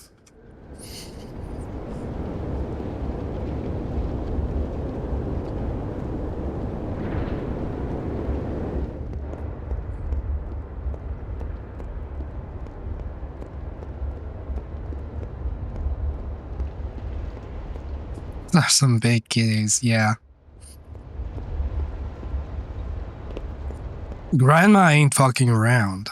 There's some big kitties, yeah. Grandma ain't fucking around.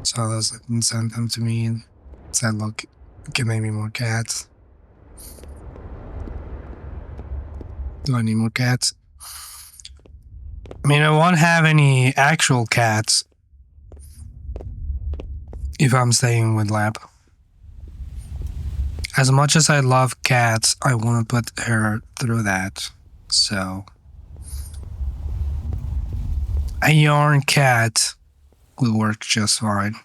So those sent them to me and said, look, give me more cats. Do I need more cats? I mean, I won't have any actual cats if I'm staying with Lab. As much as I love cats, I want to put her through that. So, a yarn cat will work just fine.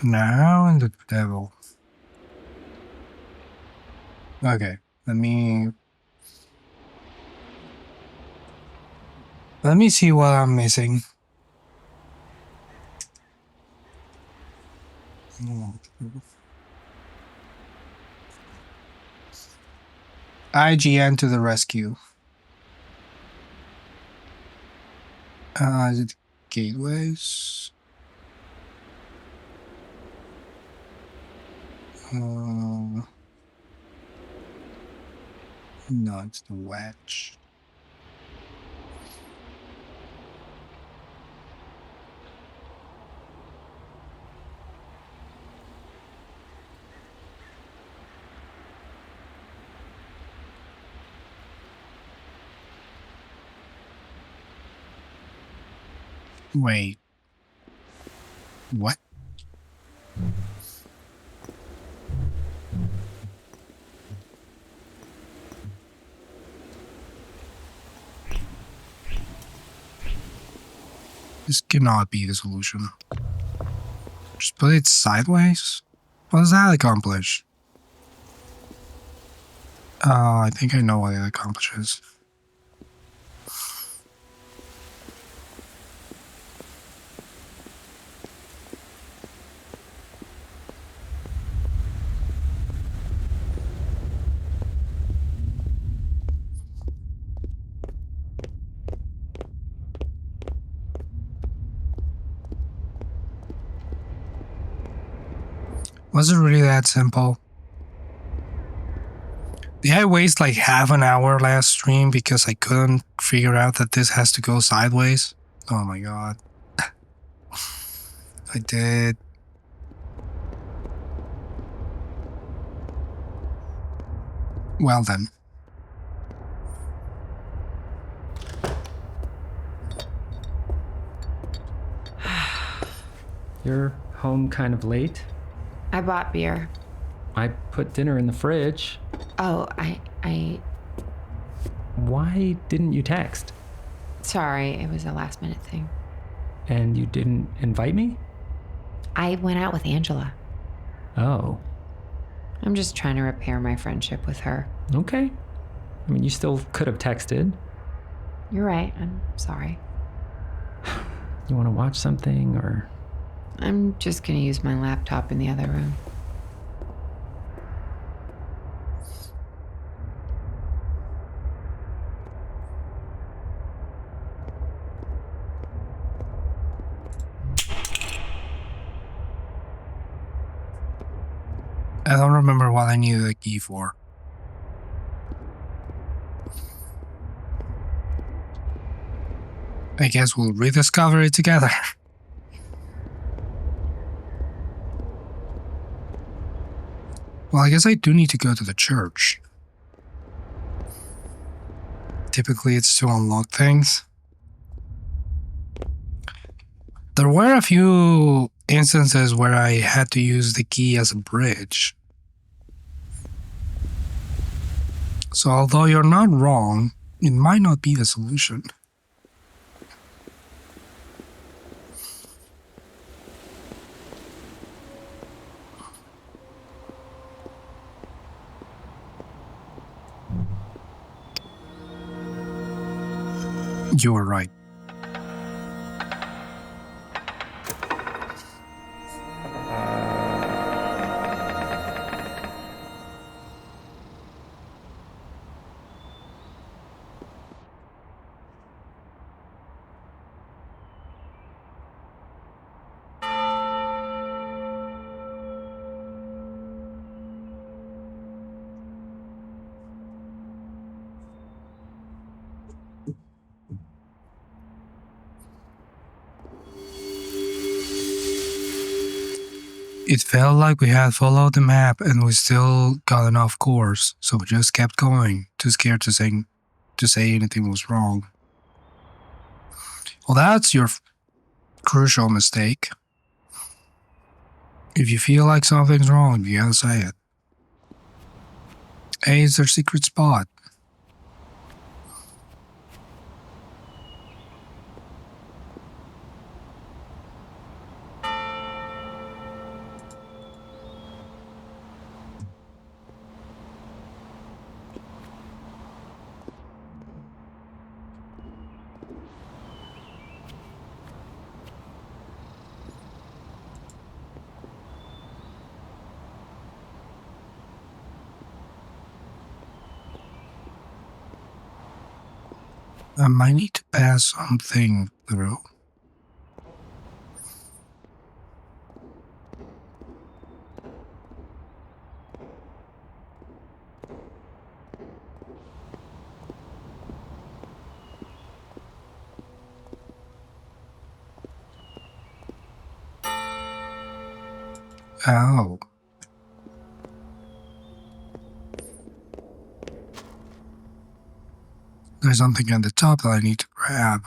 Now and the devil. Okay, let me see what I'm missing. IGN to the rescue. Is it gateways? No, it's the wedge. Wait. What? This cannot be the solution. Just put it sideways? What does that accomplish? I think I know what it accomplishes. Was it really that simple? Did I waste like half an hour last stream because I couldn't figure out that this has to go sideways? Oh my god. I did. Well then. You're home kind of late. I bought beer. I put dinner in the fridge. Oh, I. Why didn't you text? Sorry, it was a last minute thing. And you didn't invite me? I went out with Angela. Oh. I'm just trying to repair my friendship with her. Okay. I mean, you still could have texted. You're right. I'm sorry. You want to watch something or? I'm just gonna use my laptop in the other room. I don't remember what I needed a key for. I guess we'll rediscover it together. Well, I guess I do need to go to the church. Typically, it's to unlock things. There were a few instances where I had to use the key as a bridge. So although you're not wrong, it might not be the solution. You were right. It felt like we had followed the map and we still got off course, so we just kept going, too scared to say anything was wrong. Well, that's your crucial mistake. If you feel like something's wrong, you gotta say it. A is their secret spot. I might need to pass something through. Oh. There's something at the top that I need to grab.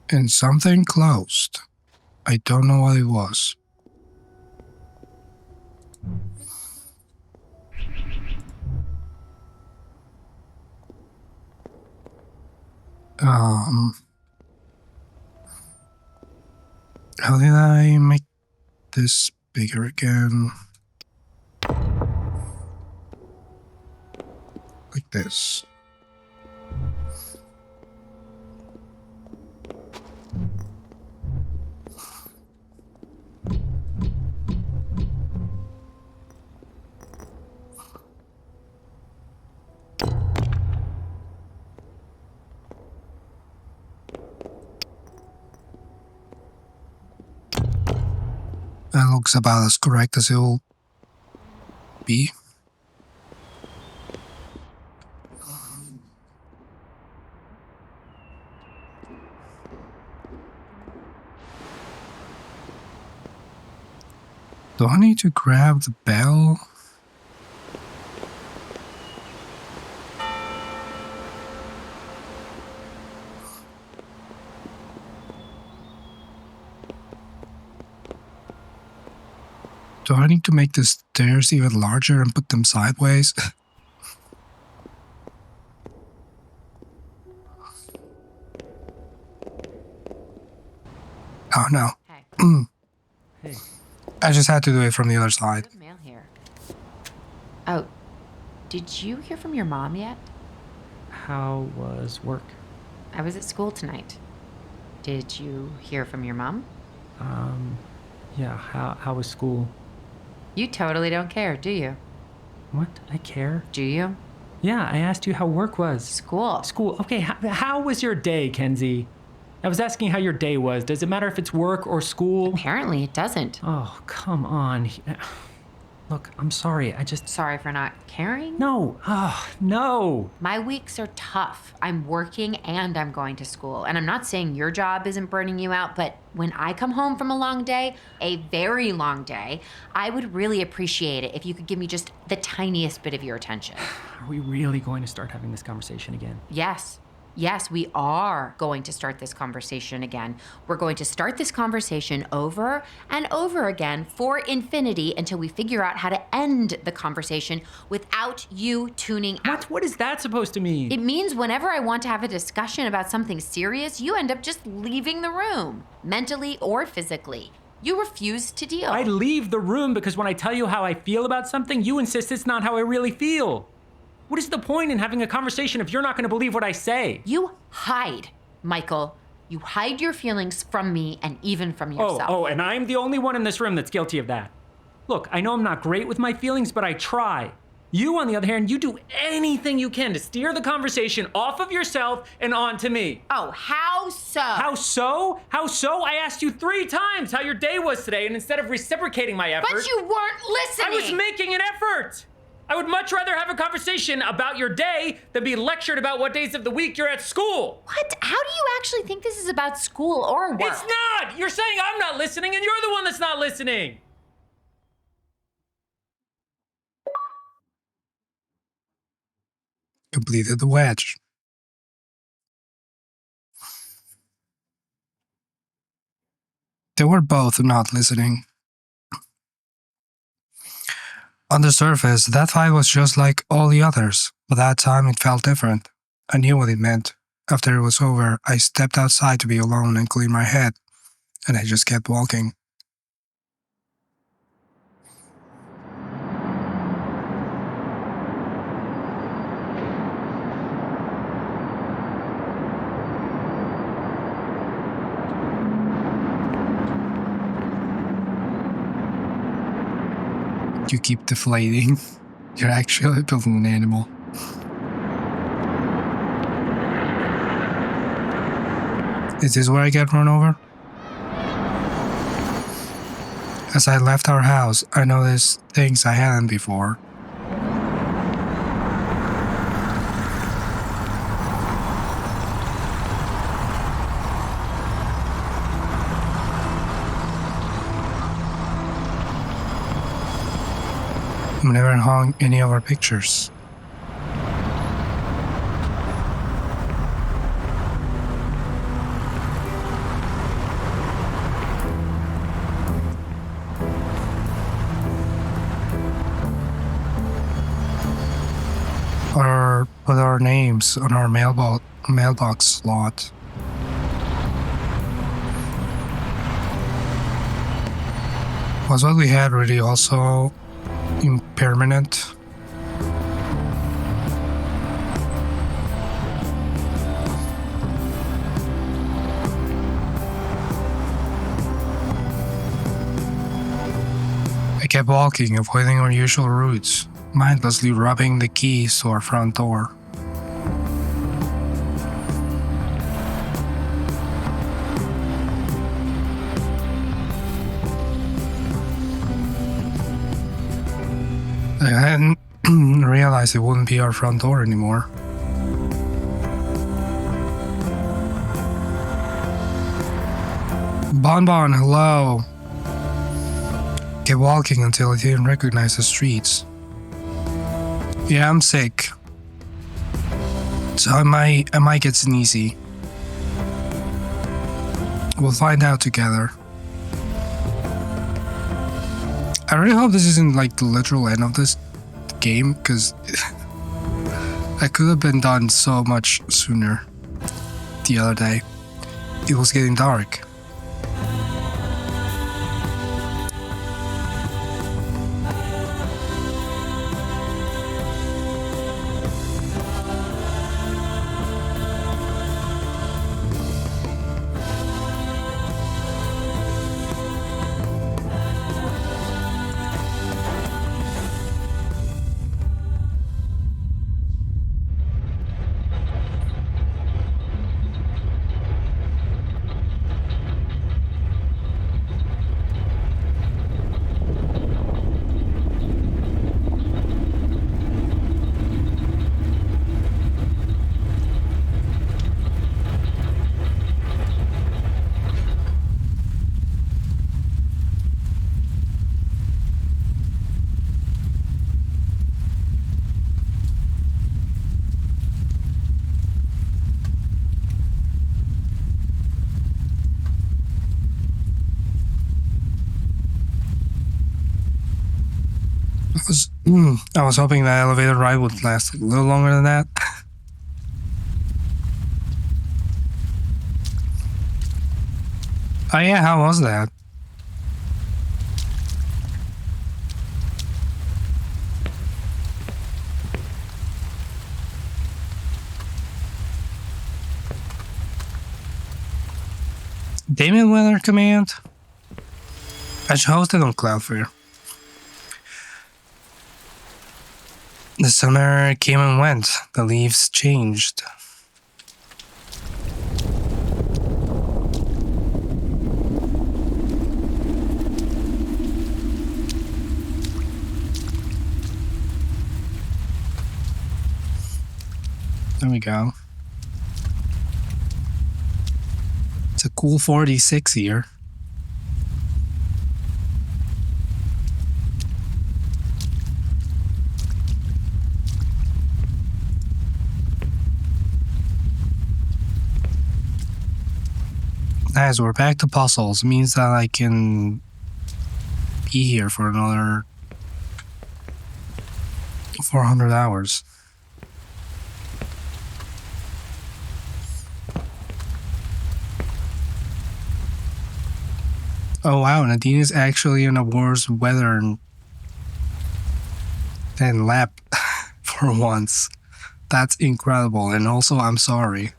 And something closed. I don't know what it was. How did I make this bigger again? Like this. That looks about as correct as it will be. Do I need to grab the bell? Do I need to make the stairs even larger and put them sideways? Oh no. Hey. Hey. I just had to do it from the other side. Good mail here. Oh, did you hear from your mom yet? How was work? I was at school tonight. Did you hear from your mom? Yeah, how was school? You totally don't care, do you? What? I care? Do you? Yeah, I asked you how work was. School. School. Okay, how was your day, Kenzie? I was asking how your day was. Does it matter if it's work or school? Apparently it doesn't. Oh, come on. Look, I'm sorry. I just... Sorry for not caring. No. No. My weeks are tough. I'm working and I'm going to school. And I'm not saying your job isn't burning you out, but when I come home from a long day, a very long day, I would really appreciate it if you could give me just the tiniest bit of your attention. Are we really going to start having this conversation again? Yes. Yes, we are going to start this conversation again. We're going to start this conversation over and over again for infinity until we figure out how to end the conversation without you tuning out. What is that supposed to mean? It means whenever I want to have a discussion about something serious, you end up just leaving the room, mentally or physically. You refuse to deal. I leave the room because when I tell you how I feel about something, you insist it's not how I really feel. What is the point in having a conversation if you're not going to believe what I say? You hide, Michael. You hide your feelings from me and even from yourself. Oh, and I'm the only one in this room that's guilty of that. Look, I know I'm not great with my feelings, but I try. You, on the other hand, you do anything you can to steer the conversation off of yourself and onto me. Oh, how so? How so? How so? I asked you 3 times how your day was today, and instead of reciprocating my effort... But you weren't listening! I was making an effort! I would much rather have a conversation about your day than be lectured about what days of the week you're at school. What? How do you actually think this is about school or work? It's not! You're saying I'm not listening, and you're the one that's not listening! Completed the wedge. They were both not listening. On the surface, that fight was just like all the others, but that time it felt different. I knew what it meant. After it was over, I stepped outside to be alone and clear my head, and I just kept walking. You keep deflating. You're actually a balloon animal. Is this where I get run over? As I left our house, I noticed things I hadn't before. We never hung any of our pictures. Or put our names on our mailbox slot. Was what we had really also impermanent? I kept walking, avoiding our usual routes, mindlessly rubbing the keys to our front door. I hadn't realized it wouldn't be our front door anymore. Bonbon, hello. Kept walking until I didn't recognize the streets. Yeah, I'm sick. So I might get sneezy. We'll find out together. I really hope this isn't like the literal end of this game, because I could have been done so much sooner the other day. It was getting dark. I was hoping the elevator ride would last a little longer than that. Oh yeah, how was that? Damon Weather Command. I hosted on Cloudflare. The summer came and went. The leaves changed. There we go. It's a cool 46 here. Nice, we're back to puzzles. Means that I can be here for another 400 hours. Oh wow, Nadine is actually in a worse weather than Lap for once. That's incredible, and also I'm sorry.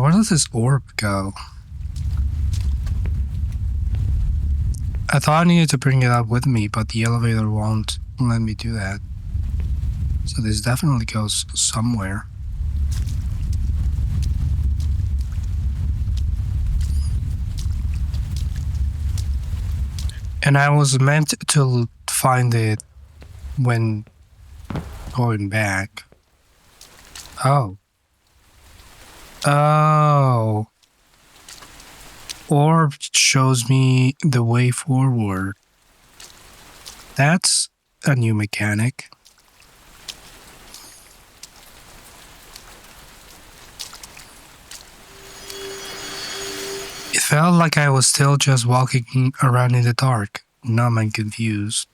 Where does this orb go? I thought I needed to bring it up with me, but the elevator won't let me do that. So this definitely goes somewhere. And I was meant to find it when going back. Oh. Oh. Orb shows me the way forward. That's a new mechanic. It felt like I was still just walking around in the dark, numb and confused.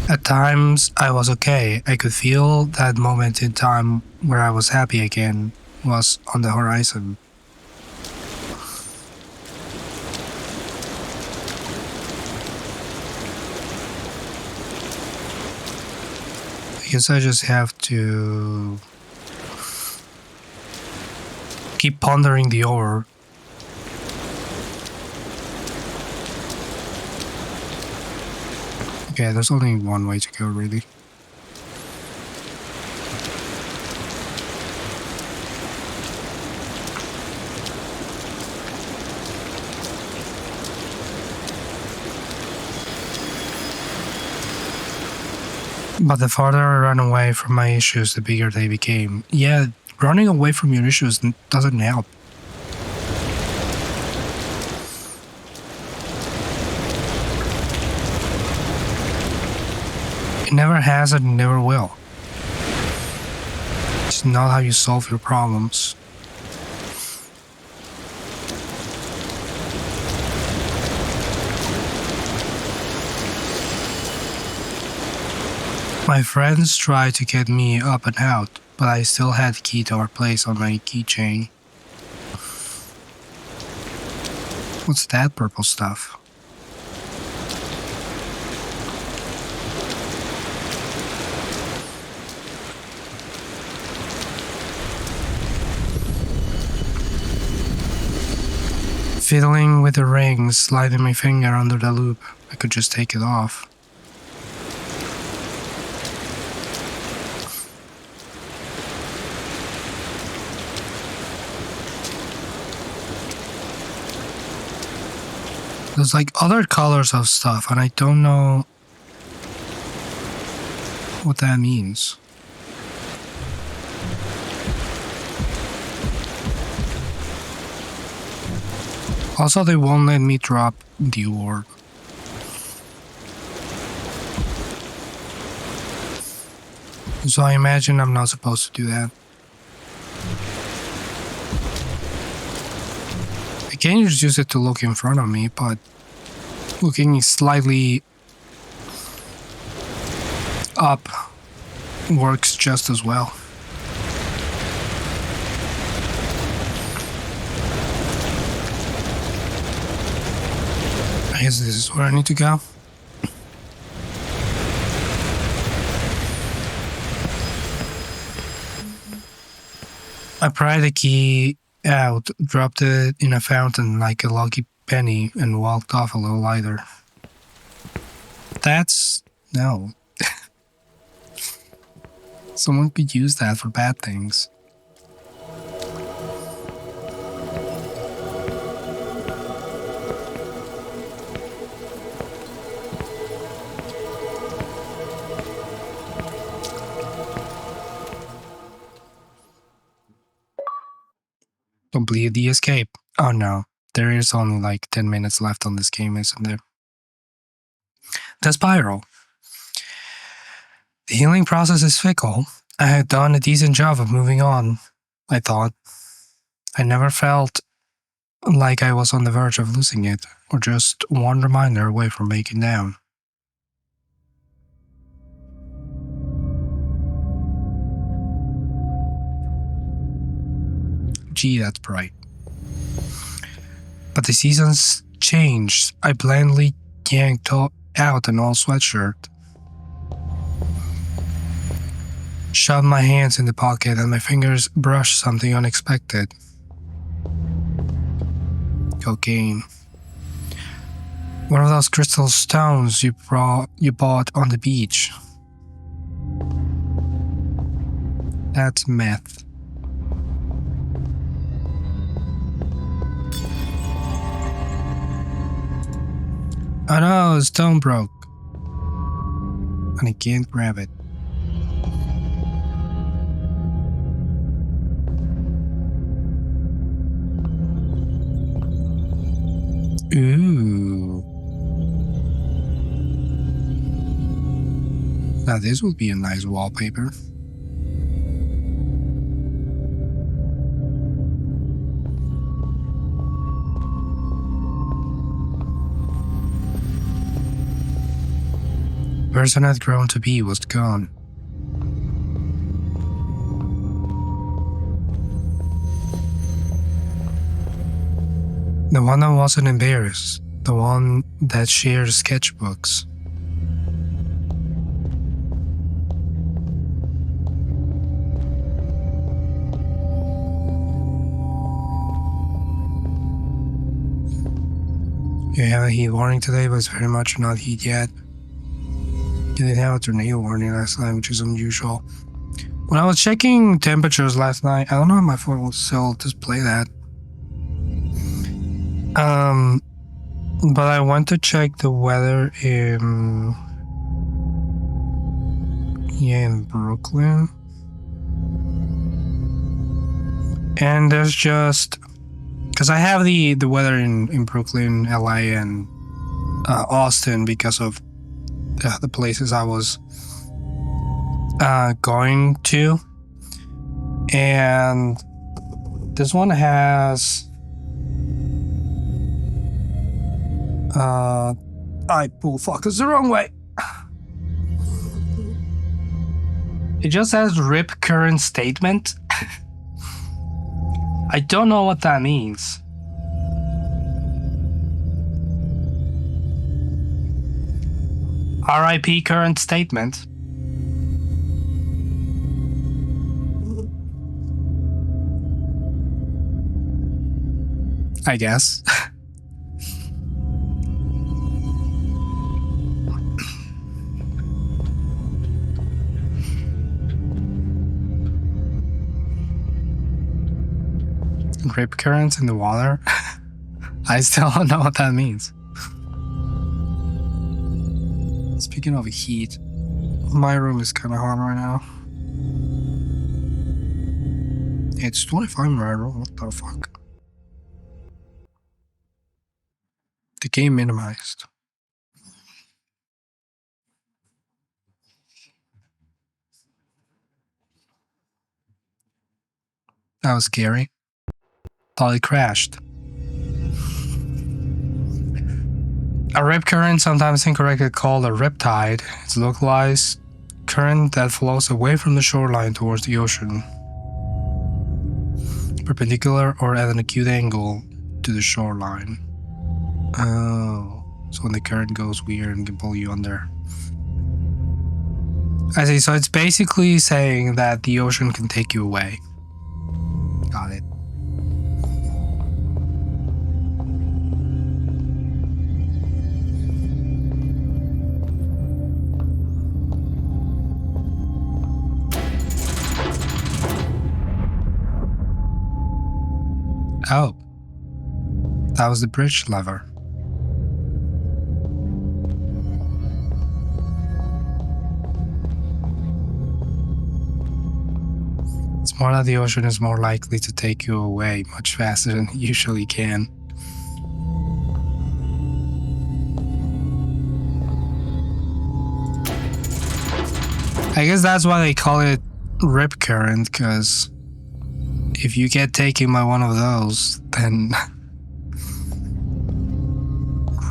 At times, I was okay. I could feel that moment in time where I was happy again was on the horizon. I guess I just have to keep pondering the orb. Okay, there's only one way to go, really. But the farther I ran away from my issues, the bigger they became. Yeah, running away from your issues doesn't help. It never has and it never will. It's not how you solve your problems. My friends tried to get me up and out, but I still had the key to our place on my keychain. What's that purple stuff? Fiddling with the ring, sliding my finger under the loop. I could just take it off. There's like other colors of stuff, and I don't know what that means. Also, they won't let me drop the orb. So I imagine I'm not supposed to do that. I can just use it to look in front of me, but looking slightly up works just as well. I guess this is where I need to go. I pried the key out, dropped it in a fountain like a lucky penny, and walked off a little lighter. That's... no. Someone could use that for bad things. Complete the escape. Oh no, there is only like 10 minutes left on this game, isn't there? The spiral. The healing process is fickle. I had done a decent job of moving on, I thought. I never felt like I was on the verge of losing it, or just one reminder away from breaking down. Gee, that's bright. But the seasons changed. I blindly yanked out an old sweatshirt, shoved my hands in the pocket, and my fingers brushed something unexpected. Cocaine. One of those crystal stones you bought on the beach. That's meth. Oh no, the stone broke. And I can't grab it. Ooh. Now this would be a nice wallpaper. The person I'd grown to be was gone. The one that wasn't embarrassed. The one that shared sketchbooks. You have a heat warning today, but it's very much not heat yet. You didn't have a tornado warning last night, which is unusual. When I was checking temperatures last night, I don't know if my phone will still display that. But I went to check the weather in Brooklyn. And there's just... because I have the weather in Brooklyn, LA, and Austin because of the places I was going to. And this one has... I pull focus the wrong way. It just says RIP current statement. I don't know what that means. RIP current statement. I guess. Rip currents in the water? I still don't know what that means. Speaking of heat, my room is kind of hot right now. It's 25 in my room, what the fuck? The game minimized. That was scary. Thought it crashed. A rip current, sometimes incorrectly called a riptide, is localized current that flows away from the shoreline towards the ocean, perpendicular or at an acute angle to the shoreline. Oh, so when the current goes weird and can pull you under. I see, so it's basically saying that the ocean can take you away. Got it. Oh, that was the bridge lever. It's more that the ocean is more likely to take you away much faster than it usually can. I guess that's why they call it rip current, because if you get taken by one of those, then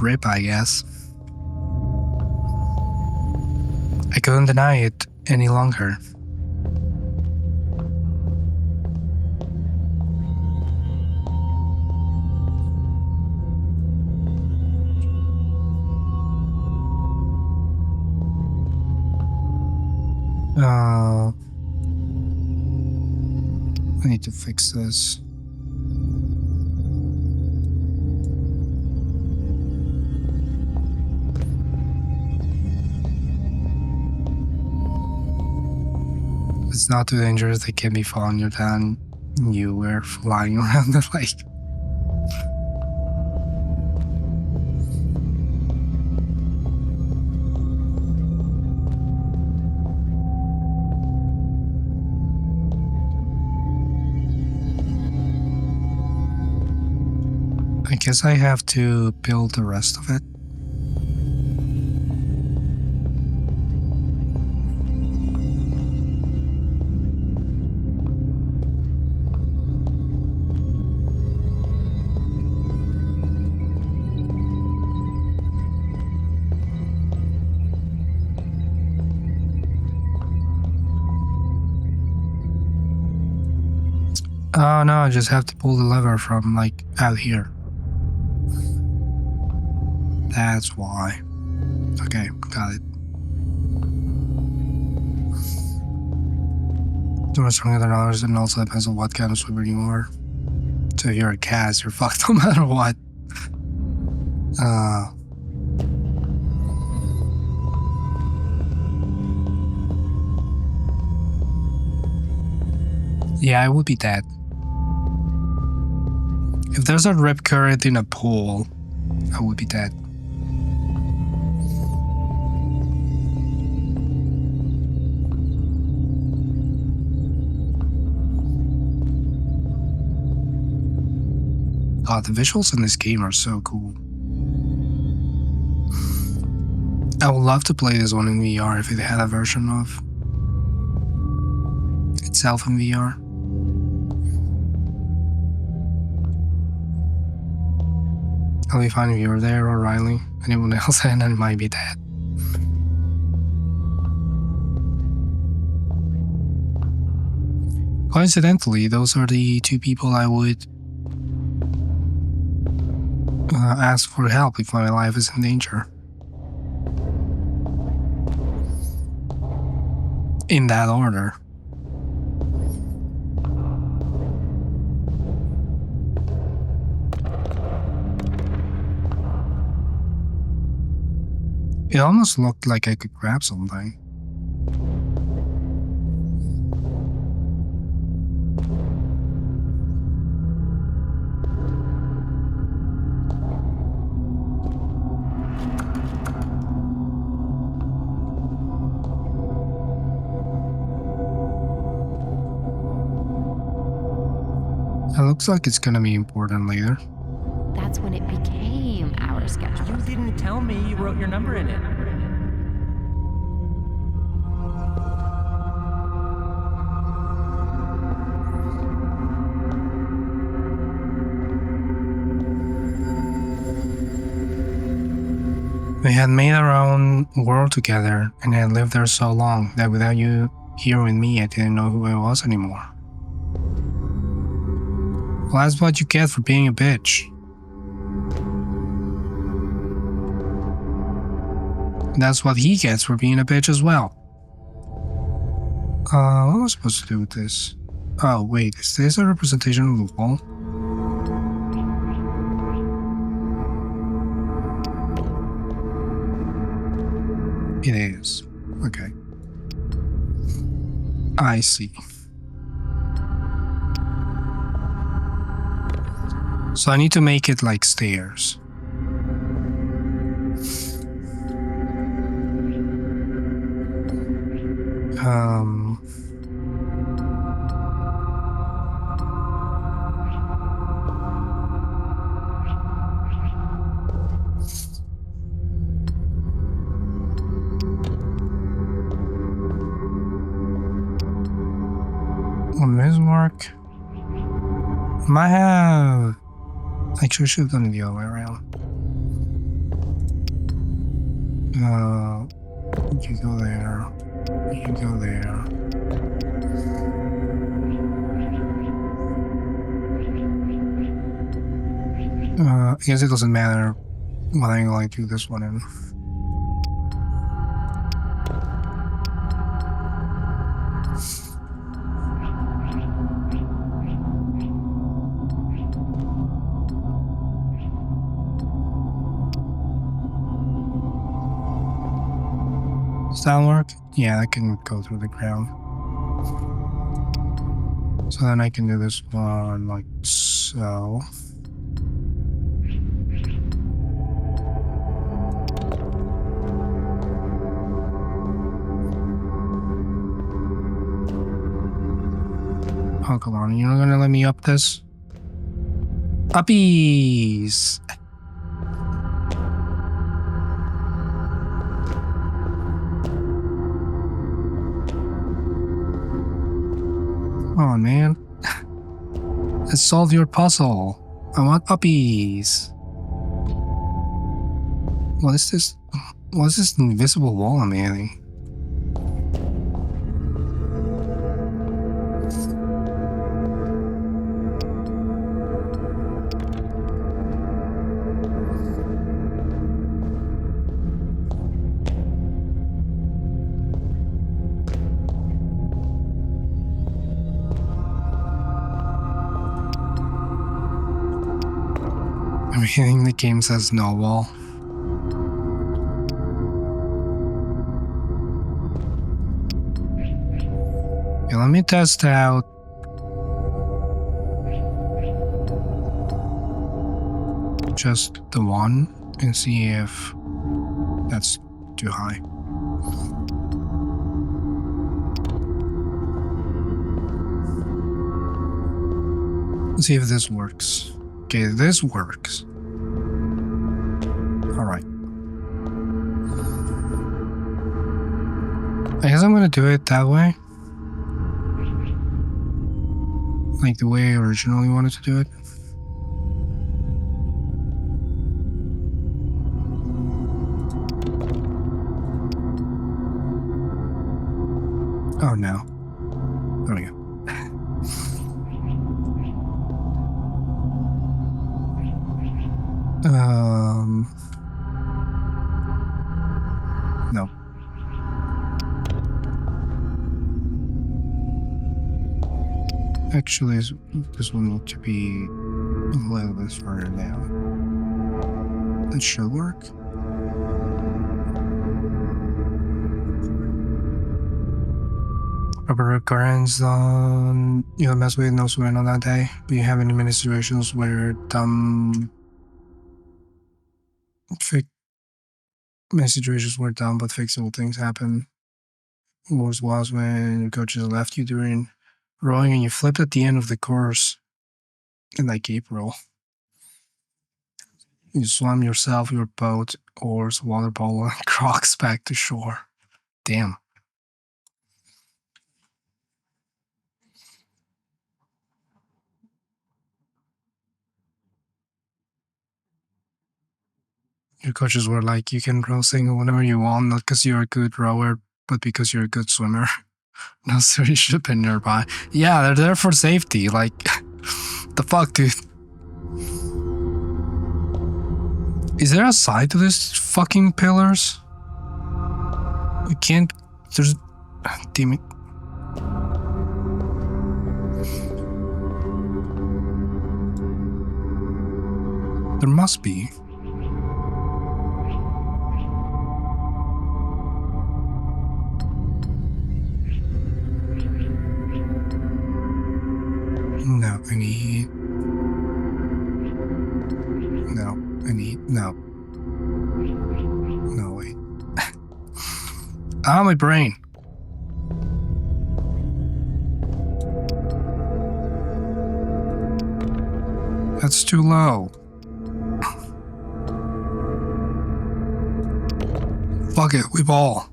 rip, I guess. I couldn't deny it any longer. I need to fix this. It's not too dangerous. They can be following you down. You were flying around the lake. I guess I have to build the rest of it. Oh no, I just have to pull the lever from like out here. That's why. Okay, got it. Too much stronger than others, and also depends on what kind of swimmer you are. So if you're a Khaz, you're fucked no matter what. Yeah, I would be dead. If there's a rip current in a pool, I would be dead. God, the visuals in this game are so cool. I would love to play this one in VR if it had a version of itself in VR. I'll be fine if you're there, or Riley. Anyone else, and I might be dead. Coincidentally, those are the two people I would ask for help if my life is in danger. In that order. It almost looked like I could grab something. It looks like it's gonna be important later. That's when it became our schedule. You didn't tell me you wrote your number in it. We had made our own world together and had lived there so long that without you here with me, I didn't know who I was anymore. Well, that's what you get for being a bitch. That's what he gets for being a bitch as well. What was I supposed to do with this? Oh, wait, is this a representation of the wall? It is. Okay. I see. So I need to make it like stairs. Will this work? Might have... Actually, I should have done it the other way around. You go there. You go there. I guess it doesn't matter what angle I do this one in. Does that work? Yeah, I can go through the ground. So then I can do this one like so. Oh, come on. You're not gonna let me up this? Uppies! Come on, man. Let's solve your puzzle. I want uppies. What is this? What is this invisible wall I'm adding? Everything the game says no wall. Okay, let me test out just the one and see if that's too high. Let's see if this works. Okay, this works. Alright. I guess I'm gonna do it that way. Like the way I originally wanted to do it. Oh no. There we go. No. Actually, this will need to be a little bit further down. That should work. Proper occurrence on you mess with no swearing on that day. Do you have any many situations where many situations where dumb but fixable things happen? Worst was when your coaches left you during rowing and you flipped at the end of the course in like April. You swam yourself, your boat, oars, water polo, and crocs back to shore. Damn. Your coaches were like, you can row single whenever you want, not because you're a good rower, but because you're a good swimmer. No serious shipping nearby. Yeah, they're there for safety. Like, the fuck, dude? Is there a side to this fucking pillars? I can't. There's. Damn it. There must be. No, I need. No, I need. No. No, wait. My brain. That's too low. Fuck it, we ball.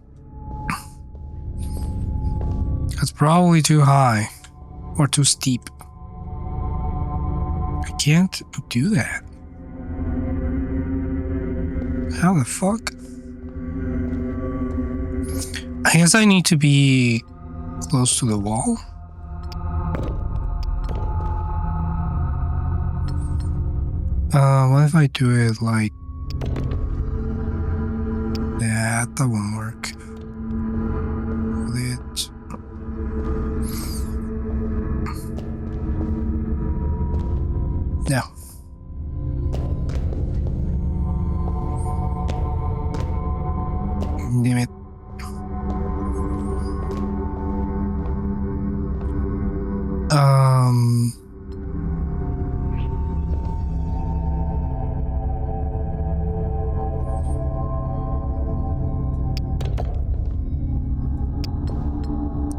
That's probably too high. Or too steep. I can't do that. How the fuck? I guess I need to be close to the wall. What if I do it like that? That won't work. It. Yeah. Damn it.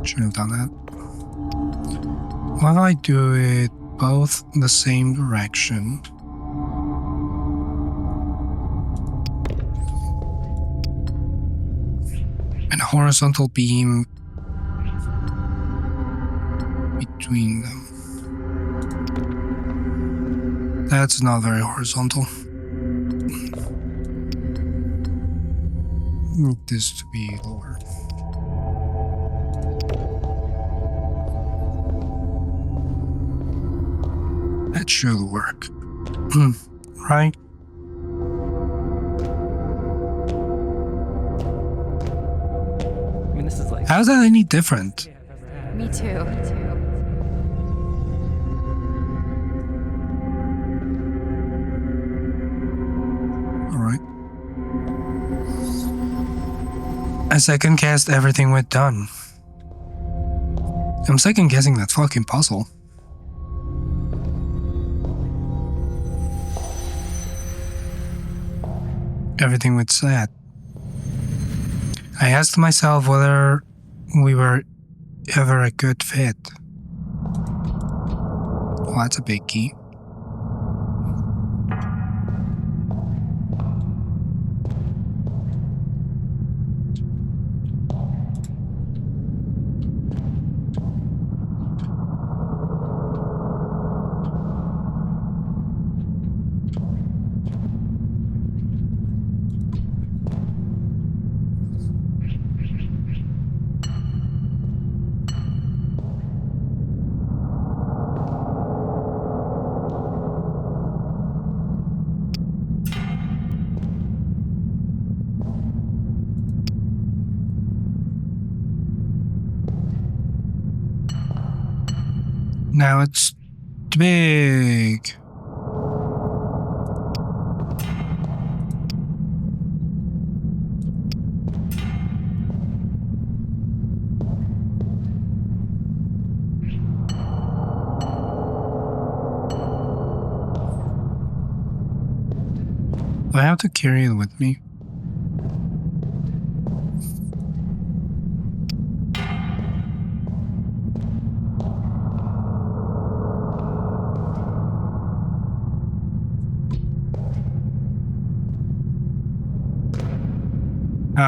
Shouldn't have done that. Why don't I do it both in the same direction? And a horizontal beam between them. That's not very horizontal. Need this to be lower. That should work. Right? I mean, this is like. How's that any different? Me too. Alright. I second guessed everything we'd done. I'm second guessing that fucking puzzle. Everything we'd said. I asked myself whether we were ever a good fit. Well, that's a big key. Now it's big. Do I have to carry it with me?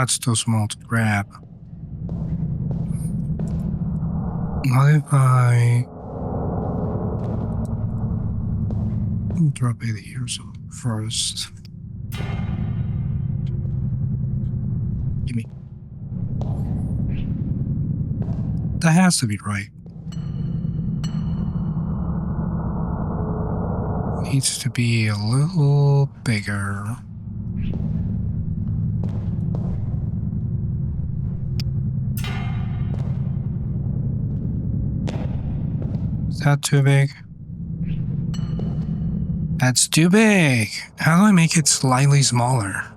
It's too small to grab. What if I drop it here first? Give me. That has to be right. Needs to be a little bigger. Is that too big? That's too big. How do I make it slightly smaller?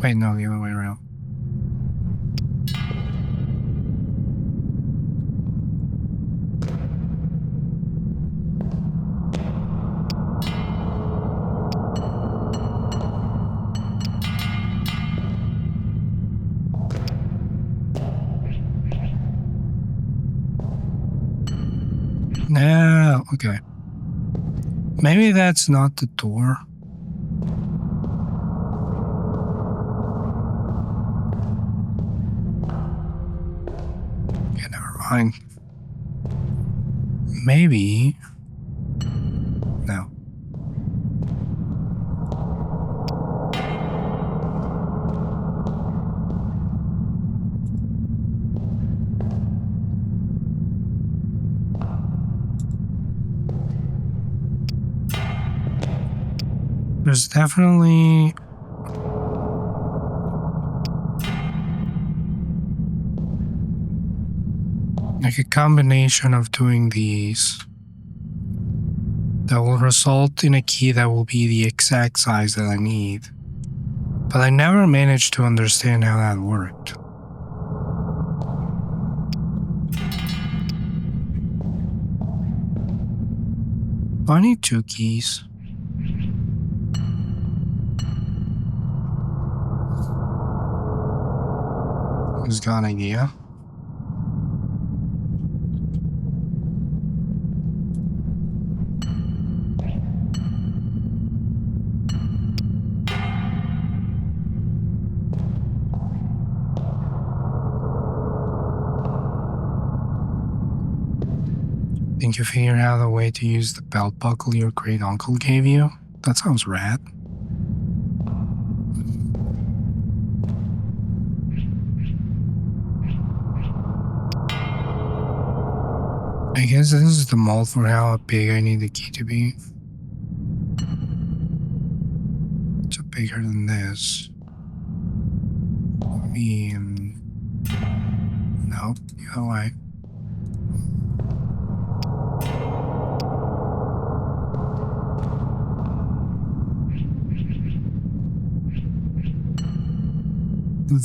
Wait, no, the other way around. No, okay. Maybe that's not the door. Okay, never mind. Maybe. No. There's definitely like a combination of doing these that will result in a key that will be the exact size that I need. But I never managed to understand how that worked. I need 2 keys. Who's got an idea? Think you figured out a way to use the belt buckle your great uncle gave you? That sounds rad. I guess this is the mold for how big I need the key to be. It's bigger than this. I mean, no, the other way.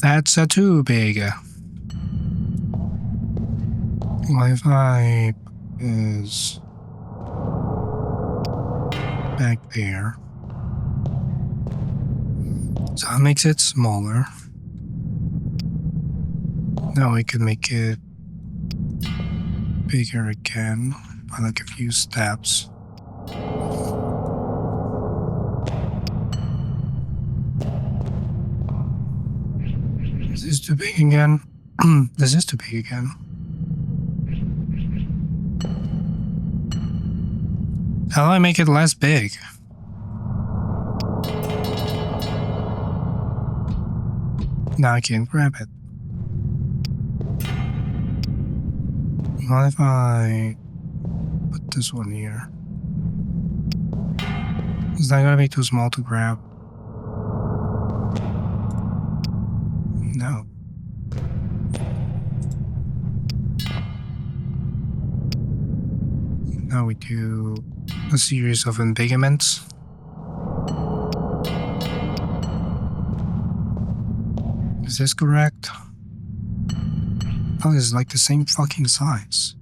That's a too big. Wi-Fi is back there. So that makes it smaller. Now we can make it bigger again by like a few steps. Is this too big again? This is too big again. How do I make it less big? Now I can't grab it. What if I put this one here? Is that gonna be too small to grab? No. Now we do a series of embiggements. Is this correct? Oh, this is like the same fucking size.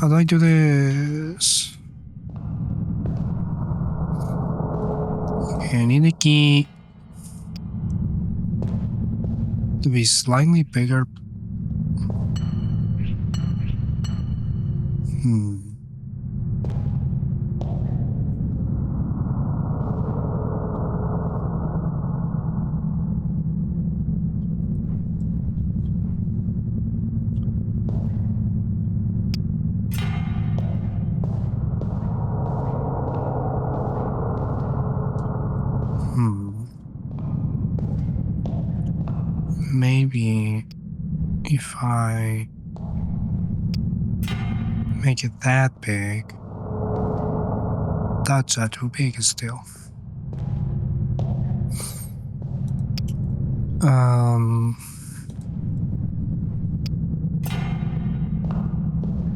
How do I do this? Okay, I need a key to be slightly bigger. Maybe if I make it that big, that's too big still.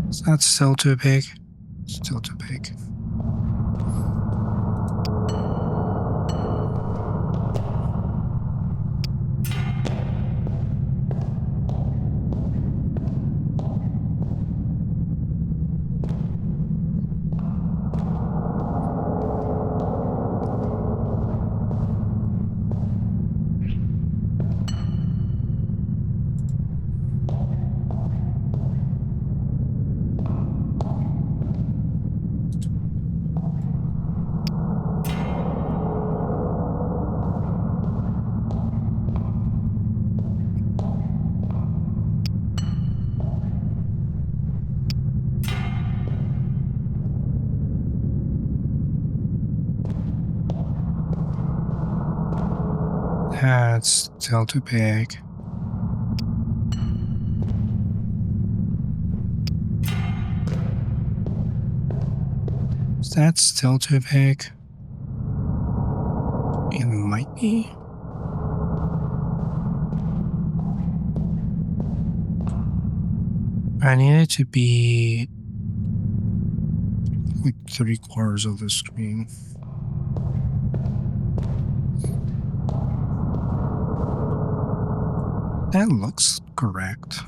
Is that still too big? Still too big. That's still too big. Is that still too big? It might be. I need it to be like 3/4 of the screen. That looks correct.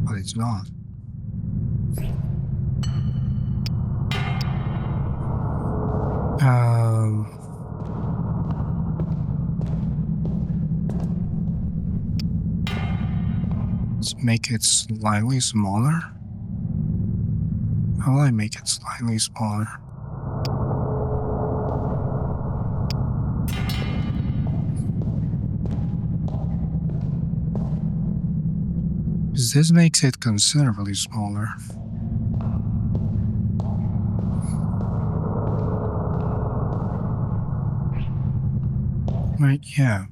But it's not. Let's make it slightly smaller. How will I make it slightly smaller? Because this makes it considerably smaller. Right, yeah.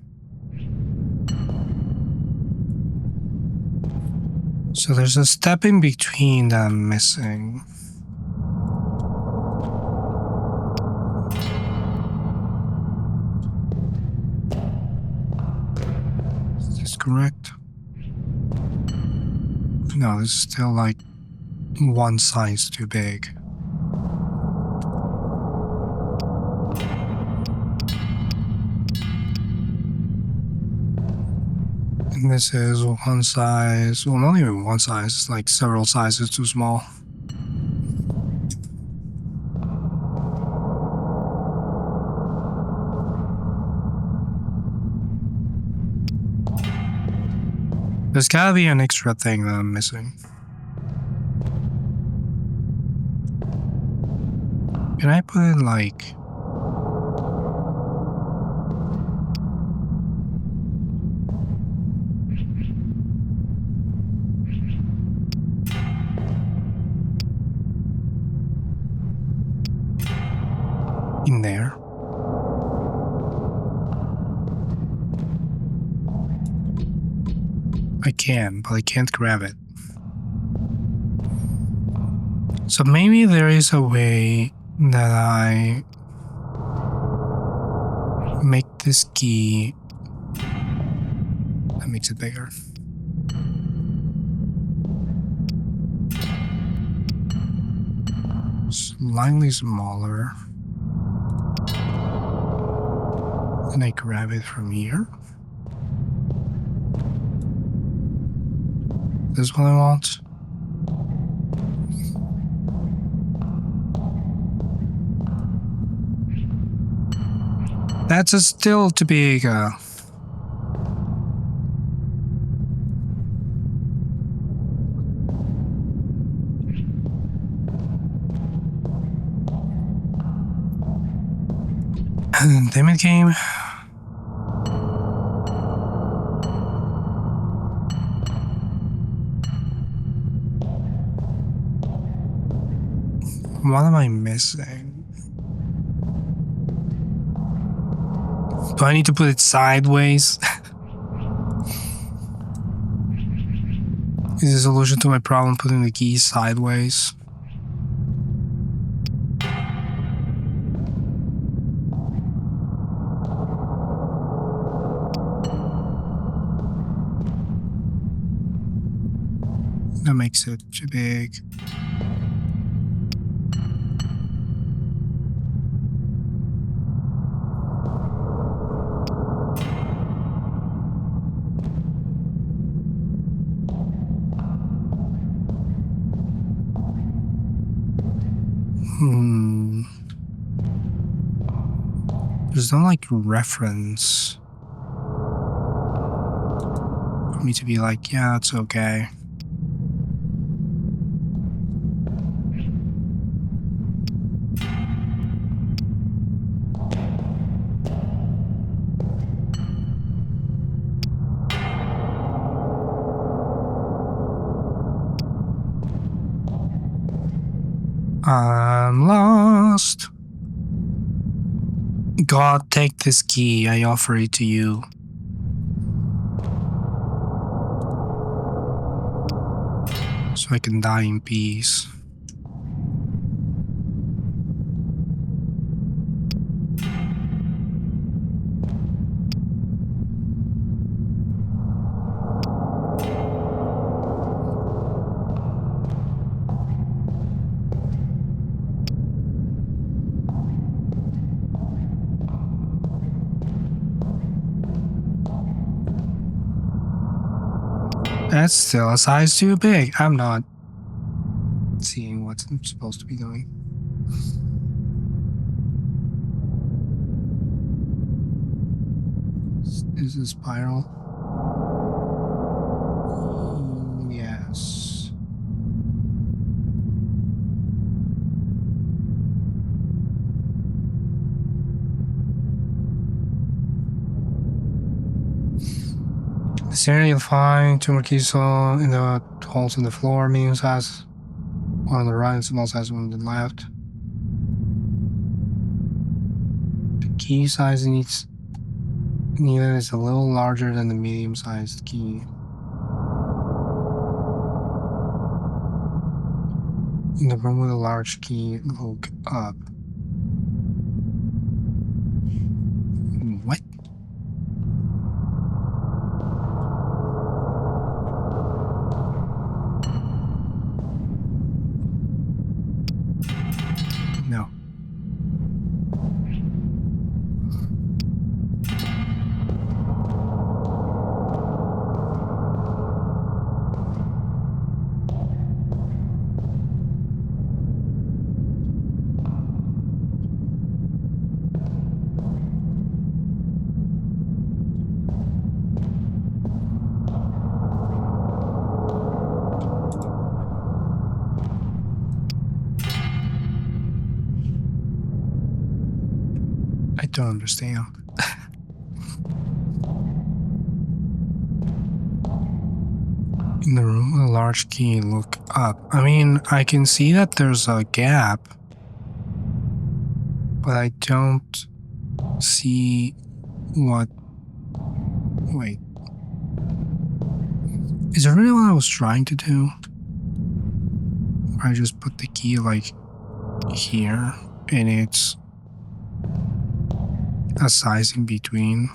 So there's a step in between that I'm missing. Is this correct? No, this is still like one size too big. And this is one size, well, not even one size, it's like several sizes too small. There's gotta be an extra thing that I'm missing. Can I put it like... in there? I can, but I can't grab it. So maybe there is a way that I make this key that makes it bigger. Slightly smaller. And I grab it from here. This is what I want. That's still too big. Damn it, game. What am I missing? Do I need to put it sideways? Is the solution to my problem putting the key sideways? That makes it too big. There's no like reference for me to be like, yeah, that's okay. I'm lost. God, take this key. I offer it to you. So I can die in peace. That's still a size too big. I'm not seeing what I'm supposed to be doing. Is this spiral? Yes. This area you'll find 2 more keys in the holes in the floor, medium size one on the right and small size one on the left. The key size needed is a little larger than the medium sized key. In the room with a large key, look up. What? No. I don't understand. In the room with a large key, look up. I mean, I can see that there's a gap, but I don't see what... Wait. Is that really what I was trying to do? I just put the key like here, and it's a size in between.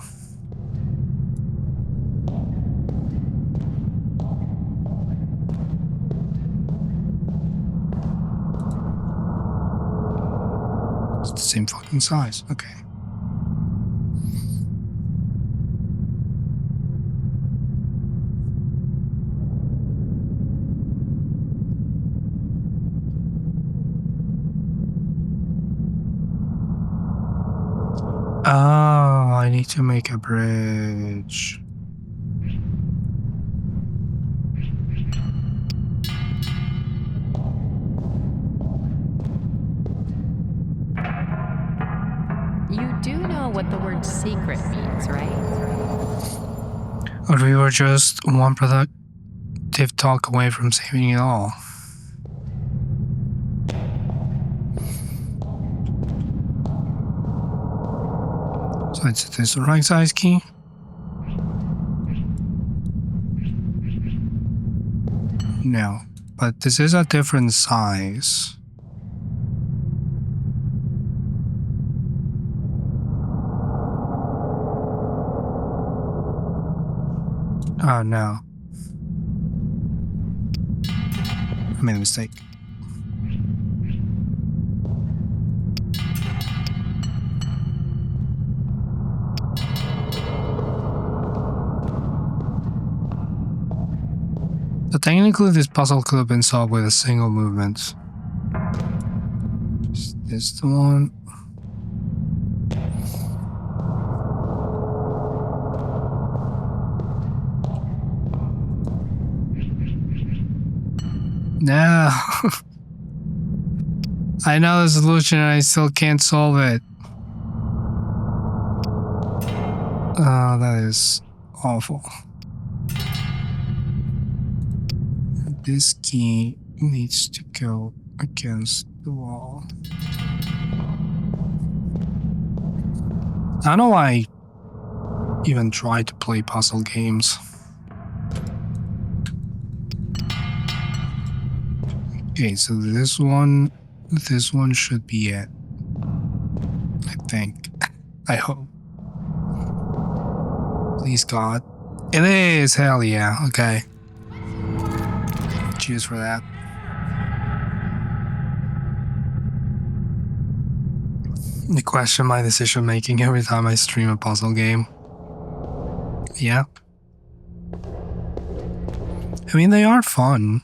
It's the same fucking size. Okay. Oh, I need to make a bridge. You do know what the word secret means, right? Or we were just one productive talk away from saving it all. So it's this the right size key? No, but this is a different size. Oh no. I made a mistake. So technically this puzzle could have been solved with a single movement. Is this the one? No. I know the solution and I still can't solve it. Oh, that is awful. This key needs to go against the wall. I don't know why I even try to play puzzle games. Okay, so this one should be it. I think. I hope. Please God. It is! Hell yeah, okay. Cheers for that. You question my decision making every time I stream a puzzle game. Yeah. I mean, they are fun.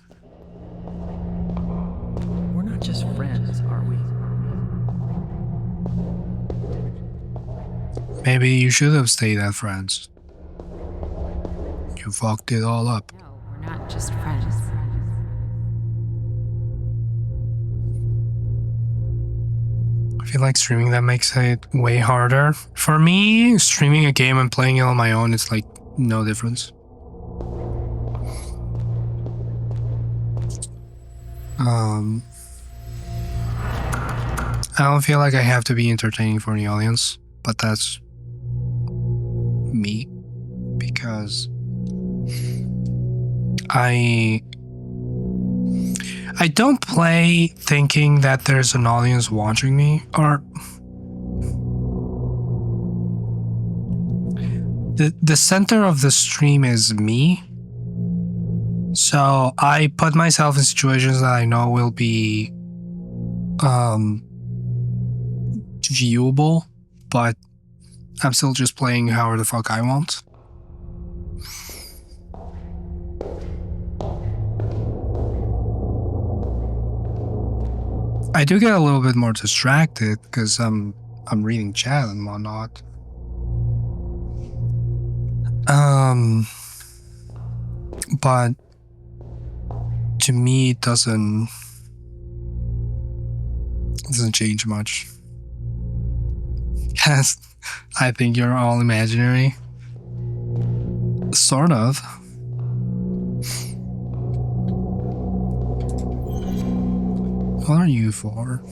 We're not just friends, are we? Maybe you should have stayed as friends. You fucked it all up. No, we're not just friends. I feel like streaming that makes it way harder. For me, streaming a game and playing it on my own, it's like no difference. I don't feel like I have to be entertaining for the audience, but that's me, because I don't play thinking that there's an audience watching me, or the center of the stream is me. So I put myself in situations that I know will be viewable, but I'm still just playing however the fuck I want. I do get a little bit more distracted because I'm reading chat and whatnot. But to me it doesn't change much. Yes, I think you're all imaginary. Sort of. What are you for?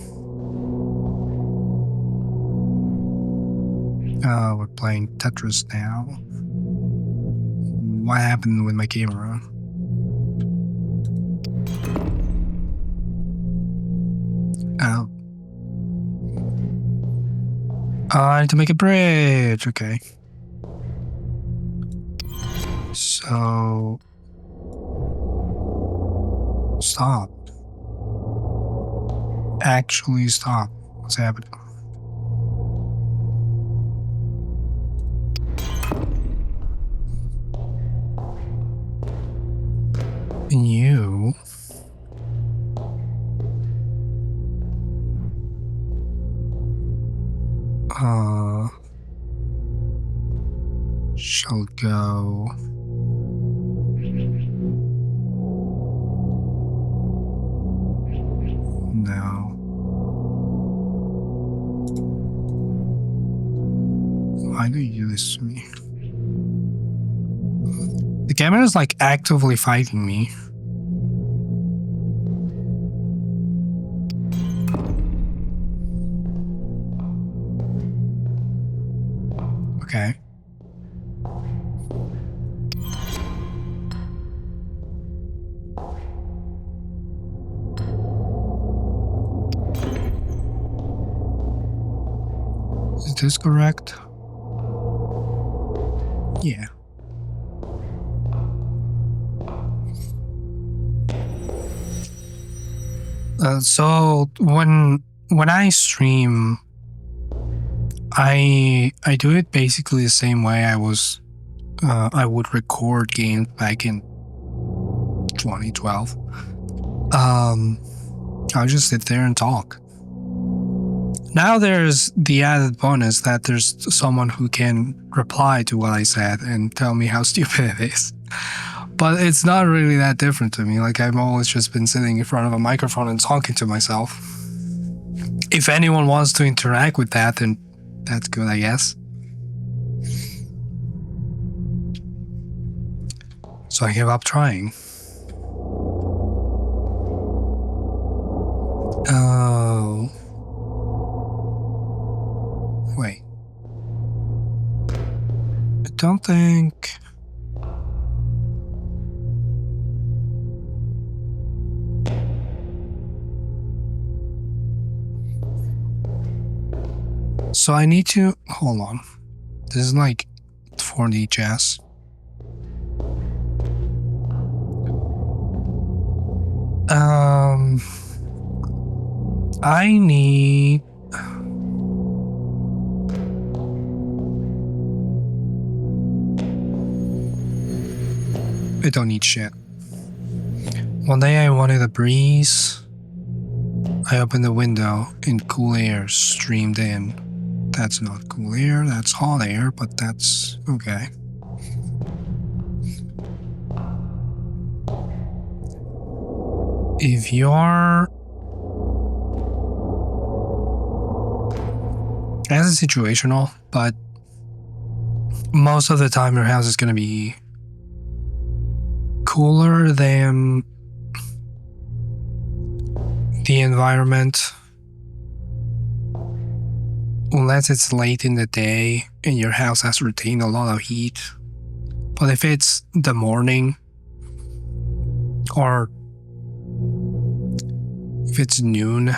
Oh, we're playing Tetris now. What happened with my camera? Oh. I need to make a bridge. Okay. So... Stop. Actually stop. What's happening? And you... shall go... No. The camera is like actively fighting me. Okay. Is this correct? Yeah. So when I stream, I do it basically the same way I would record games back in 2012. I'll just sit there and talk. Now there's the added bonus that there's someone who can reply to what I said and tell me how stupid it is. But it's not really that different to me. Like, I've always just been sitting in front of a microphone and talking to myself. If anyone wants to interact with that, then that's good, I guess. So I give up trying. Oh. Wait. I don't think... So I need to... Hold on. This is like 4D chess. I need... I don't need shit. One day I wanted a breeze. I opened the window and cool air streamed in. That's not cool air, that's hot air, but that's okay. If you're... That's situational, but most of the time your house is going to be cooler than the environment, unless it's late in the day and your house has retained a lot of heat. But if it's the morning, or if it's noon,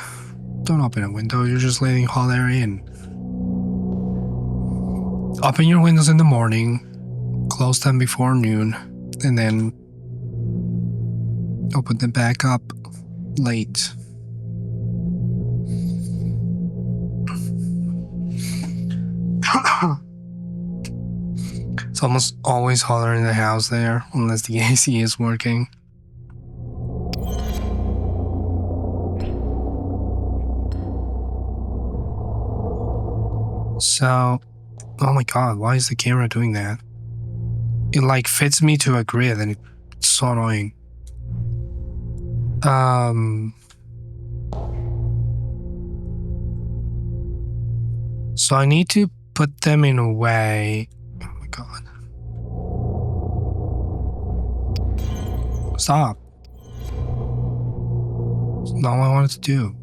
don't open a window, you're just letting hot air in. Open your windows in the morning, close them before noon, and then open them back up late. It's almost always hotter in the house there, unless the AC is working. So, oh my god, why is the camera doing that? It like fits me to a grid and it's so annoying. So I need to put them in a way. Oh my god. Stop. It's not what I wanted to do.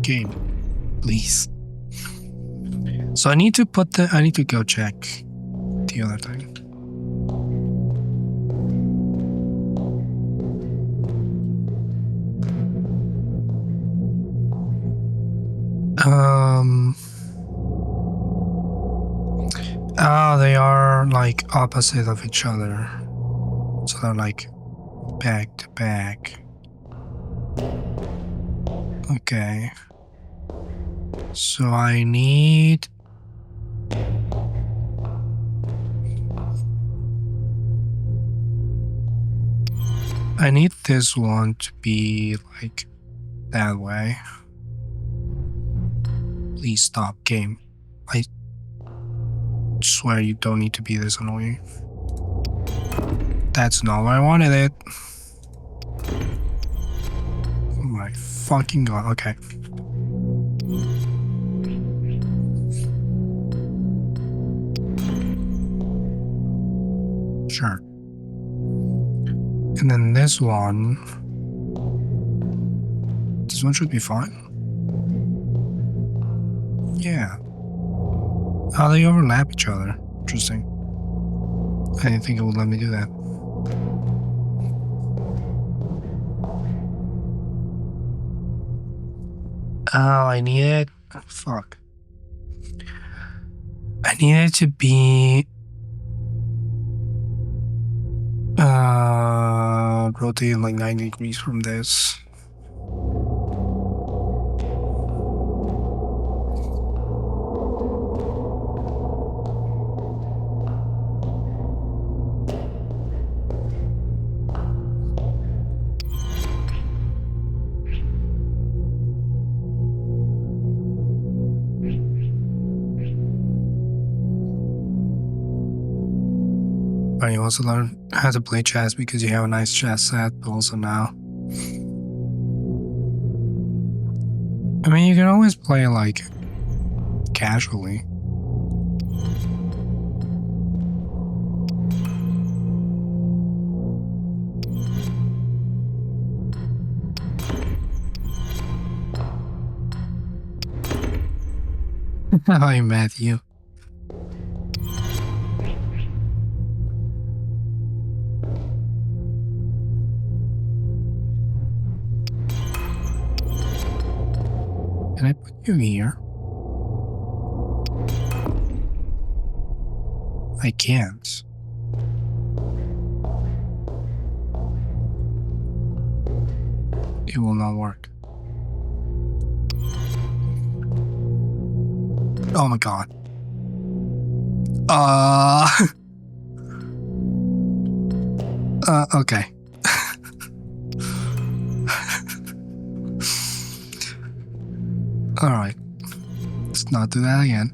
Game. Please. So I need to go check the other thing. Oh, they are like opposite of each other. So they're like back to back. Okay. So I need... this one to be like that way. Please stop, game. I swear you don't need to be this annoying. That's not where I wanted it. Oh my fucking god, okay. Sure. And then this one should be fine. Yeah. How they overlap each other. Interesting. I didn't think it would let me do that. Oh, I need it. Fuck. I need it to be rotated like 90 degrees from this. But you also learn how to play chess because you have a nice chess set also now. I mean, you can always play like casually. I met you. Can I put you here? I can't. It will not work. Oh my god. Okay. Alright. Let's not do that again.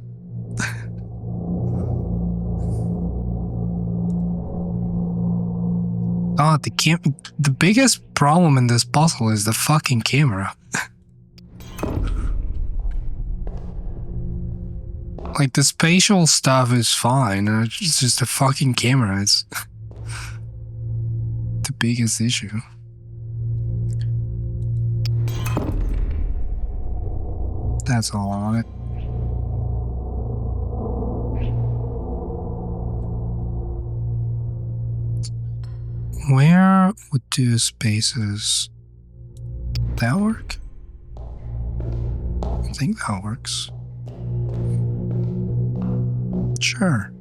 Oh, the biggest problem in this puzzle is the fucking camera. Like, the spatial stuff is fine, it's just the fucking camera is the biggest issue. That's all on it. Where would two spaces that work? I think that works. Sure.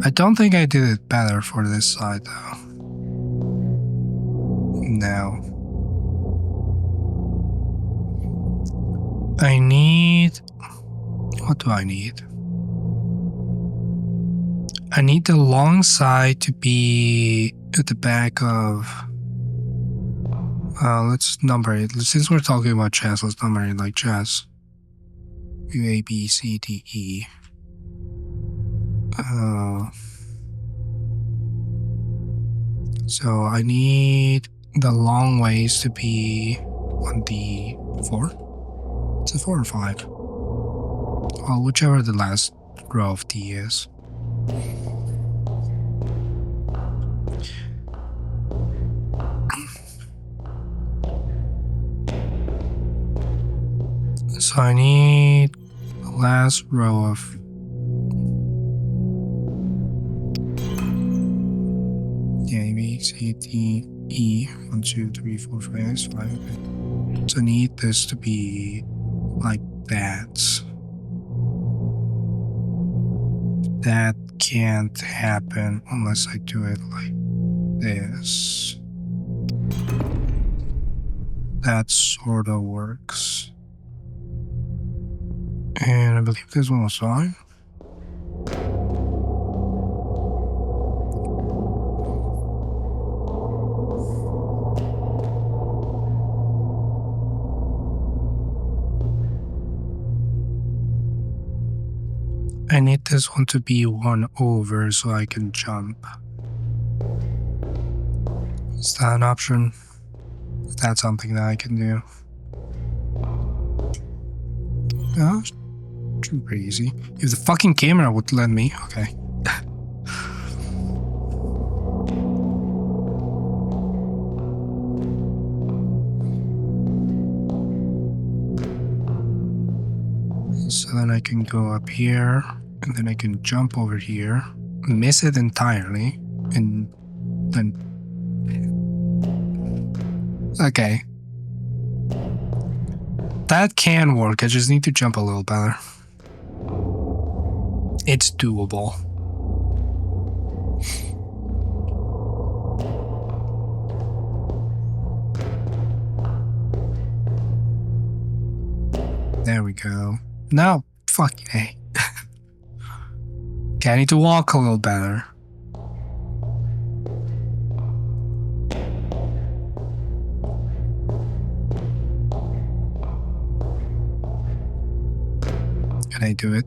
I don't think I did it better for this side though. No. I need... What do I need? I need the long side to be at the back of... let's number it. Since we're talking about chess, let's number it like chess. U, A, B, C, D, E. So I need the long ways to be on the 4? It's a 4 or 5? Well, whichever the last row of D is. So I need the last row of A, B, C, D, E. 1, 2, 3, 4, 5, 6, 5. Okay. So I need this to be like that. That can't happen unless I do it like this. That sort of works. And I believe this one was fine. I need this one to be 1 over so I can jump. Is that an option? Is that something that I can do? Yeah, pretty easy. If the fucking camera would let me, okay. then I can go up here, and then I can jump over here, miss it entirely, and then... Okay. That can work, I just need to jump a little better. It's doable. There we go. No, fucking A. Okay, I need to walk a little better. Can I do it?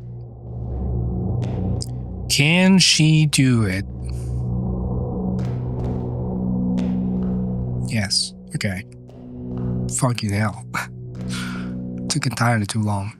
Can she do it? Yes. Okay. Fucking hell. Took entirely too long.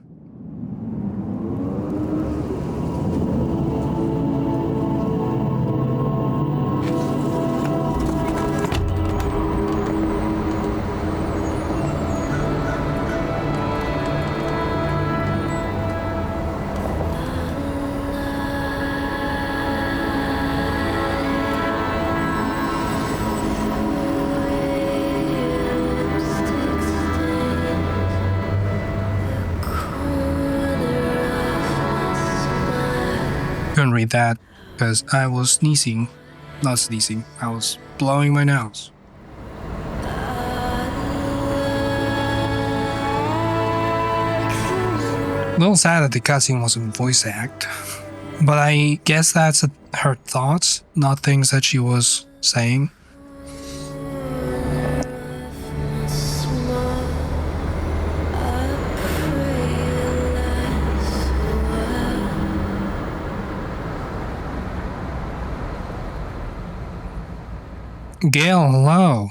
Couldn't read that because I was sneezing. Not sneezing, I was blowing my nose. A little sad that the cutscene wasn't voice act, but I guess that's her thoughts, not things that she was saying. Gail, hello.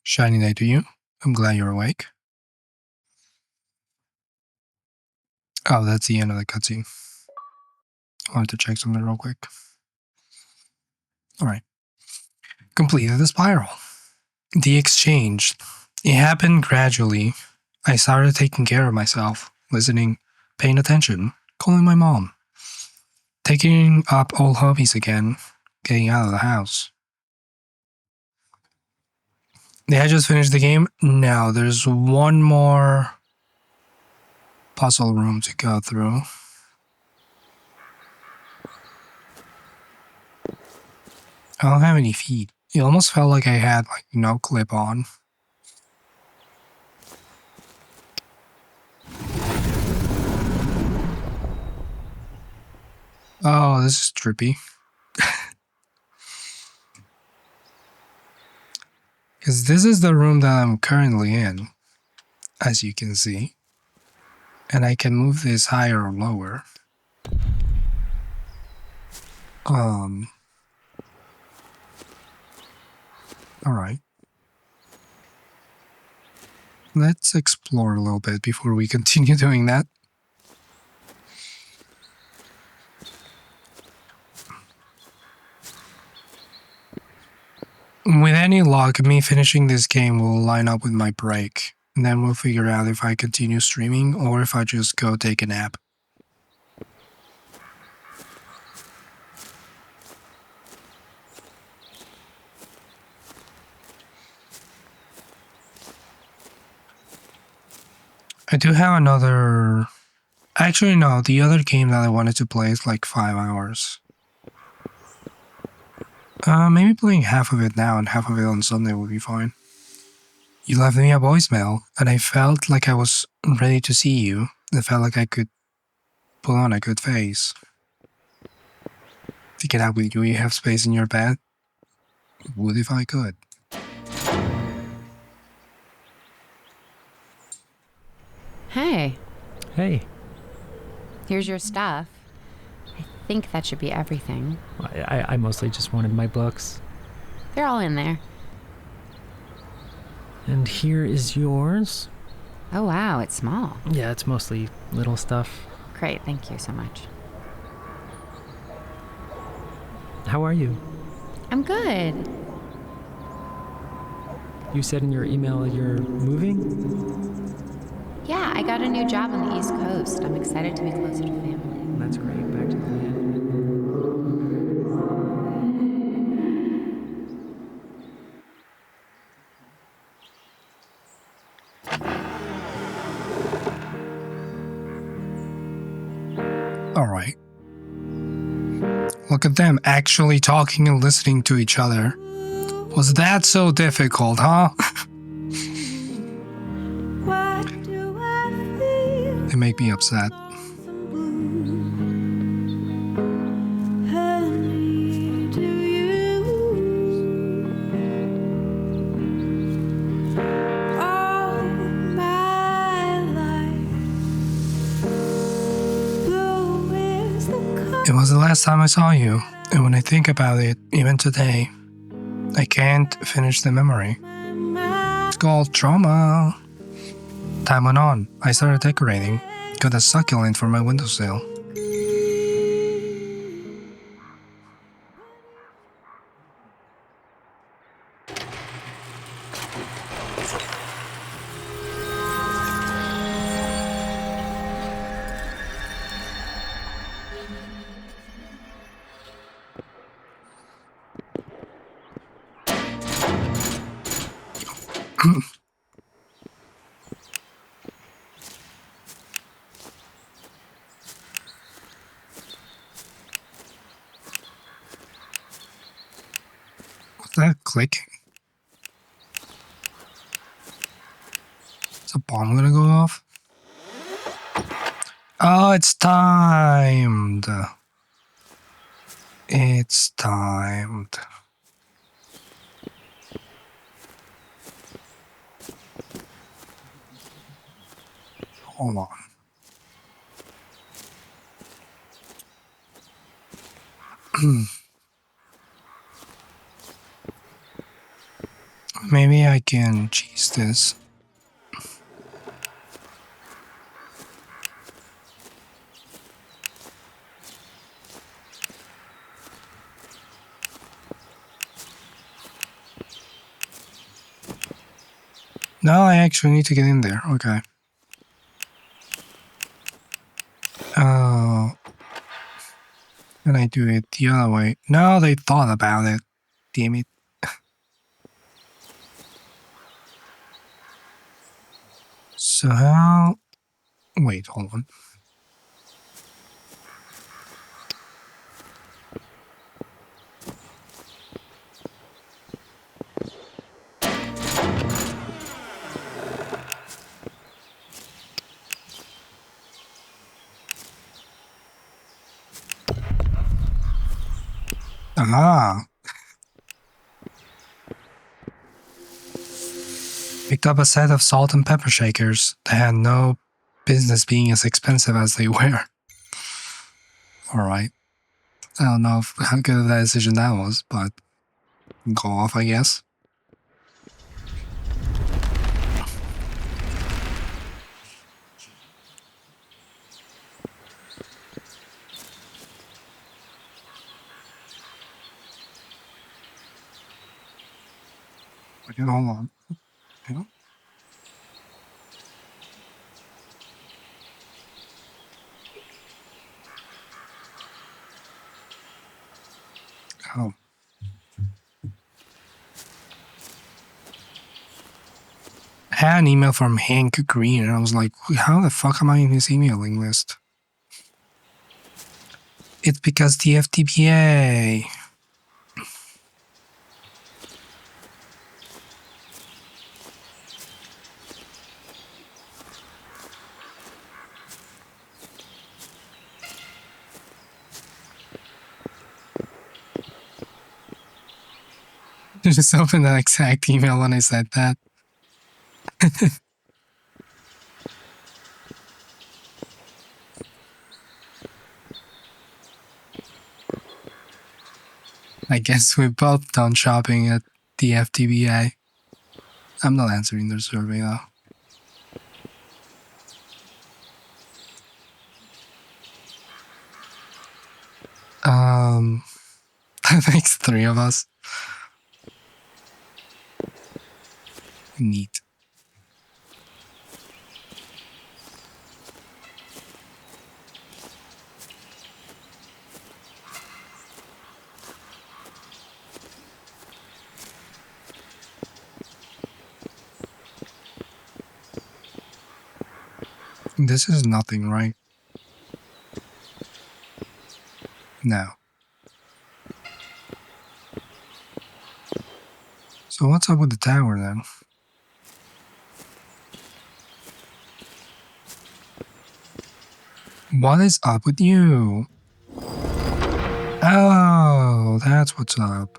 Shiny day to you. I'm glad you're awake. Oh, that's the end of the cutscene. I wanted to check something real quick. Alright. Completed the spiral. The exchange. It happened gradually. I started taking care of myself, listening, paying attention, calling my mom, taking up old hobbies again, getting out of the house. Did I just finish the game? No, there's one more puzzle room to go through. I don't have any feet. It almost felt like I had like no clip on. Oh, this is trippy. Because this is the room that I'm currently in, as you can see. And I can move this higher or lower. Alright. Let's explore a little bit before we continue doing that. With any luck, me finishing this game will line up with my break, and then we'll figure out if I continue streaming or if I just go take a nap. I do have another... Actually, no, the other game that I wanted to play is like 5 hours. Maybe playing half of it now and half of it on Sunday would be fine. You left me a voicemail, and I felt like I was ready to see you. I felt like I could put on a good face. To get out with you have space in your bed? Would if I could. Hey, Hey, here's your stuff. I think that should be everything. I mostly just wanted my books. They're all in there. And here is yours. Oh wow, it's small. Yeah, it's mostly little stuff. Great, thank you so much. How are you? I'm good. You said in your email you're moving? Yeah, I got a new job on the East Coast. I'm excited to be closer to family. That's great. Back to the land. Alright. Look at them actually talking and listening to each other. Was that so difficult, huh? Why do I feel They make me upset. honey to you? All my life, blue is the color. It was the last time I saw you, and when I think about it, even today, I can't finish the memory. It's called trauma. Time went on. I started decorating. Got a succulent for my windowsill. What's that clicking? Is a bomb gonna go off? Oh, it's timed. It's timed. Hold on. Maybe I can cheese this. No, I actually need to get in there. Okay. Oh. Can I do it the other way? No, they thought about it. Damn it. So how... Wait, hold on. Ah. Picked up a set of salt and pepper shakers. They had no business being as expensive as they were. Alright. I don't know how good of a decision that was, but go off, I guess. Okay, hold on. Yeah. Oh. I had an email from Hank Green, and I was like, how the fuck am I in his emailing list? It's because the FTPA. Just opened that exact email when I said that. I guess we both done shopping at the FTBA. I'm not answering their survey though. That makes 3 of us. Neat. This is nothing, right? No. So what's up with the tower then? What is up with you? Oh, that's what's up.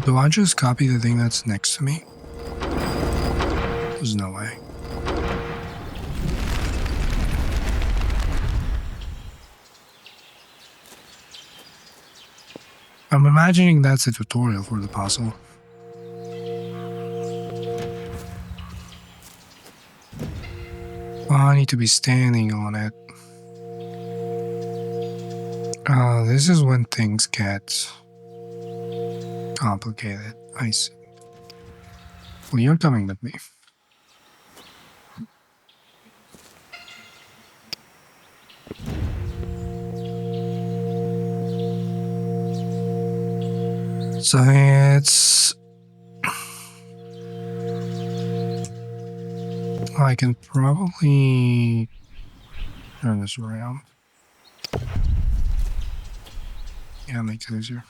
Do I just copy the thing that's next to me? There's no way. I'm imagining that's a tutorial for the puzzle. Oh, I need to be standing on it. This is when things get complicated. I see. Well, you're coming with me. So it's... I can probably turn this around. Yeah, makes it easier.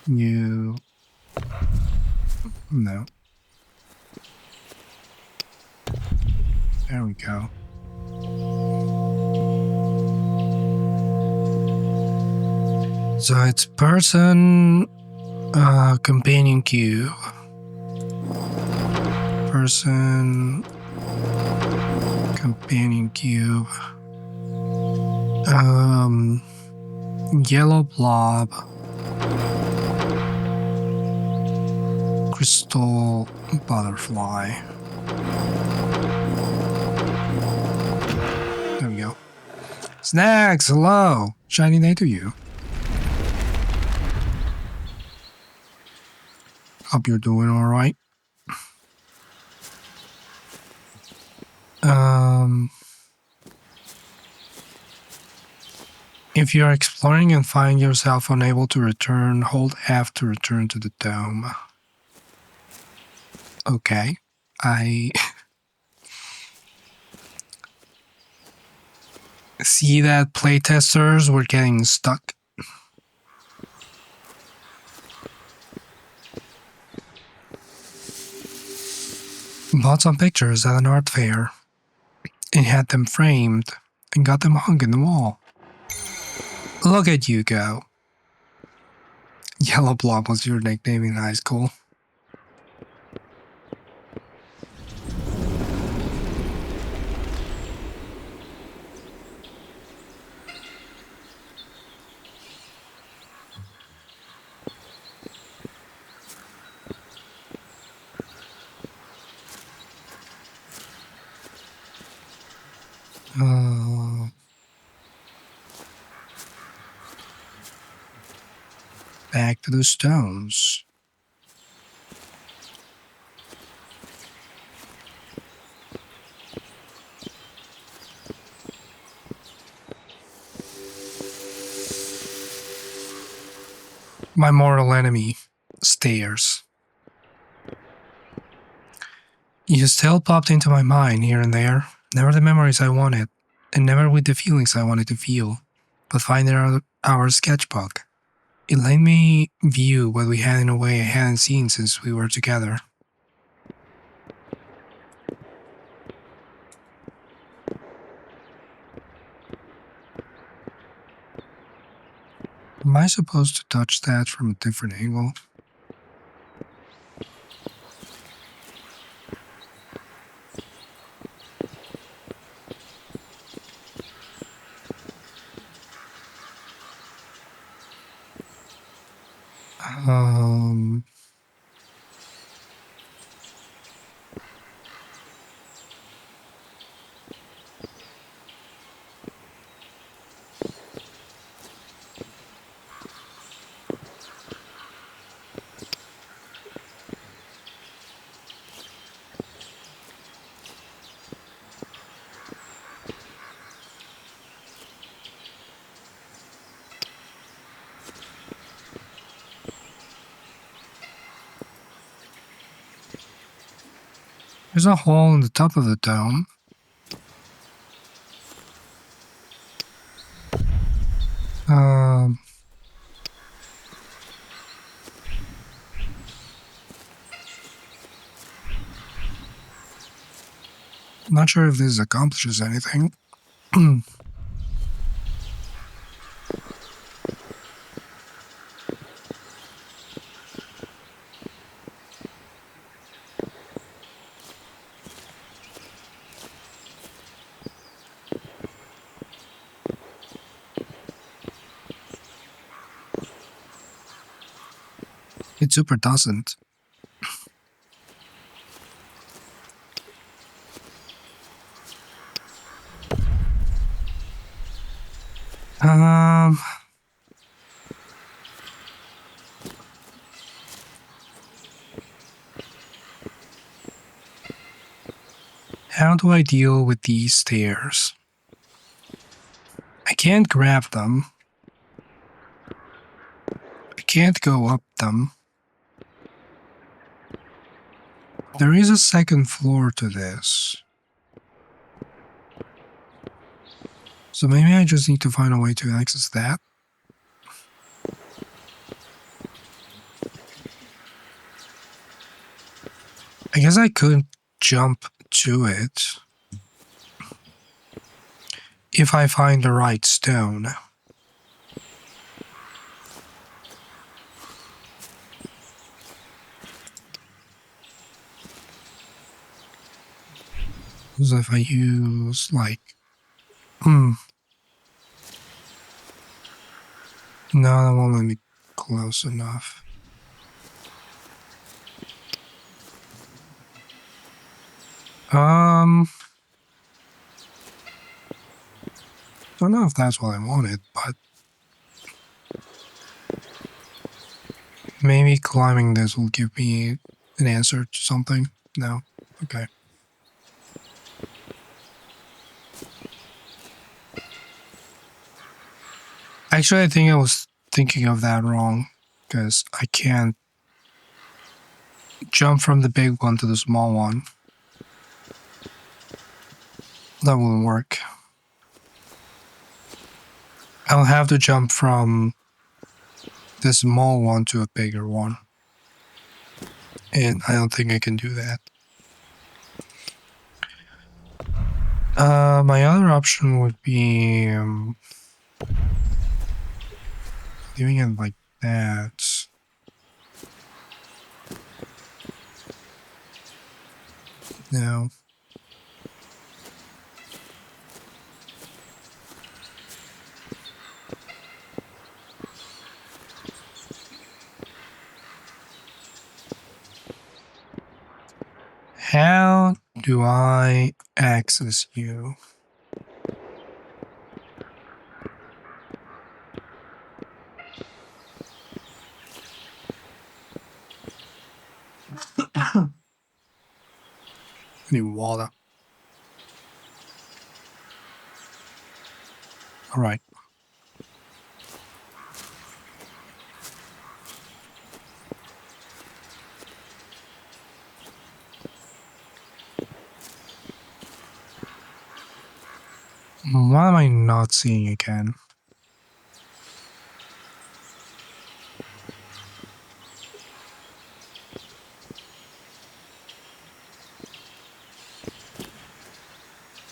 You... No. There we go. So it's person, companion cube. Person, companion cube. Yellow blob. Crystal butterfly. There we go. Snacks, hello. Shiny day to you. Hope you're doing all right. If you're exploring and find yourself unable to return, hold F to return to the dome. Okay. I see that playtesters were getting stuck. Bought some pictures at an art fair and had them framed and got them hung in the wall. Look at you go. Yellow Blob was your nickname in high school. Back to the stones. My mortal enemy, stairs. You still popped into my mind here and there, never the memories I wanted, and never with the feelings I wanted to feel, but finding our sketchbook. It let me view what we had in a way I hadn't seen since we were together. Am I supposed to touch that from a different angle? There's a hole in the top of the dome. Not sure if this accomplishes anything. It super doesn't. How do I deal with these stairs? I can't grab them. I can't go up them. There is a second floor to this. So maybe I just need to find a way to access that. I guess I could jump to it if I find the right stone. So if I use like no, that won't let me close enough. Don't know if that's what I wanted, but maybe climbing this will give me an answer to something. No? Okay. Actually, I think I was thinking of that wrong, because I can't jump from the big one to the small one. That wouldn't work. I'll have to jump from the small one to a bigger one. And I don't think I can do that. My other option would be doing it like that. No. How do I access you? I need water. All right. Why am I not seeing again?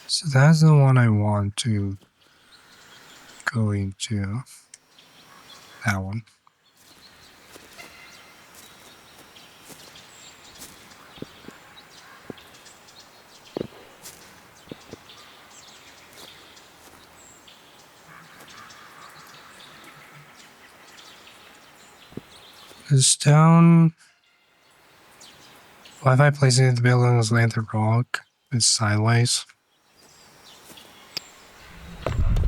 So that's the one I want to go into. That one. The stone. What if I place it in the building as lantern rock? It's sideways.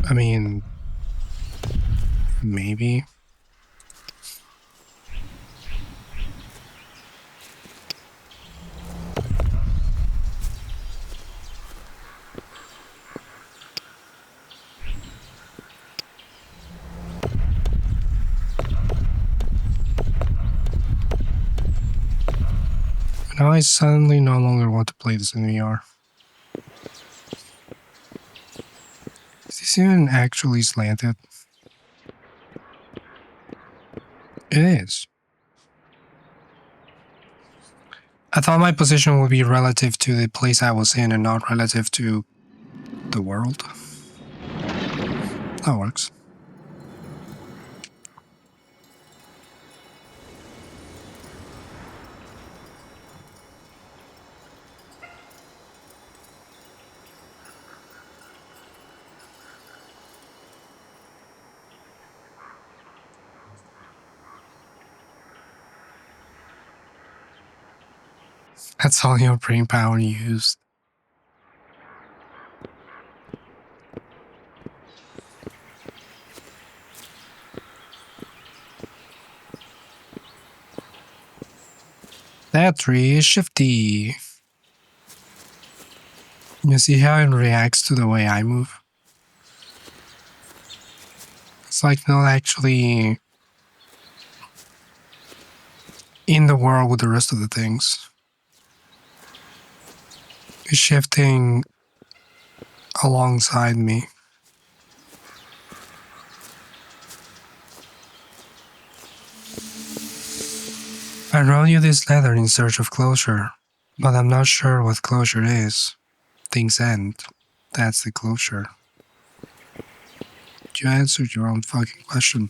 I mean, maybe. Now I suddenly no longer want to play this in VR. Is this even actually slanted? It is. I thought my position would be relative to the place I was in and not relative to the world. That works. That's all your brain power used. That tree is shifty. You see how it reacts to the way I move? It's like not actually in the world with the rest of the things. It's shifting alongside me. I wrote you this letter in search of closure, but I'm not sure what closure is. Things end. That's the closure. You answered your own fucking question.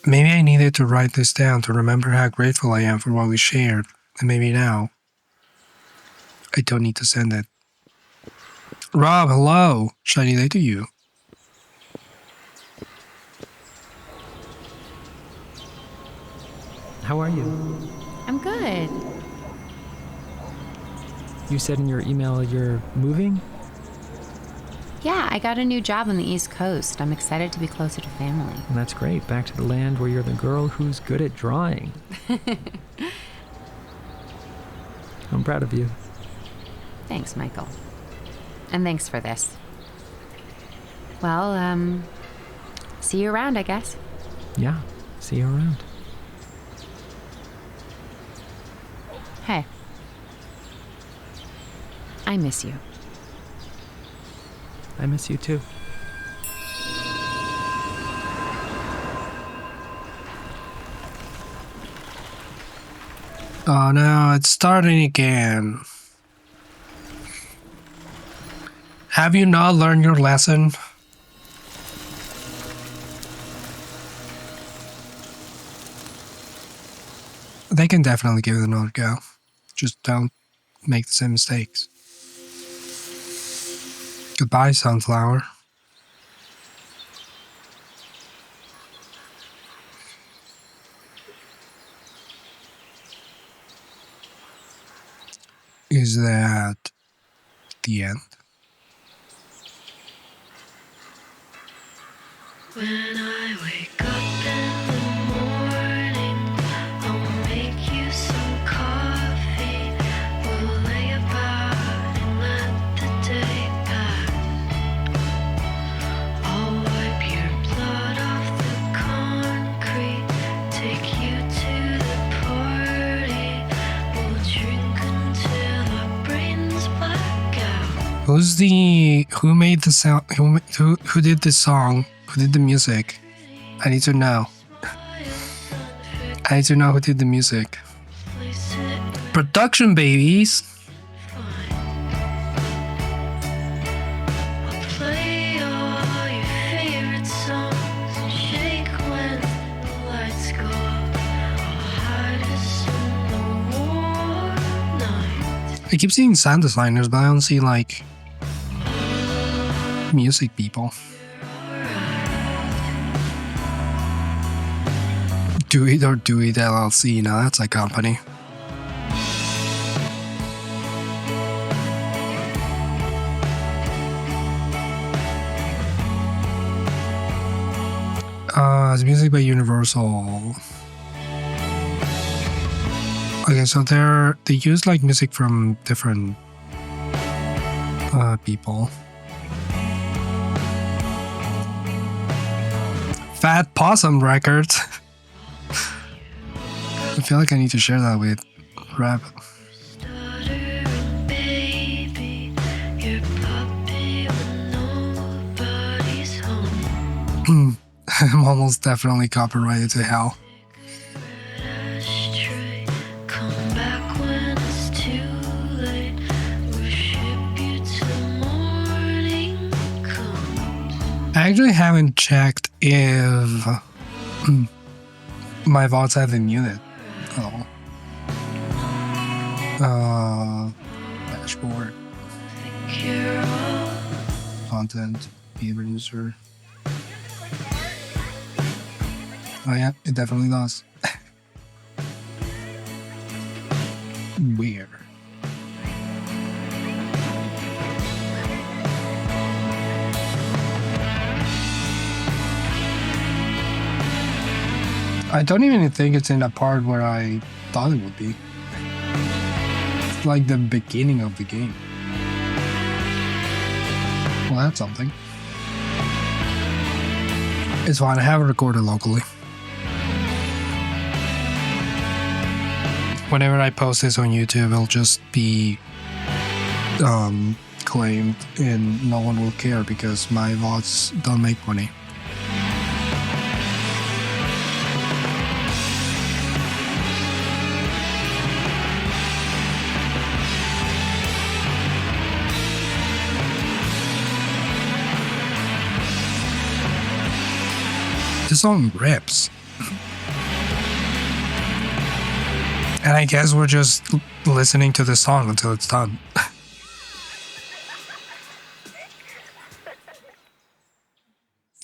Maybe I needed to write this down to remember how grateful I am for what we shared, and maybe now I don't need to send it. Rob, hello! Shiny day to you. How are you? I'm good. You said in your email you're moving? Yeah, I got a new job on the East Coast. I'm excited to be closer to family. And that's great. Back to the land where you're the girl who's good at drawing. I'm proud of you. Thanks, Michael. And thanks for this. Well, see you around, I guess. Yeah, see you around. Hey. I miss you. I miss you too. Oh no, it's starting again. Have you not learned your lesson? They can definitely give it another go. Just don't make the same mistakes. Goodbye, sunflower. Is that the end? When I wake up in the morning, I'll make you some coffee. We'll lay about and let the day pass. I'll wipe your blood off the concrete, take you to the party. We'll drink until our brains black out. Who made the sound? Who did the song? Who did the music? I need to know. I need to know who did the music. Production babies. I'll play all your favorite songs and shake when the lights go up. I'll hide us in the warm nights. I keep seeing sound designers, but I don't see like music people. Do It or Do It LLC. Now that's a company. It's music by Universal. Okay, so they use like music from different people. Fat Possum Records. I feel like I need to share that with Rap. I'm almost definitely copyrighted to hell. Ashtray. Come back when it's too late. Worship you till morning comes. I actually haven't checked if my VODs have been muted. Oh. Dashboard. You're all Content. Be producer. Oh yeah, it definitely does. Weird. I don't even think it's in the part where I thought it would be. It's like the beginning of the game. Well, that's something. It's fine, I have it recorded locally. Whenever I post this on YouTube, it'll just be claimed and no one will care because my VODs don't make money. This song rips. And I guess we're just listening to the song until it's done.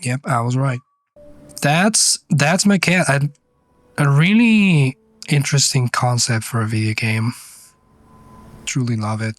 Yep, I was right. That's Maquette. A really interesting concept for a video game. Truly love it.